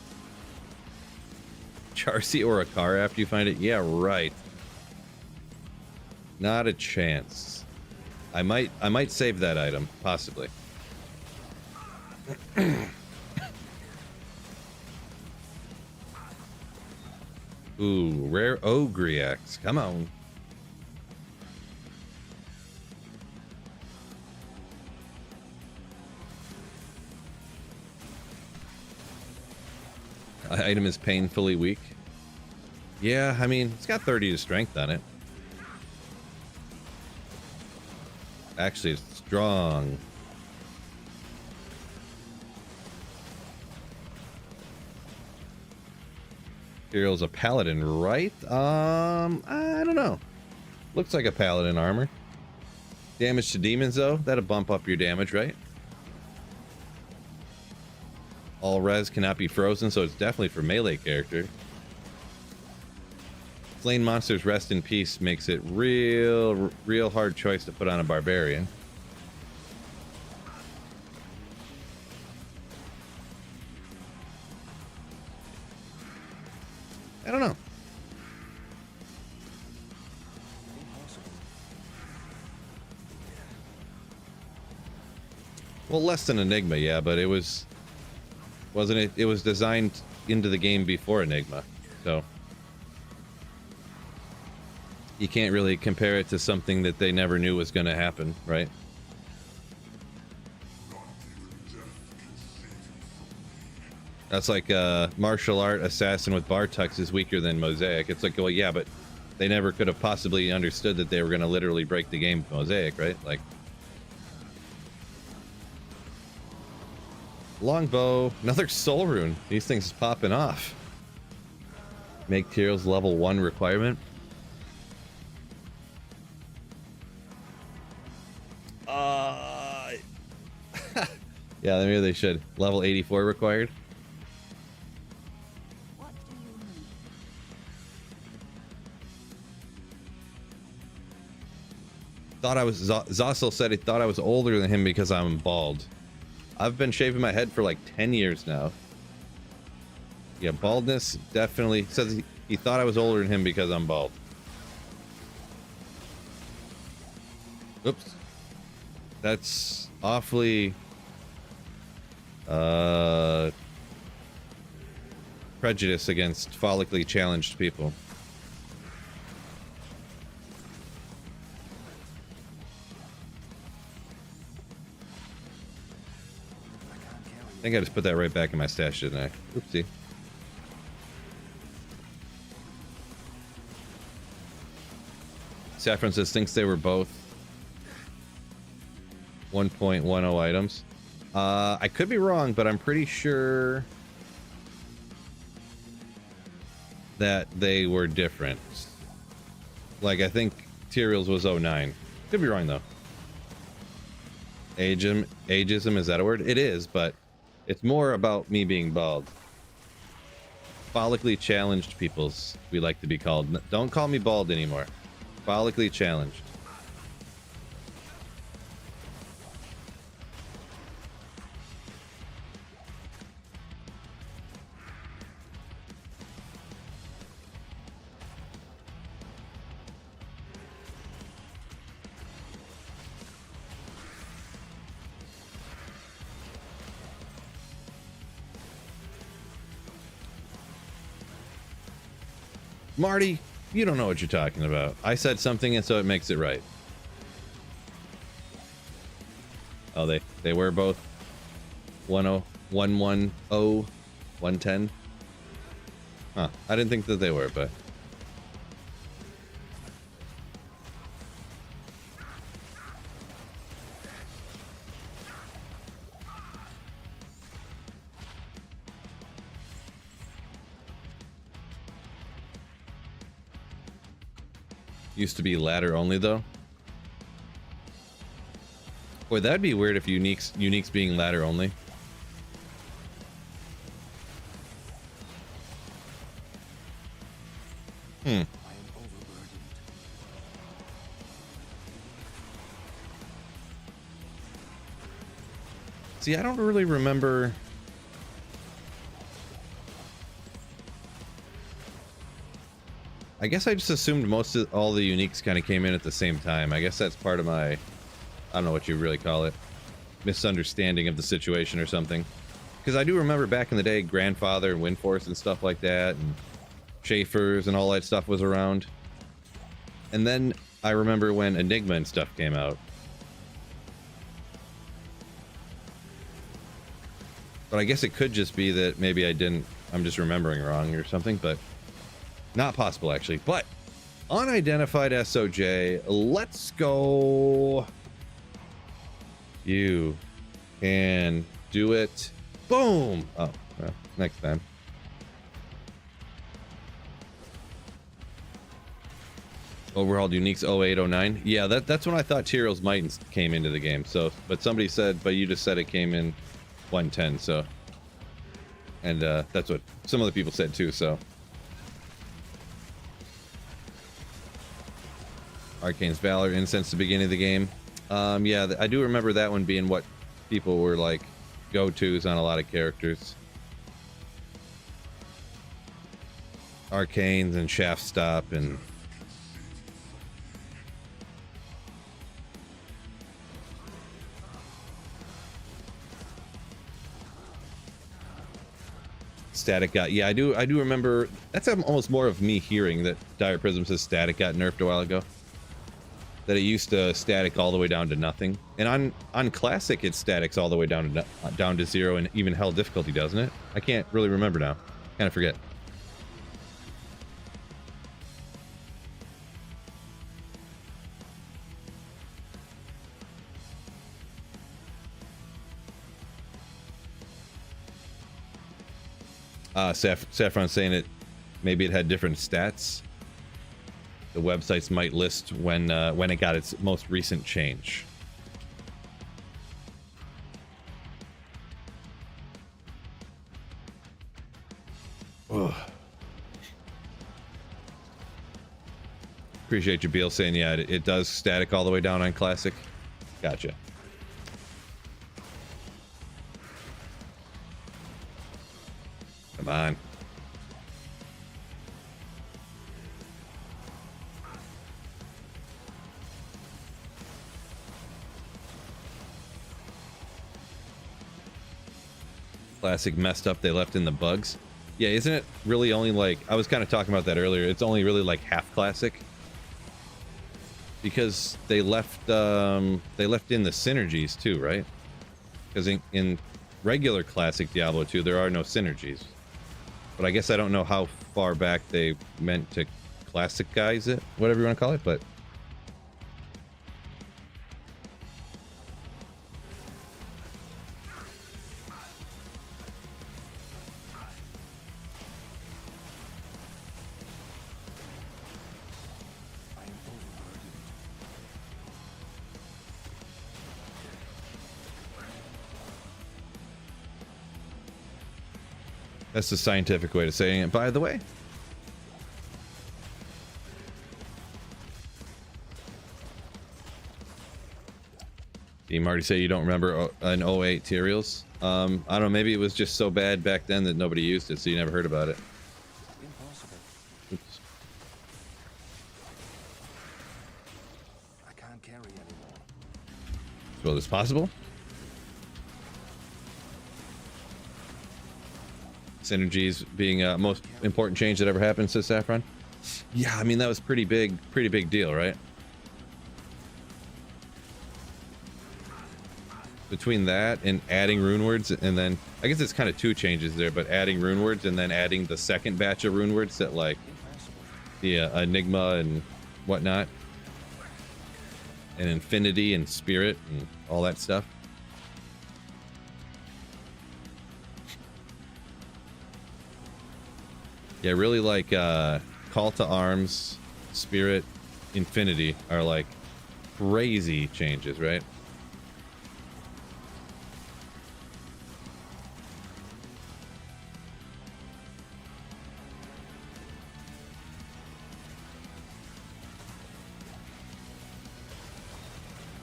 Charcy or a car after you find it? Yeah, right. Not a chance. I might save that item, possibly. Ooh, rare Ogriax. Come on. Item is painfully weak. Yeah, I mean, it's got 30 to strength on it. Actually, it's strong. Imperial's a paladin, right? I don't know. Looks like a paladin armor. Damage to demons, though. That'll bump up your damage, right? All res cannot be frozen, so it's definitely for melee character. Slain monsters rest in peace makes it real hard choice to put on a barbarian. I don't know. Well, less than Enigma, yeah, but it wasn't it? It was designed into the game before Enigma, so you can't really compare it to something that they never knew was going to happen, right? That's like martial art assassin with Bartux is weaker than Mosaic. It's like, well, yeah, but they never could have possibly understood that they were going to literally break the game with Mosaic, right? Like, longbow, another soul rune. These things popping off. Make Tyrell's level 1 requirement. Yeah, maybe they should. Level 84 required. What do you mean? Thought I was Zossel said he thought I was older than him because I'm bald. I've been shaving my head for like 10 years now. Yeah, baldness definitely says he thought I was older than him because I'm bald. Oops. That's awfully prejudice against follically challenged people. I think I just put that right back in my stash, didn't I? Oopsie. Saffron says thinks they were both 1.10 items. I could be wrong, but I'm pretty sure that they were different. Like, I think Tyrell's was 09. Could be wrong, though. Ageism, is that a word? It is, but it's more about me being bald. Follically challenged peoples, we like to be called. Don't call me bald anymore. Follically challenged. Marty, you don't know what you're talking about. I said something and so it makes it right. Oh, they were both 110, 110. Huh, I didn't think that they were, but used to be ladder only though. Boy, that'd be weird if uniques being ladder only. I am overburdened. See, I don't really remember. I guess I just assumed most of all the uniques kind of came in at the same time. I guess that's part of my, I don't know what you really call it, misunderstanding of the situation or something. Because I do remember back in the day, Grandfather and Windforce and stuff like that, and Schaefer's and all that stuff was around. And then I remember when Enigma and stuff came out. But I guess it could just be that maybe I'm just remembering wrong or something, but not possible actually. But unidentified SOJ, let's go. You can do it. Boom. Oh, well, next time. Overhauled uniques 0809. Yeah, that's when I thought Tyrell's Might came into the game. So, but somebody said, but you just said it came in 110. So, and that's what some other people said too. So, Arcane's Valor, Incense, the beginning of the game. Yeah, I do remember that one being what people were like go-tos on a lot of characters. Arcanes and Shaft Stop and Static got, yeah, I do remember. That's almost more of me hearing that Dire Prism says Static got nerfed a while ago. That it used to static all the way down to nothing, and on classic it statics all the way down to 0 and even hell difficulty, doesn't it? I can't really remember now. Kind of forget. Saffron saying it, maybe it had different stats. The websites might list when it got its most recent change. Ugh. Appreciate you, Beal, saying yeah, it does static all the way down on classic. Gotcha. Come on. Classic messed up, they left in the bugs. Yeah, isn't it really only like, I was kind of talking about that earlier, it's only really like half classic? Because they left in the synergies too, right? Because in regular classic Diablo 2 there are no synergies. But I guess I don't know how far back they meant to classic guys it, whatever you want to call it, but that's the scientific way to saying it, by the way. You Marty say you don't remember an 08 Tyraels? I don't know, maybe it was just so bad back then that nobody used it, so you never heard about it. Impossible. Oops. I can't carry anymore. Well, it's possible. Synergies being most important change that ever happened, says Saffron. Yeah, I mean, that was pretty big deal, right? Between that and adding rune words, and then I guess it's kind of two changes there, but adding rune words and then adding the second batch of rune words that like the enigma and whatnot, and infinity and spirit and all that stuff. Yeah, really like call to arms, spirit, infinity are like crazy changes, right?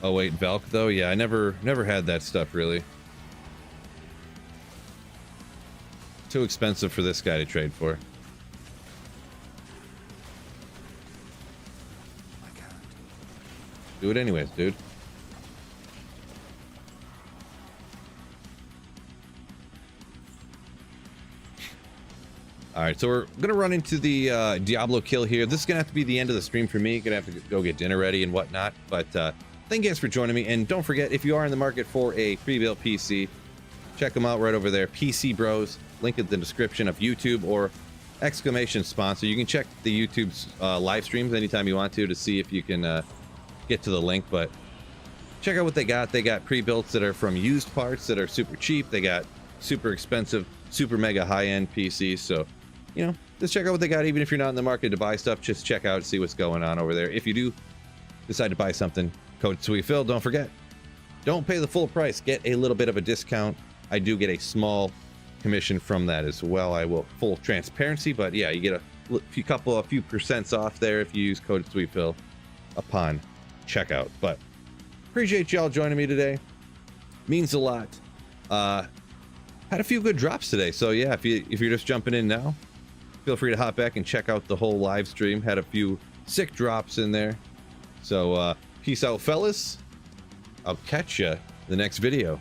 Oh wait, Valk though? Yeah, I never had that stuff really. Too expensive for this guy to trade for. I can't. Do it anyways, dude. All right, so we're gonna run into the Diablo kill here. This is gonna have to be the end of the stream for me. Gonna have to go get dinner ready and whatnot. But thank you guys for joining me. And don't forget, if you are in the market for a pre-built PC, check them out right over there. PC Bros. Link in the description of YouTube or exclamation sponsor. You can check the YouTube's live streams anytime you want to see if you can get to the link. But check out what they got. They got pre-builts that are from used parts that are super cheap. They got super expensive, super mega high-end PCs. So, you know, just check out what they got. Even if you're not in the market to buy stuff, just check out and see what's going on over there. If you do decide to buy something, code SweetPhil. Don't forget, don't pay the full price. Get a little bit of a discount. I do get a small commission from that as well. I will full transparency, but yeah, you get a few percents off there if you use code SweetPhil upon checkout. But appreciate y'all joining me today. Means a lot. Had a few good drops today, so yeah, if you're just jumping in now, feel free to hop back and check out the whole live stream. Had a few sick drops in there. So peace out, fellas. I'll catch ya in the next video.